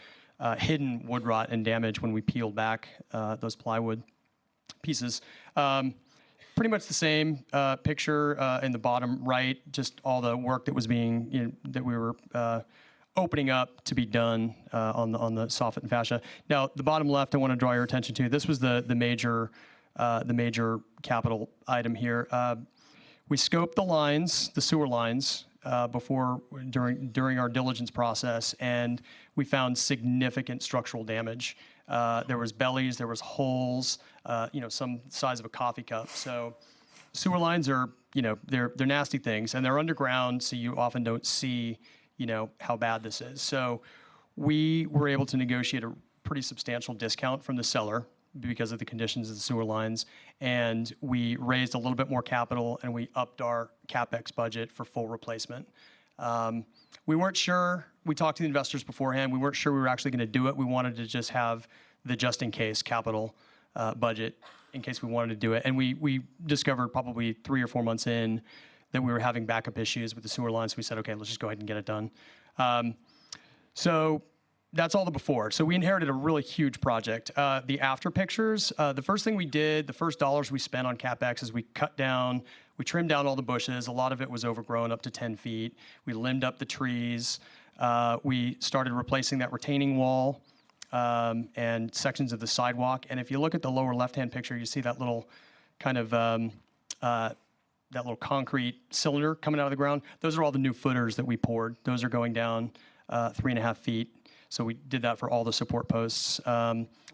hidden wood rot and damage when we peeled back those plywood pieces. Pretty much the same picture in the bottom right, just all the work that was being, that we were opening up to be done on the soffit and fascia. Now, the bottom left, I want to draw your attention to. This was the major capital item here. We scoped the lines, the sewer lines, during our diligence process, and we found significant structural damage. There was bellies, there was holes, some size of a coffee cup. So sewer lines are, they're nasty things, and they're underground, so you often don't see, how bad this is. So we were able to negotiate a pretty substantial discount from the seller because of the conditions of the sewer lines, and we raised a little bit more capital, and we upped our CapEx budget for full replacement. We weren't sure, we talked to the investors beforehand, we weren't sure we were actually going to do it. We wanted to just have the just-in-case capital budget in case we wanted to do it. And we discovered probably 3 or 4 months in that we were having backup issues with the sewer lines. So we said, okay, let's just go ahead and get it done. So that's all the before. So we inherited a really huge project. The after pictures, the first thing we did, the first dollars we spent on CapEx is we trimmed down all the bushes. A lot of it was overgrown up to 10 feet. We limbed up the trees. We started replacing that retaining wall and sections of the sidewalk. And if you look at the lower left-hand picture, you see that little kind of that little concrete cylinder coming out of the ground. Those are all the new footers that we poured. Those are going down 3.5 feet. So we did that for all the support posts.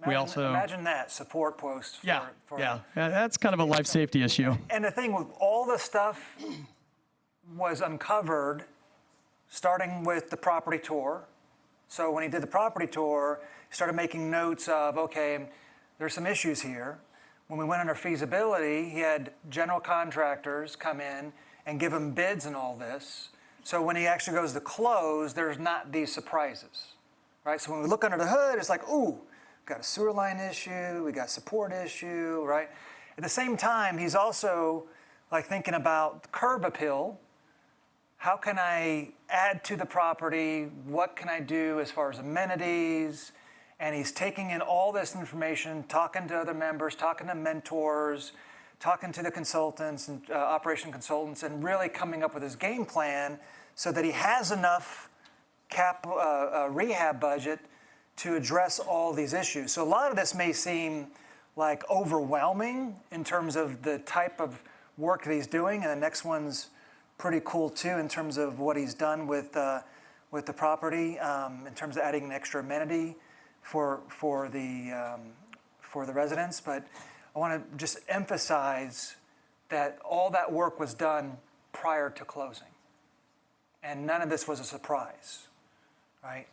We also imagine that support posts. Yeah, that's kind of a life safety issue. And the thing with all this stuff was uncovered starting with the property tour. So when he did the property tour, he started making notes of, okay, there's some issues here. When we went under feasibility, he had general contractors come in and give him bids and all this. So when he actually goes to close, there's not these surprises, right? So when we look under the hood, it's like, ooh, we got a sewer line issue, we got support issue, right? At the same time, he's also like thinking about curb appeal. How can I add to the property? What can I do as far as amenities? And he's taking in all this information, talking to other members, talking to mentors, talking to the consultants and operation consultants, and really coming up with his game plan so that he has enough rehab budget to address all these issues. So a lot of this may seem like overwhelming in terms of the type of work that he's doing, and the next one's pretty cool too in terms of what he's done with the property, in terms of adding an extra amenity for the residents. But I want to just emphasize that all that work was done prior to closing, and none of this was a surprise, right?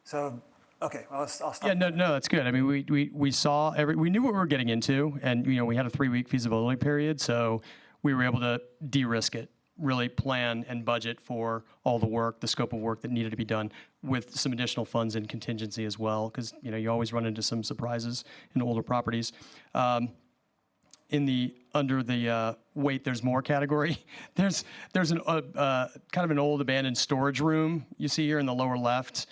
So, okay, well, I'll stop. Yeah, no, that's good. I mean, we saw we knew what we were getting into, and we had a 3-week feasibility period, so we were able to de-risk it, really plan and budget for all the work, the scope of work that needed to be done, with some additional funds in contingency as well, because you always run into some surprises in older properties. Under the wait, there's more category. There's an kind of an old abandoned storage room you see here in the lower left.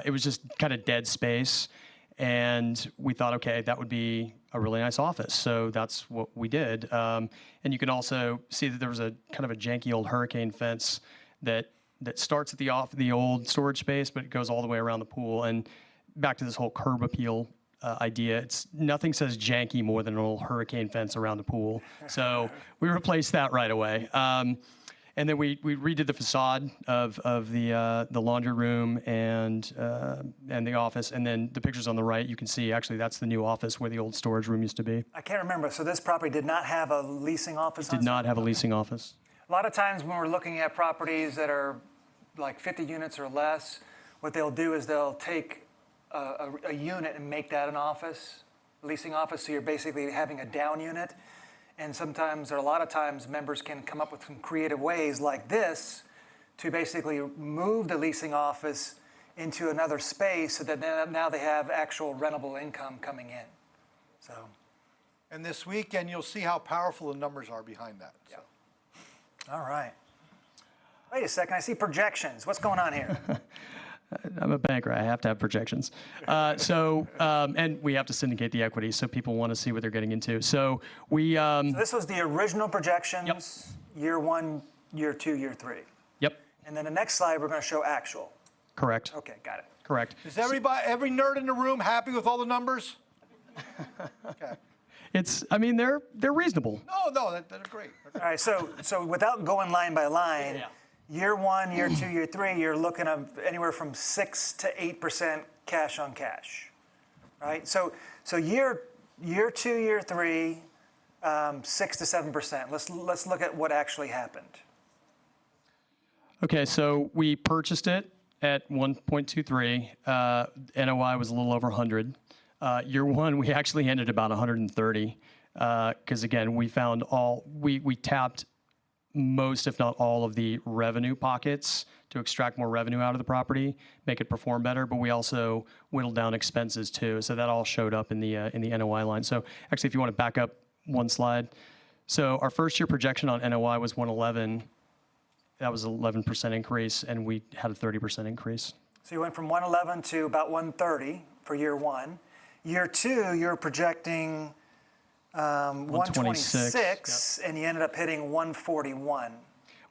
It was just kind of dead space, and we thought, okay, that would be a really nice office. So that's what we did. And you can also see that there was a kind of a janky old hurricane fence that starts at the old storage space, but it goes all the way around the pool. And back to this whole curb appeal idea, nothing says janky more than an old hurricane fence around the pool. So we replaced that right away. And then we redid the facade of the laundry room and the office. And then the pictures on the right, you can see actually that's the new office where the old storage room used to be. I can't remember. So this property did not have a leasing office? Did not have a leasing office. A lot of times when we're looking at properties that are like 50 units or less, what they'll do is they'll take a unit and make that an office, leasing office. So you're basically having a down unit. And sometimes, or a lot of times, members can come up with some creative ways like this to basically move the leasing office into another space so that now they have actual rentable income coming in. So, And this weekend, you'll see how powerful the numbers are behind that. So. All right. Wait a second, I see projections. What's going on here? I'm a banker. I have to have projections. And we have to syndicate the equity, so people want to see what they're getting into. So we. So this was the original projections, Yep. Year 1, year 2, year 3. Yep. And then the next slide, we're going to show actual. Correct. Okay, got it. Correct. Is every nerd in the room happy with all the numbers? Okay. They're reasonable. No, they're great. All right, so without going line by line, year 1, year 2, year 3, you're looking at anywhere from 6 to 8% cash on cash, right? So year 2, year 3, 6 to 7%. Let's look at what actually happened. Okay, so we purchased it at 1.23. NOI was a little over 100. Year 1, we actually ended about 130 because again, we found we tapped most, if not all, of the revenue pockets to extract more revenue out of the property, make it perform better. But we also whittled down expenses too, so that all showed up in the NOI line. So actually, if you want to back up one slide, so our first year projection on NOI was 111. That was an 11% increase, and we had a 30% increase. So you went from 111 to about 130 for year 1. Year 2, you're projecting 126, and you ended up hitting 141.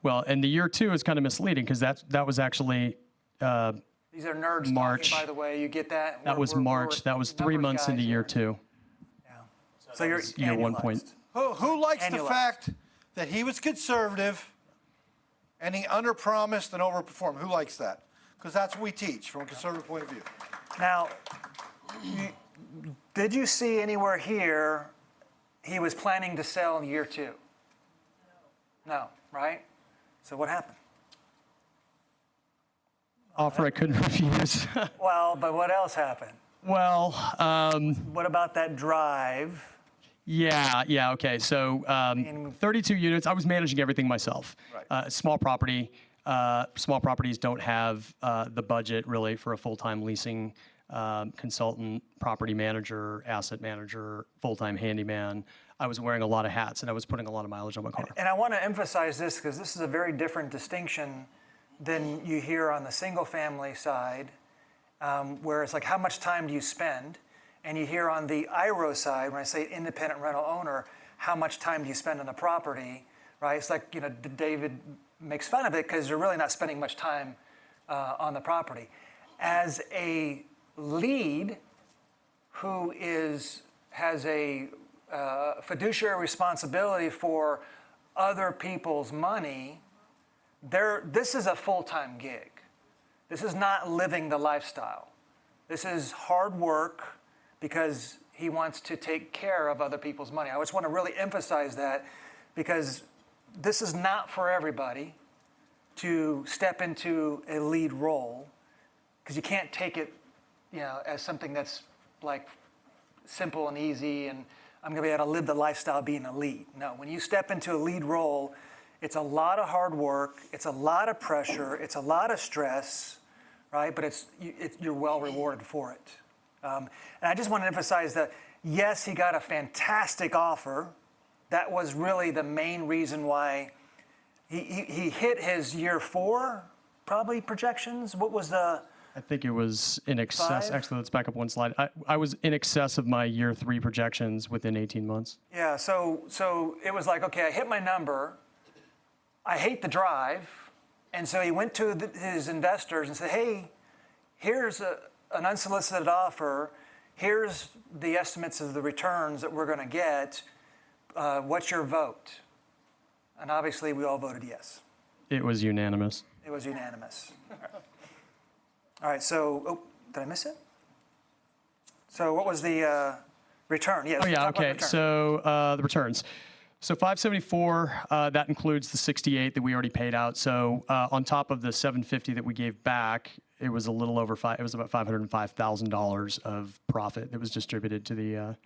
Well, and the year 2 is kind of misleading because that was actually these are nerds March. talking, by the way. You get that? That was March. That was 3 months into year 2. So you're year 1 point. Who likes the Annualized. fact that he was conservative and he underpromised and overperformed. Who likes that? Because that's what we teach from a conservative point of view. Now, did you see anywhere here he was planning to sell in year 2? No, right? So what happened? Offer I couldn't refuse. Well, but what else happened? Well, what about that drive? Yeah, okay. So 32 units. I was managing everything myself. Small property. Small properties don't have the budget really for a full-time leasing consultant, property manager, asset manager, full-time handyman. I was wearing a lot of hats and I was putting a lot of mileage on my car. And I want to emphasize this because this is a very different distinction than you hear on the single-family side, where it's like, how much time do you spend? And you hear on the IRO side, when I say independent rental owner, how much time do you spend on the property, right? It's like, David makes fun of it because you're really not spending much time on the property. As a lead who has a fiduciary responsibility for other people's money, this is a full-time gig. This is not living the lifestyle. This is hard work because he wants to take care of other people's money. I just want to really emphasize that because this is not for everybody to step into a lead role because you can't take it, as something that's like simple and easy and I'm going to be able to live the lifestyle being a lead. No, when you step into a lead role, it's a lot of hard work, it's a lot of pressure, it's a lot of stress, right? But you're well rewarded for it. And I just want to emphasize that, yes, he got a fantastic offer. That was really the main reason why he hit his year 4, probably projections. What was the... I think it was in excess. 5? Actually, let's back up one slide. I was in excess of my year 3 projections within 18 months. Yeah, so it was like, okay, I hit my number. I hate the drive. And so he went to his investors and said, hey, here's an unsolicited offer. Here's the estimates of the returns that we're going to get. What's your vote? And obviously, we all voted yes. It was unanimous. It was unanimous. All right, so, did I miss it? So what was the return? Yeah, okay. So the returns. So 574, that includes the 68 that we already paid out. So on top of the 750 that we gave back, it was a little over it was about $505,000 of profit that was distributed to the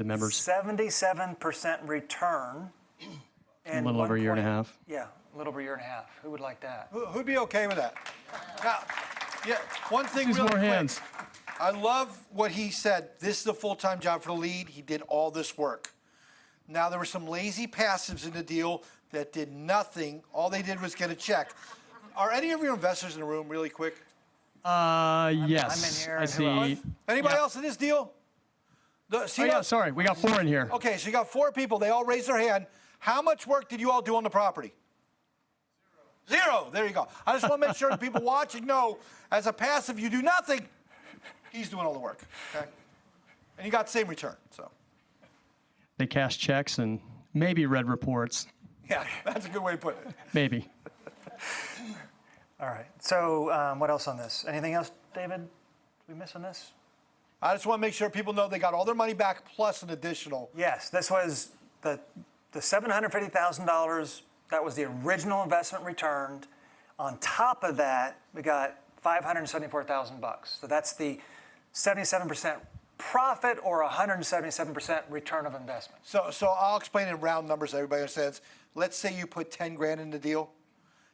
members. 77% return. A little over a year and a half. Yeah, a little over a year and a half. Who would like that? Who'd be okay with that? Now, yeah, one thing Use really more quick. hands. I love what he said. This is a full-time job for the lead. He did all this work. Now, there were some lazy passives in the deal that did nothing. All they did was get a check. Are any of your investors in the room really quick? Yes. I'm in here. I see. Anybody else in this deal? Sorry. We got 4 in here. Okay, so you got 4 people. They all raised their hand. How much work did you all do on the property? Zero. There you go. I just want to make sure the people watching know, as a passive, you do nothing. He's doing all the work. Okay? And you got the same return. So. They cashed checks and maybe read reports. Yeah, that's a good way to put it. Maybe. All right. So what else on this? Anything else, David? Did we miss on this? I just want to make sure people know they got all their money back plus an additional. Yes, this was the $750,000. That was the original investment returned. On top of that, we got $574,000. So that's the 77% profit or 177% return of investment. So I'll explain in round numbers. Everybody understands. Let's say you put 10 grand in the deal.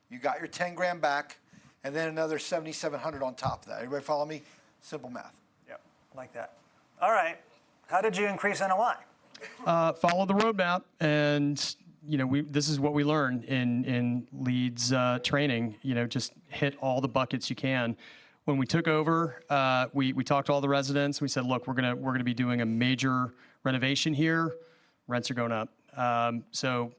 You got your 10 grand back, and then another 7,700 on top of that. Everybody follow me? Simple math. Yep, like that. All right. How did you increase NOI? Follow the roadmap, and this is what we learned in leads training. Just hit all the buckets you can. When we took over, we talked to all the residents. We said, look, we're gonna be doing a major renovation here. Rents are going up. So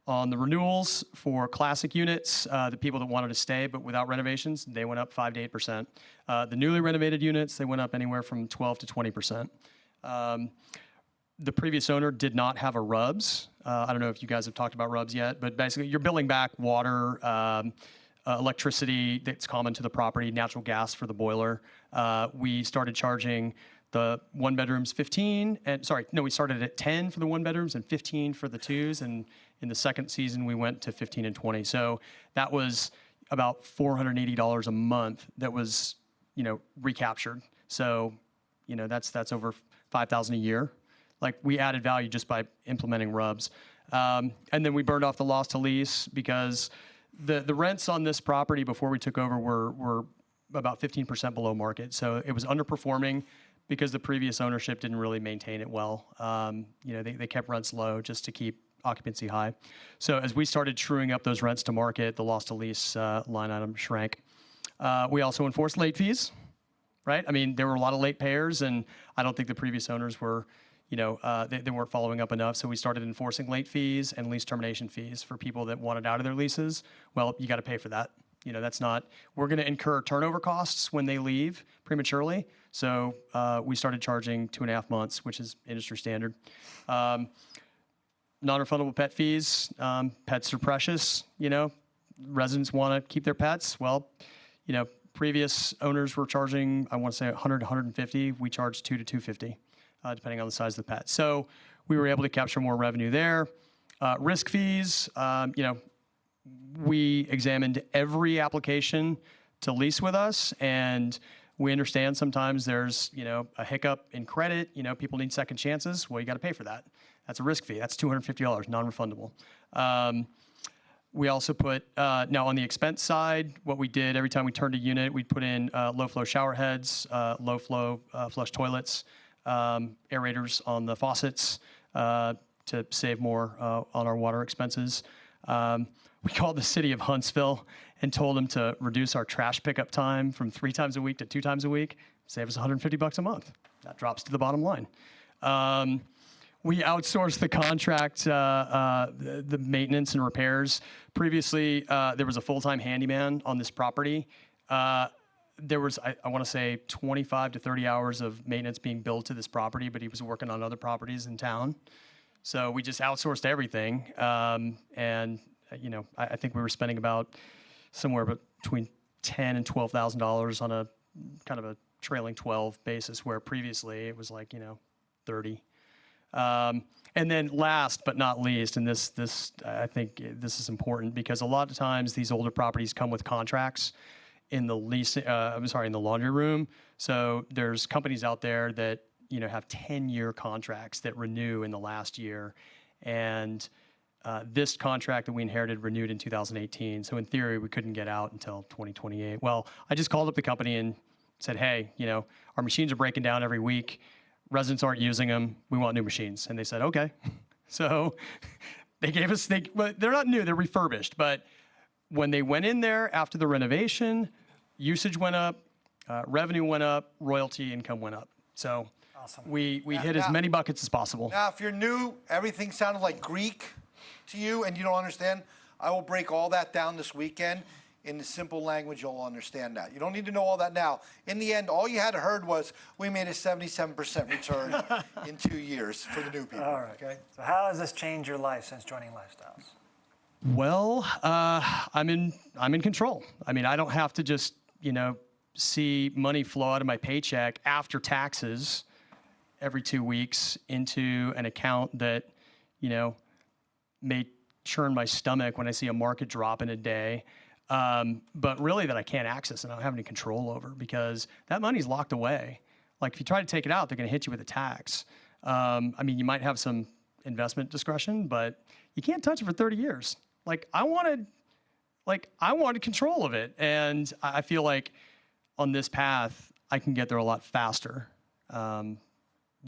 on the renewals for classic units, the people that wanted to stay but without renovations, they went up 5 to 8%. The newly renovated units, they went up anywhere from 12 to 20%. the previous owner did not have a RUBS. I don't know if you guys have talked about RUBS yet, but basically you're billing back water, electricity that's common to the property, natural gas for the boiler. We started charging the one bedrooms 15, and we started at 10 for the one bedrooms and 15 for the twos, and in the second season we went to 15 and 20. So that was about $480 a month that was, recaptured. So, that's over $5,000 a year. Like, we added value just by implementing RUBS. And then we burned off the loss to lease because the rents on this property before we took over were about 15% below market. So it was underperforming because the previous ownership didn't really maintain it well. They kept rents low just to keep occupancy high. So as we started truing up those rents to market, the loss to lease line item shrank. We also enforced late fees, right? I mean, there were a lot of late payers, and I don't think the previous owners were, they weren't following up enough. So we started enforcing late fees and lease termination fees for people that wanted out of their leases. Well, you got to pay for that. We're going to incur turnover costs when they leave prematurely. So we started charging 2.5 months, which is industry standard. Non-refundable pet fees. Pets are precious. Residents want to keep their pets. Well, previous owners were charging, I want to say 100 to 150. We charged 2 to 250, depending on the size of the pet. So we were able to capture more revenue there. Risk fees. We examined every application to lease with us, and we understand sometimes there's, a hiccup in credit. People need second chances. Well, you got to pay for that. That's a risk fee. That's $250, non-refundable. We also put, now on the expense side, what we did every time we turned a unit, we'd put in low flow shower heads, low flow flush toilets, aerators on the faucets to save more on our water expenses. We called the city of Huntsville and told them to reduce our trash pickup time from 3 times a week to 2 times a week, save us $150 a month. That drops to the bottom line. We outsourced the contract, the maintenance and repairs. Previously, there was a full-time handyman on this property. There was, I want to say, 25 to 30 hours of maintenance being billed to this property, but he was working on other properties in town. So we just outsourced everything. And I think we were spending about somewhere between $10,000 and $12,000 on a kind of a trailing 12 basis, where previously it was like, 30. And then last but not least, and this I think this is important because a lot of times these older properties come with contracts in the in the laundry room. So there's companies out there that, have 10-year contracts that renew in the last year. And this contract that we inherited renewed in 2018. So in theory, we couldn't get out until 2028. Well, I just called up the company and said, hey, our machines are breaking down every week. Residents aren't using them. We want new machines. And they said, okay. So they gave us, they're not new, they're refurbished. But when they went in there after the renovation, usage went up, revenue went up, royalty income went up. So awesome. We hit as many buckets as possible. Now, if you're new, everything sounded like Greek to you and you don't understand, I will break all that down this weekend. In the simple language, you'll understand that. You don't need to know all that now. In the end, all you had heard was we made a 77% return in 2 years for the new people. All right. Okay. So how has this changed your life since joining Lifestyles? Well, I'm in control. I mean, I don't have to just, see money flow out of my paycheck after taxes every 2 weeks into an account that, may churn my stomach when I see a market drop in a day. But really that I can't access and I don't have any control over because that money's locked away. Like if you try to take it out, they're going to hit you with a tax. You might have some investment discretion, but you can't touch it for 30 years. I wanted control of it. And I feel like on this path, I can get there a lot faster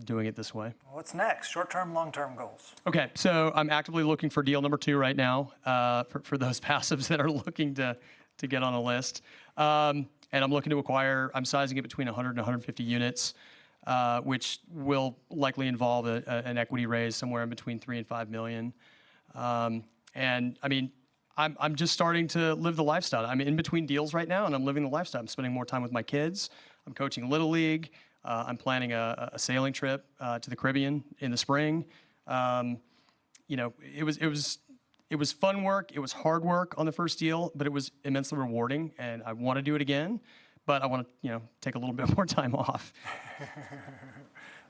doing it this way. What's next? Short-term, long-term goals? Okay, so I'm actively looking for deal number 2 right now for those passives that are looking to get on a list. And I'm looking to acquire, I'm sizing it between 100 and 150 units, which will likely involve an equity raise somewhere in between 3 and 5 million. I'm just starting to live the lifestyle. I'm in between deals right now and I'm living the lifestyle. I'm spending more time with my kids. I'm coaching Little League. I'm planning a sailing trip to the Caribbean in the spring. It was fun work. It was hard work on the first deal, but it was immensely rewarding, and I want to do it again. But I want to, take a little bit more time off.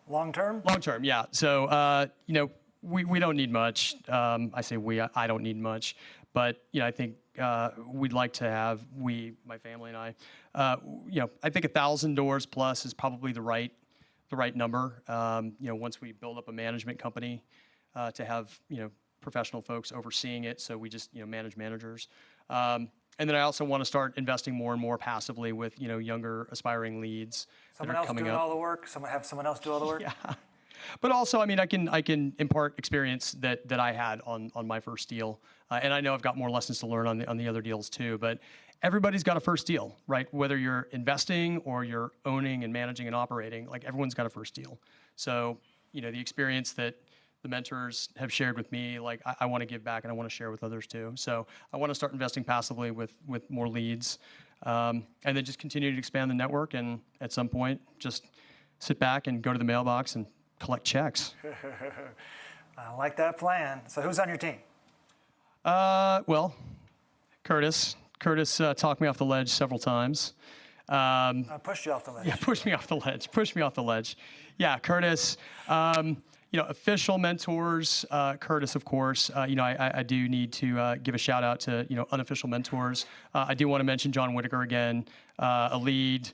Long term? Long term, yeah. So, we don't need much. I say we, I don't need much. But, I think we'd like to have, my family and I, I think 1,000 doors plus is probably the right number. Once we build up a management company to have, professional folks overseeing it. So we just, manage managers. And then I also want to start investing more and more passively with, younger aspiring leads. Someone else doing all the work? Have someone else do all the work? Yeah. But also, I can impart experience that I had on my first deal. And I know I've got more lessons to learn on the other deals too. But everybody's got a first deal, right? Whether you're investing or you're owning and managing and operating, like everyone's got a first deal. So, the experience that the mentors have shared with me, like I want to give back and I want to share with others too. So I want to start investing passively with more leads, and then just continue to expand the network. And at some point, just sit back and go to the mailbox and collect checks. I like that plan. So who's on your team? Well, Curtis. Curtis talked me off the ledge several times. I pushed you off the ledge. Yeah, pushed me off the ledge. Yeah, Curtis. Official mentors, Curtis, of course. I do need to give a shout out to, unofficial mentors. I do want to mention John Whitaker again, a lead,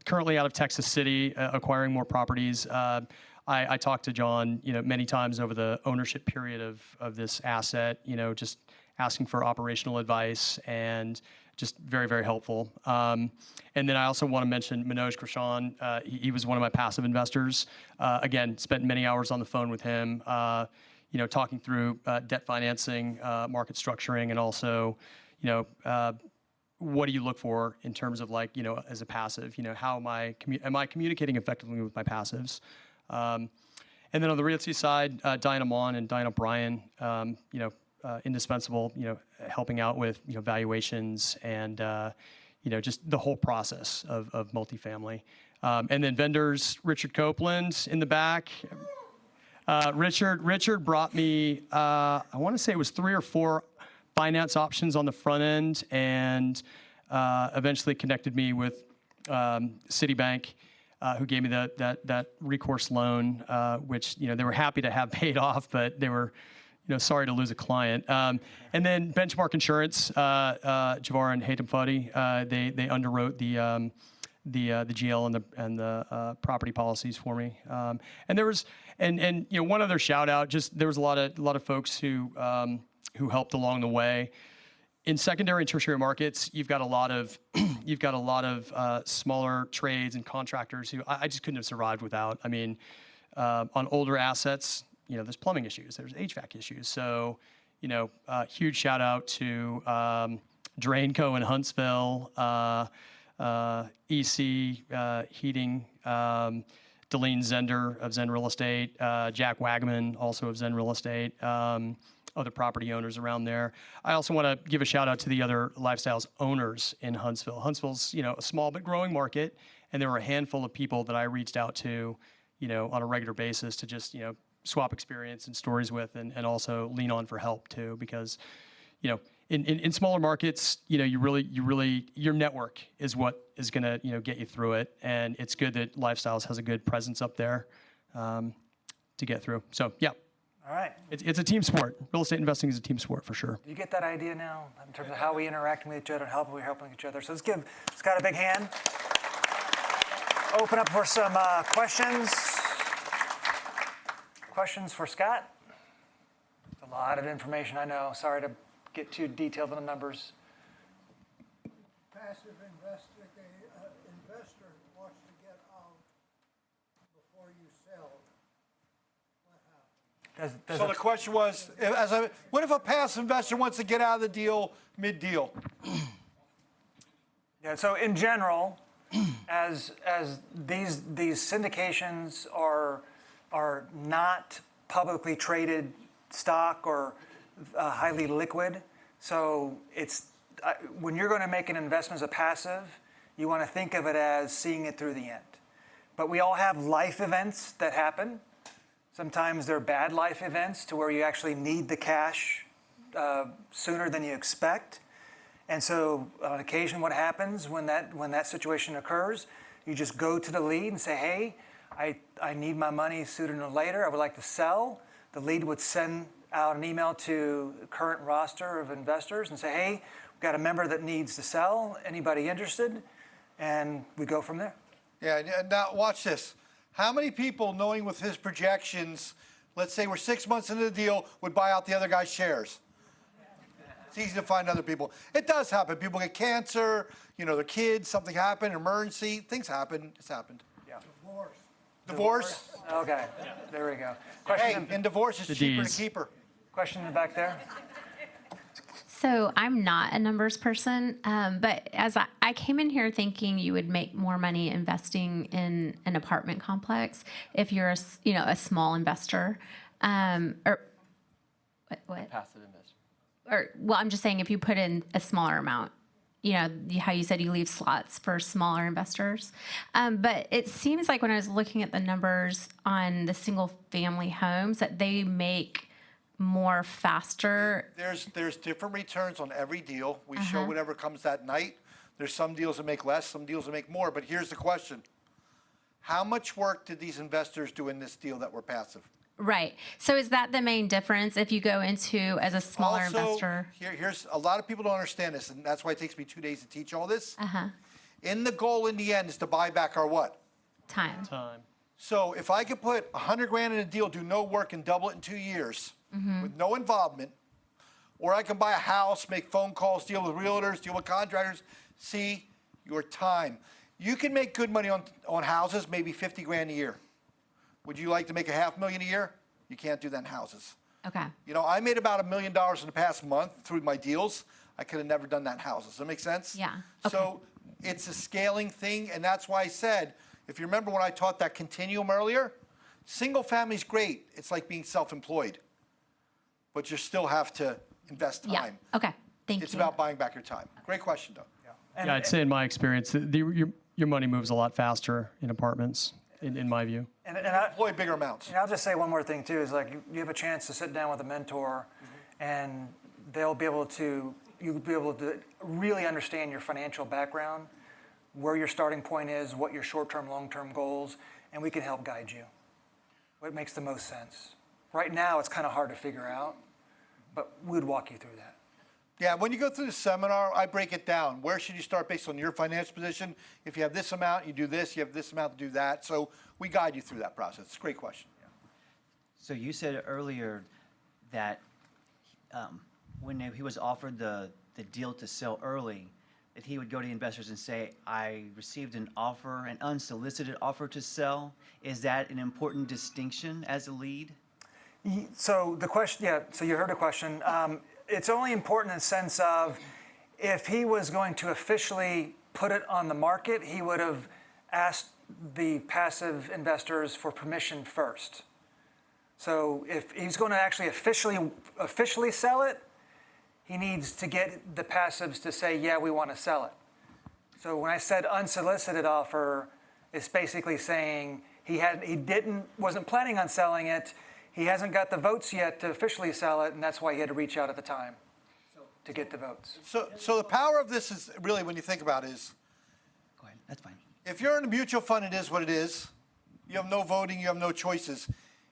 currently out of Texas City, acquiring more properties. I talked to John, many times over the ownership period of this asset, just asking for operational advice and just very, very helpful. And then I also want to mention Manoj Krishan. He was one of my passive investors. Again, spent many hours on the phone with him, talking through debt financing, market structuring, and also, what do you look for in terms of as a passive? How am I communicating effectively with my passives? And then on the realty side, Diana Mon and Diana Bryan, indispensable, helping out with, valuations and, just the whole process of multifamily. And then vendors, Richard Copeland in the back. Richard brought me, I want to say it was 3 or 4 finance options on the front end, and eventually connected me with Citibank, who gave me that recourse loan, which, they were happy to have paid off, but they were, sorry to lose a client. And then Benchmark Insurance, Javar and Haytham Fadi, they underwrote the GL and the property policies for me. And there was one other shout out. Just there was a lot of folks who helped along the way. In secondary and tertiary markets, you've got a lot of smaller trades and contractors who I just couldn't have survived without. I mean, on older assets, there's plumbing issues, there's HVAC issues. So, huge shout out to Drainco in Huntsville, EC Heating, Delene Zender of Zen Real Estate, Jack Wagman, also of Zen Real Estate, other property owners around there. I also want to give a shout out to the other Lifestyles owners in Huntsville. Huntsville's, a small but growing market, and there were a handful of people that I reached out to, on a regular basis to just, swap experience and stories with, and also lean on for help too, because, in smaller markets, your network is what is going to, get you through it. And it's good that Lifestyles has a good presence up there to get through. So, yeah. All right. It's a team sport. Real estate investing is a team sport for sure. Do you get that idea now in terms of how we interact with each other and how we're helping each other? So let's give Scott a big hand. Open up for some questions. Questions for Scott? It's a lot of information, I know. Sorry to get too detailed on the numbers. Passive investor wants to get out before you sell. What happens? So the question was, what if a passive investor wants to get out of the deal mid-deal? Yeah, so in general, as these syndications are not publicly traded stock or highly liquid, so it's when you're going to make an investment as a passive, you want to think of it as seeing it through the end. But we all have life events that happen. Sometimes they're bad life events to where you actually need the cash sooner than you expect. And so on occasion, what happens when that situation occurs, you just go to the lead and say, hey, I need my money sooner than later. I would like to sell. The lead would send out an email to the current roster of investors and say, hey, we've got a member that needs to sell. Anybody interested? And we go from there. Yeah, now watch this. How many people, knowing with his projections, let's say we're 6 months into the deal, would buy out the other guy's shares? It's easy to find other people. It does happen. People get cancer, their kids, something happened, emergency, things happen. It's happened. Yeah. Divorce? Okay, there we go. Hey, and divorce is The cheaper Ds. to keep her. Question in the back there. So I'm not a numbers person, but as I came in here thinking you would make more money investing in an apartment complex if you're a small investor, or what? Passive investor. Or well, I'm just saying if you put in a smaller amount, how you said you leave slots for smaller investors. But it seems like when I was looking at the numbers on the single family homes that they make more faster. There's different returns on every deal. We show whatever comes that night. There's some deals that make less, some deals that make more. But here's the question. How much work did these investors do in this deal that were passive? Right. So is that the main difference if you go into as a smaller investor? Here's a lot of people don't understand this, and that's why it takes me 2 days to teach all this. Uh-huh. The goal in the end is to buy back our what? Time. So if I could put 100 grand in a deal, do no work, and double it in 2 years with no involvement, or I can buy a house, make phone calls, deal with realtors, deal with contractors, see your time. You can make good money on houses, maybe 50 grand a year. Would you like to make $500,000 a year? You can't do that in houses. Okay. I made about $1 million in the past month through my deals. I could have never done that in houses. Does that make sense? Yeah. Okay. So it's a scaling thing, and that's why I said, if you remember when I taught that continuum earlier, single family's great. It's like being self-employed, but you still have to invest time. Yeah. Okay. Thank you. It's about buying back your time. Great question, though. Yeah, I'd say in my experience, your money moves a lot faster in apartments, in my view. And I employ bigger amounts. And I'll just say one more thing too, is like you have a chance to sit down with a mentor and you'll be able to really understand your financial background, where your starting point is, what your short-term, long-term goals, and we can help guide you. What makes the most sense. Right now, it's kind of hard to figure out, but we'd walk you through that. Yeah, when you go through the seminar, I break it down. Where should you start based on your financial position? If you have this amount, you do this. You have this amount to do that. So we guide you through that process. It's a great question. So you said earlier that when he was offered the deal to sell early, that he would go to the investors and say, I received an unsolicited offer to sell. Is that an important distinction as a lead? So the question, so you heard the question. It's only important in the sense of if he was going to officially put it on the market, he would have asked the passive investors for permission first. So if he's going to actually officially sell it, he needs to get the passives to say, yeah, we want to sell it. So when I said unsolicited offer, it's basically saying he wasn't planning on selling it. He hasn't got the votes yet to officially sell it, and that's why he had to reach out at the time to get the votes. So the power of this is really, when you think about it, is go ahead. That's fine. If you're in a mutual fund, it is what it is. You have no voting. You have no choices.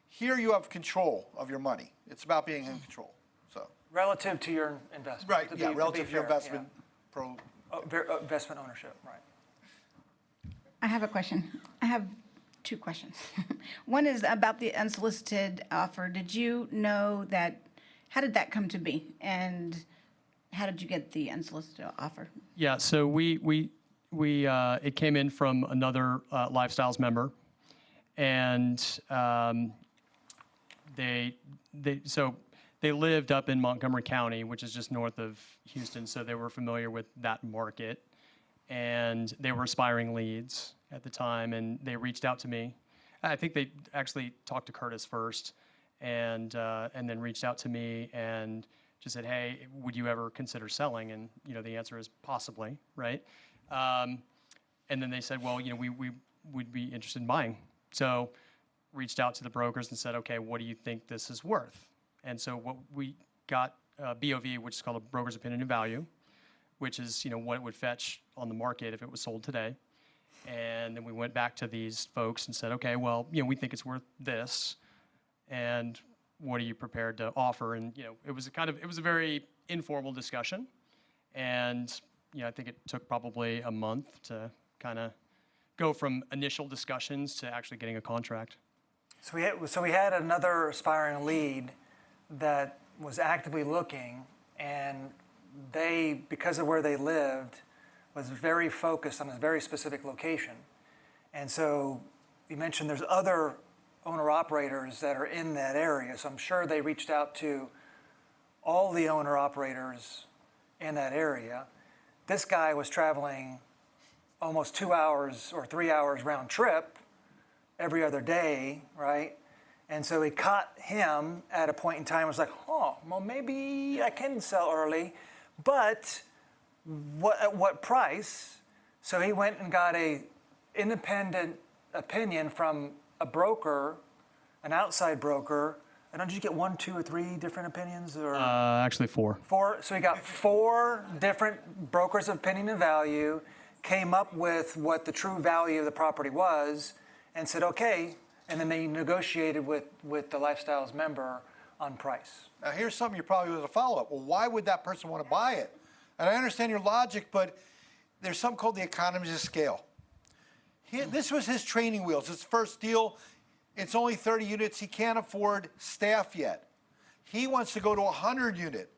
Here you have control of your money. It's about being in control. So relative to your investment. Right. Yeah. Relative to your investment. Investment ownership. Right. I have a question. I have two questions. One is about the unsolicited offer. Did you know that? How did that come to be? And how did you get the unsolicited offer? Yeah, so we it came in from another Lifestyles member, and they lived up in Montgomery County, which is just north of Houston, so they were familiar with that market, and they were aspiring leads at the time, and they reached out to me. I think they actually talked to Curtis first, and then reached out to me and just said, "Hey, would you ever consider selling?" And the answer is possibly, right? And then they said, "Well, we'd be interested in buying. So reached out to the brokers and said, okay, what do you think this is worth? And so what we got BOV, which is called a broker's opinion of value, which is, you know, what it would fetch on the market if it was sold today. And then we went back to these folks and said, okay, well, you know, we think it's worth this, and what are you prepared to offer? And, you know, it was a very informal discussion, and, you know, I think it took probably a month to kind of go from initial discussions to actually getting a contract. So we had another aspiring lead that was actively looking, and they, because of where they lived, was very focused on a very specific location. And so you mentioned there's other owner-operators that are in that area, so I'm sure they reached out to all the owner-operators in that area. This guy was traveling almost 2 hours or 3 hours round trip every other day, right? And so he caught him at a point in time, was like, oh, well, maybe I can sell early, but at what price? So he went and got a independent opinion from a broker, an outside broker. And did you get 1, 2, or 3 different opinions? Or Actually 4. 4. So he got 4 different brokers of opinion and value, came up with what the true value of the property was, and said, okay. And then they negotiated with the Lifestyles member on price. Now, here's something you probably want to follow up. Well, why would that person want to buy it? And I understand your logic, but there's something called the economies of scale. This was his training wheels. His first deal, it's only 30 units. He can't afford staff yet. He wants to go to 100 unit,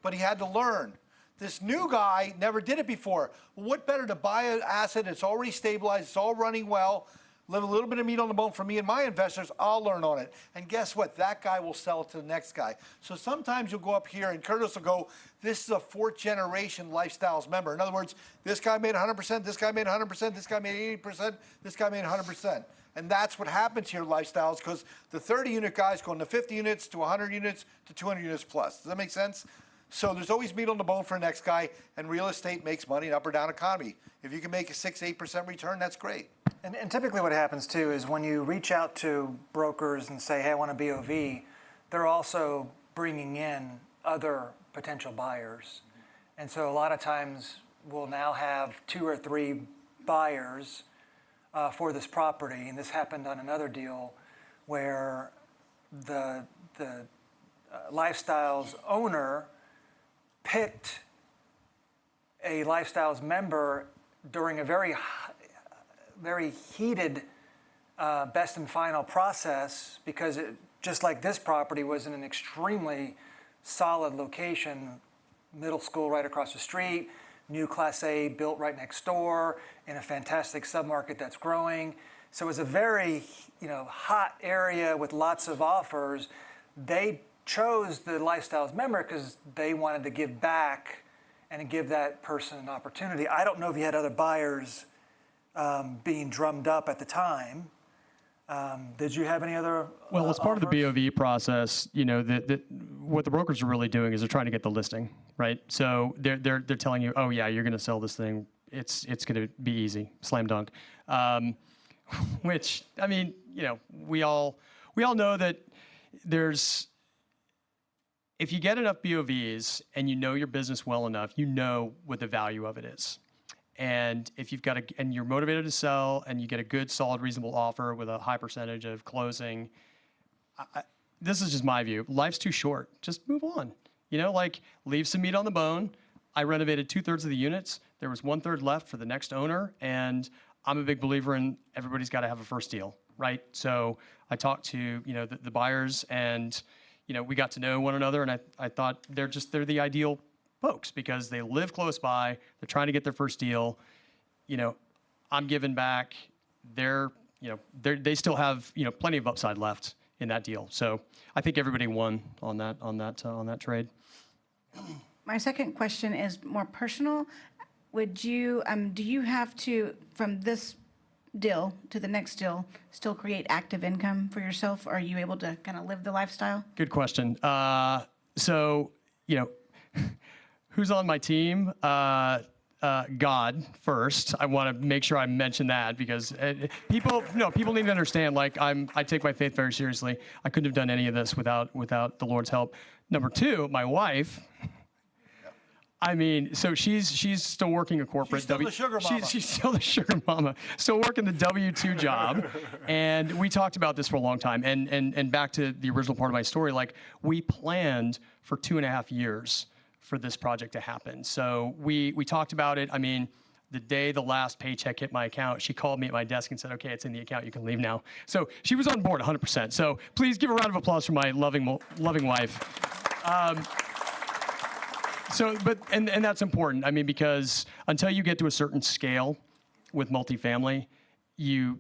but he had to learn. This new guy never did it before. Well, what better to buy an asset that's already stabilized, it's all running well, leave a little bit of meat on the bone for me and my investors, I'll learn on it. And guess what? That guy will sell it to the next guy. So sometimes you'll go up here and Curtis will go, this is a 4th generation Lifestyles member. In other words, this guy made 100%, this guy made 100%, this guy made 80%, this guy made 100%. And that's what happens here, Lifestyles, because the 30 unit guys going to 50 units, to 100 units, to 200 units plus. Does that make sense? So there's always meat on the bone for the next guy, and real estate makes money in up or down economy. If you can make a 6-8% return, that's great. And typically what happens too is when you reach out to brokers and say, hey, I want a BOV, they're also bringing in other potential buyers. And so a lot of times we'll now have 2 or 3 buyers for this property. And this happened on another deal where the Lifestyles owner picked a Lifestyles member during a very heated best and final process, because it, just like this property, was in an extremely solid location, middle school right across the street, new Class A built right next door in a fantastic submarket that's growing. So it was a very hot area with lots of offers. They chose the Lifestyles member because they wanted to give back and give that person an opportunity. I don't know if you had other buyers being drummed up at the time. Did you have any other Well, as part of the BOV process, you know, what the brokers are really doing is they're trying to get the listing, right? So they're telling you, oh yeah, you're going to sell this thing. It's going to be easy, slam dunk. Which, I mean, you know, we all know that if you get enough BOVs and you know your business well enough, you know what the value of it is. And if you've got and you're motivated to sell, and you get a good, solid, reasonable offer with a high percentage of closing, this is just my view. Life's too short. Just move on. You know, like, leave some meat on the bone. I renovated 2/3 of the units. There was 1/3 left for the next owner, and I'm a big believer in everybody's got to have a first deal, right? So I talked to the buyers, and we got to know one another, and I thought they're the ideal folks because they live close by. They're trying to get their first deal. I'm giving back. They still have plenty of upside left in that deal. So I think everybody won on that trade. My second question is more personal. Would you do you have to, from this deal to the next deal, still create active income for yourself? Or are you able to kind of live the lifestyle? Good question. So, who's on my team? God first. I want to make sure I mention that because people need to understand. Like I take my faith very seriously. I couldn't have done any of this without the Lord's help. Number two, my wife. I mean, so she's still working a corporate. She's still the sugar mama. She's still the sugar mama. Still working the W-2 job. And we talked about this for a long time. And back to the original part of my story, like we planned for 2.5 years for this project to happen. So we talked about it. I mean, the day the last paycheck hit my account, she called me at my desk and said, okay, it's in the account, you can leave now. So she was on board 100%. So please give a round of applause for my loving wife. And that's important. I mean, because until you get to a certain scale with multifamily, you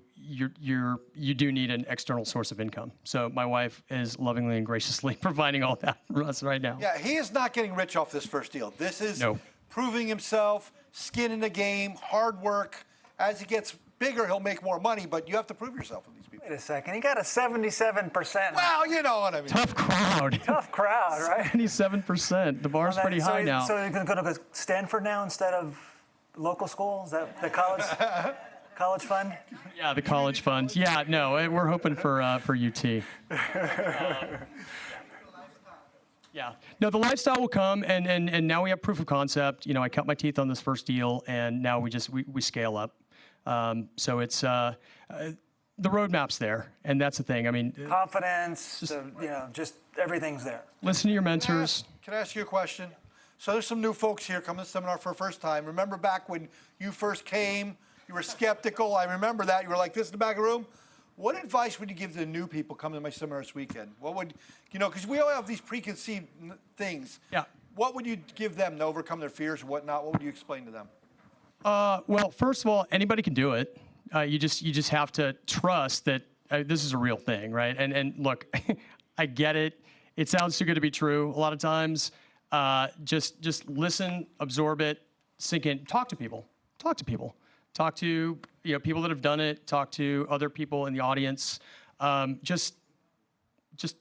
do need an external source of income. So my wife is lovingly and graciously providing all that for us right now. Yeah, he is not getting rich off this first deal. This is proving himself, skin in the game, hard work. As he gets bigger, he'll make more money, but you have to prove yourself with these people. Wait a second, he got a 77%. Well, you know what I mean. Tough crowd. Tough crowd, right? 77%. The bar's pretty high now. So you're going to go to Stanford now instead of local school? Is that the college fund? Yeah, the college fund. Yeah, no, we're hoping for UT. Yeah. No, the lifestyle will come, and now we have proof of concept. You know, I cut my teeth on this first deal, and now we scale up. So it's the roadmap's there, and that's the thing. I mean, confidence, just everything's there. Listen to your mentors. Can I ask you a question? So there's some new folks here coming to the seminar for the first time. Remember back when you first came, you were skeptical. I remember that. You were like this in the back of the room. What advice would you give to the new people coming to my seminar this weekend? What would, because we all have these preconceived things. Yeah. What would you give them to overcome their fears and whatnot? What would you explain to them? Well, first of all, anybody can do it. You just have to trust that this is a real thing, right? And look, I get it. It sounds too good to be true a lot of times. Just listen, absorb it, sink in. Talk to people. Talk to people. Talk to people that have done it. Talk to other people in the audience. Just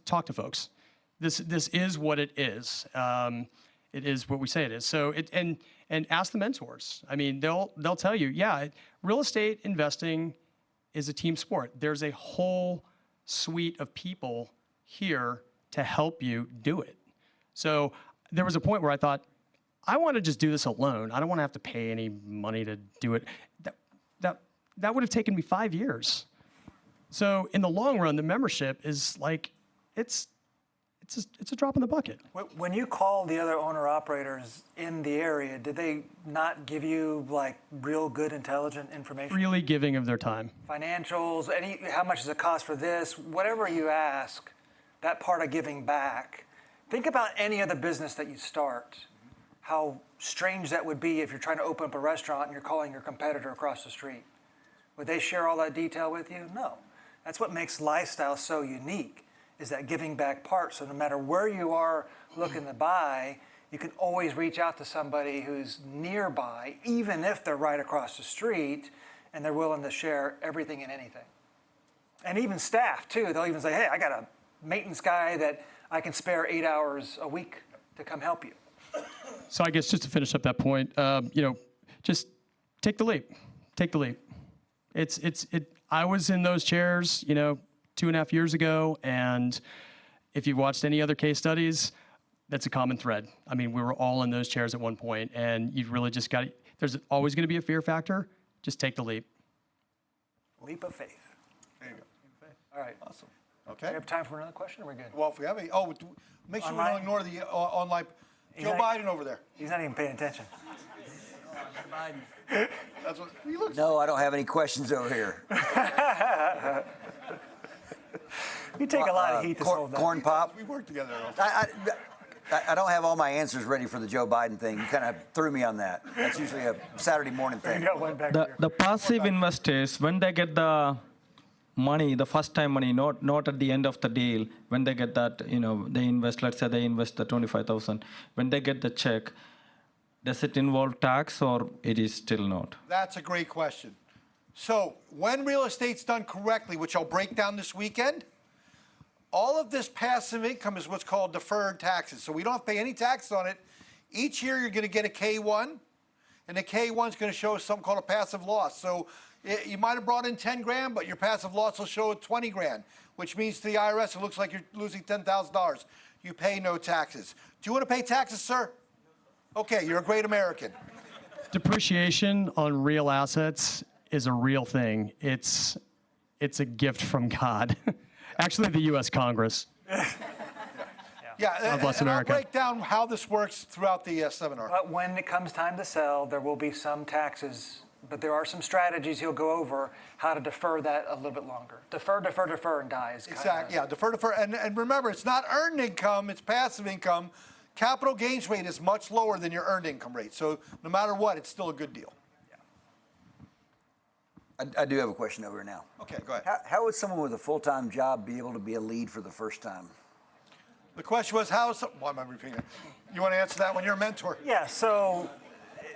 talk to folks. This is what it is. It is what we say it is. So and ask the mentors. I mean, they'll tell you, yeah, real estate investing is a team sport. There's a whole suite of people here to help you do it. So there was a point where I thought, I want to just do this alone. I don't want to have to pay any money to do it. That would have taken me 5 years. So in the long run, the membership is like, it's a drop in the bucket. When you call the other owner-operators in the area, did they not give you like real good, intelligent information? Really giving of their time. Financials, how much does it cost for this? Whatever you ask, that part of giving back. Think about any other business that you start. How strange that would be if you're trying to open up a restaurant and you're calling your competitor across the street. Would they share all that detail with you? No. That's what makes Lifestyle so unique, is that giving back part. So no matter where you are looking to buy, you can always reach out to somebody who's nearby, even if they're right across the street, and they're willing to share everything and anything. And even staff, too. They'll even say, hey, I got a maintenance guy that I can spare 8 hours a week to come help you. So I guess just to finish up that point, just take the leap. Take the leap. I was in those chairs, 2.5 years ago, and if you've watched any other case studies, that's a common thread. I mean, we were all in those chairs at one point, and you've really just got to, there's always going to be a fear factor. Just take the leap. Leap of faith. There you go. All right. Awesome. Do Okay. we have time for another question, or we're good? Well, if we have any, make sure we Online? don't ignore the online. Joe not- Biden over there. He's not even paying attention. That's what he looks No, I don't have any questions over here. You take a lot of heat to hold that. Corn pop. We work together. I don't have all my answers ready for the Joe Biden thing. You kind of threw me on that. That's usually a Saturday morning thing. The passive investors, when they get the money, the first time money, not at the end of the deal, when they get that, they invest, let's say they invest the 25,000. When they get the check, does it involve tax or it is still not? That's a great question. So when real estate's done correctly, which I'll break down this weekend, all of this passive income is what's called deferred taxes. So we don't have to pay any taxes on it. Each year you're going to get a K-1, And the K1 is going to show something called a passive loss. So you might have brought in 10 grand, but your passive loss will show 20 grand, which means to the IRS it looks like you're losing $10,000. You pay no taxes. Do you want to pay taxes, sir? Okay, you're a great American. Depreciation on real assets is a real thing. It's a gift from God. Actually, the U.S. Congress. Yeah, God bless and America. I'll break down how this works throughout the seminar. But when it comes time to sell, there will be some taxes, but there are some strategies he'll go over how to defer that a little bit longer. Defer, and die is kind Exactly, yeah, defer. And remember, it's not earned income, it's passive income. Capital gains rate is much lower than your earned income rate. So no matter what, it's still a good deal. I do have a question over here now. Okay, go ahead. How would someone with a full-time job be able to be a lead for the first time? The question was, why am I repeating it? You want to answer that when you're a mentor? Yeah, so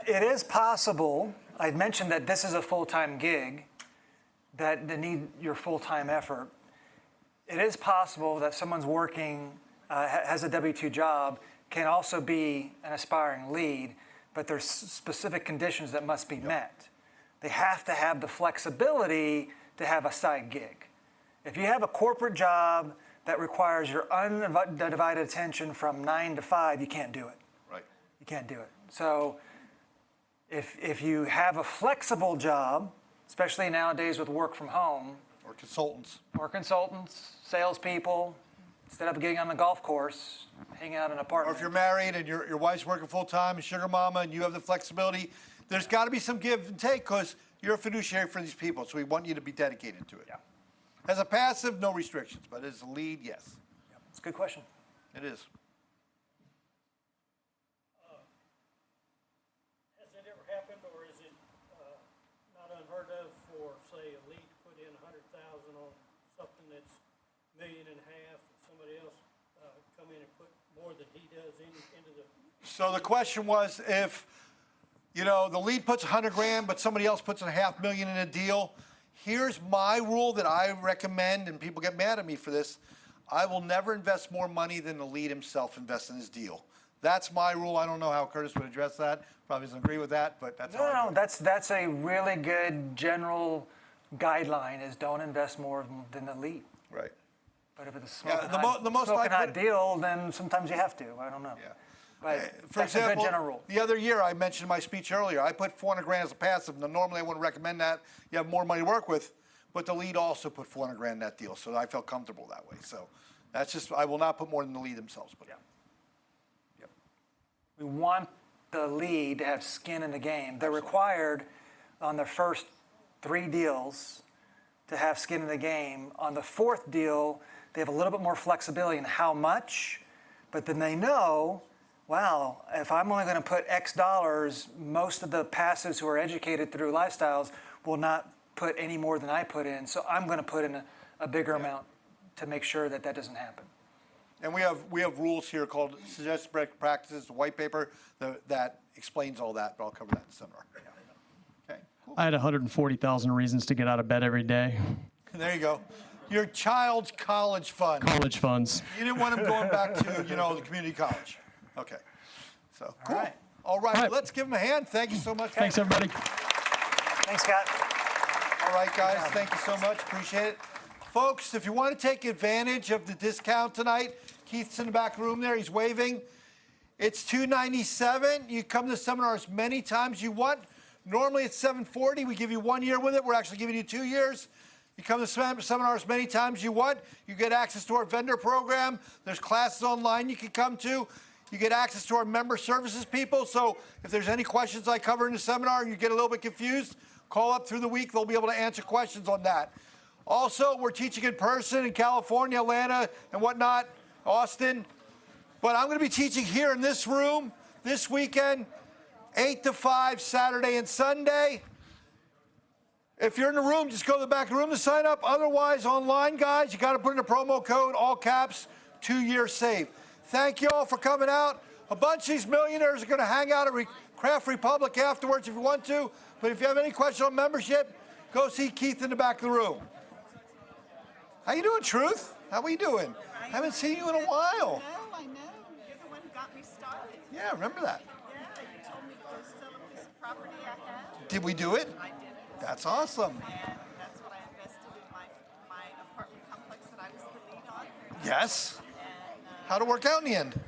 it is possible. I mentioned that this is a full-time gig, that they need your full-time effort. It is possible that someone's working, has a W-2 job, can also be an aspiring lead, but there's specific conditions that must be met. They have to have the flexibility to have a side gig. If you have a corporate job that requires your undivided attention from 9 to 5, you can't do it. Right. You can't do it. So if you have a flexible job, especially nowadays with work from home. Or consultants. Salespeople, instead of getting on the golf course, hang out in an apartment. Or if you're married and your wife's working full-time and sugar mama and you have the flexibility, there's got to be some give and take because you're a fiduciary for these people, so we want you to be dedicated to it. Yeah. As a passive, no restrictions, but as a lead, yes. Yeah. It's a good question. It is. Has it ever happened, or is it not unheard of for, say, a lead to put in $100,000 on something that's $1.5 million, and somebody else come in and put more than he does into the? So the question was, if the lead puts 100 grand, but somebody else puts $500,000 in a deal. Here's my rule that I recommend, and people get mad at me for this. I will never invest more money than the lead himself invests in his deal. That's my rule. I don't know how Curtis would address that. Probably doesn't agree with that, but that's how I do it. That's a really good general guideline, is don't invest more than the lead. Right. But if it's a smoking hot deal, then sometimes you have to. I don't know. Yeah. But For that's example, a good general rule. the other year I mentioned in my speech earlier, I put 400 grand as a passive. Now, normally I wouldn't recommend that. You have more money to work with, but the lead also put 400 grand in that deal, so I felt comfortable that way. So that's just, I will not put more than the lead themselves. But Yep. We want the lead to have skin in the game. They're required on their first 3 deals to have skin in the game. On the 4th deal, they have a little bit more flexibility in how much, but then they know, wow, if I'm only going to put X dollars, most of the passives who are educated through Lifestyles will not put any more than I put in. So I'm going to put in a bigger amount to make sure that that doesn't happen. And we have rules here called Suggested Practices, the white paper that explains all that, but I'll cover that in the seminar. Okay, cool. I had 140,000 reasons to get out of bed every day. There you go. Your child's college fund. College funds. You didn't want him going back to, the community college. Okay. So, cool. All right. Let's give him a hand. Thank you so much. Thanks, everybody. Thanks, Scott. All right, guys. Thank you so much. Appreciate it. Folks, if you want to take advantage of the discount tonight, Keith's in the back room there. He's waving. It's $297. You come to the seminar as many times as you want. Normally it's $740. We give you 1 year with it. We're actually giving you 2 years. You come to the seminar as many times as you want. You get access to our vendor program. There's classes online you can come to. You get access to our member services people. So if there's any questions I cover in the seminar and you get a little bit confused, call up through the week. They'll be able to answer questions on that. Also, we're teaching in person in California, Atlanta, and whatnot, Austin. But I'm going to be teaching here in this room this weekend, 8 to 5, Saturday and Sunday. If you're in the room, just go to the back of the room to sign up. Otherwise, online, guys, you got to put in a promo code, all caps, 2 years save. Thank you all for coming out. A bunch of these millionaires are going to hang out at Craft Republic afterwards if you want to. But if you have any questions on membership, go see Keith in the back of the room. How you doing, Truth? How are you doing? I haven't seen you in a while. I know. You're the one who got me started. Yeah, remember that. Yeah, you told me to go sell up this property I have. Did we do it? I did it. That's awesome. And that's what I invested in my apartment complex that I was the lead on. Yes. And, How'd it work out in the end?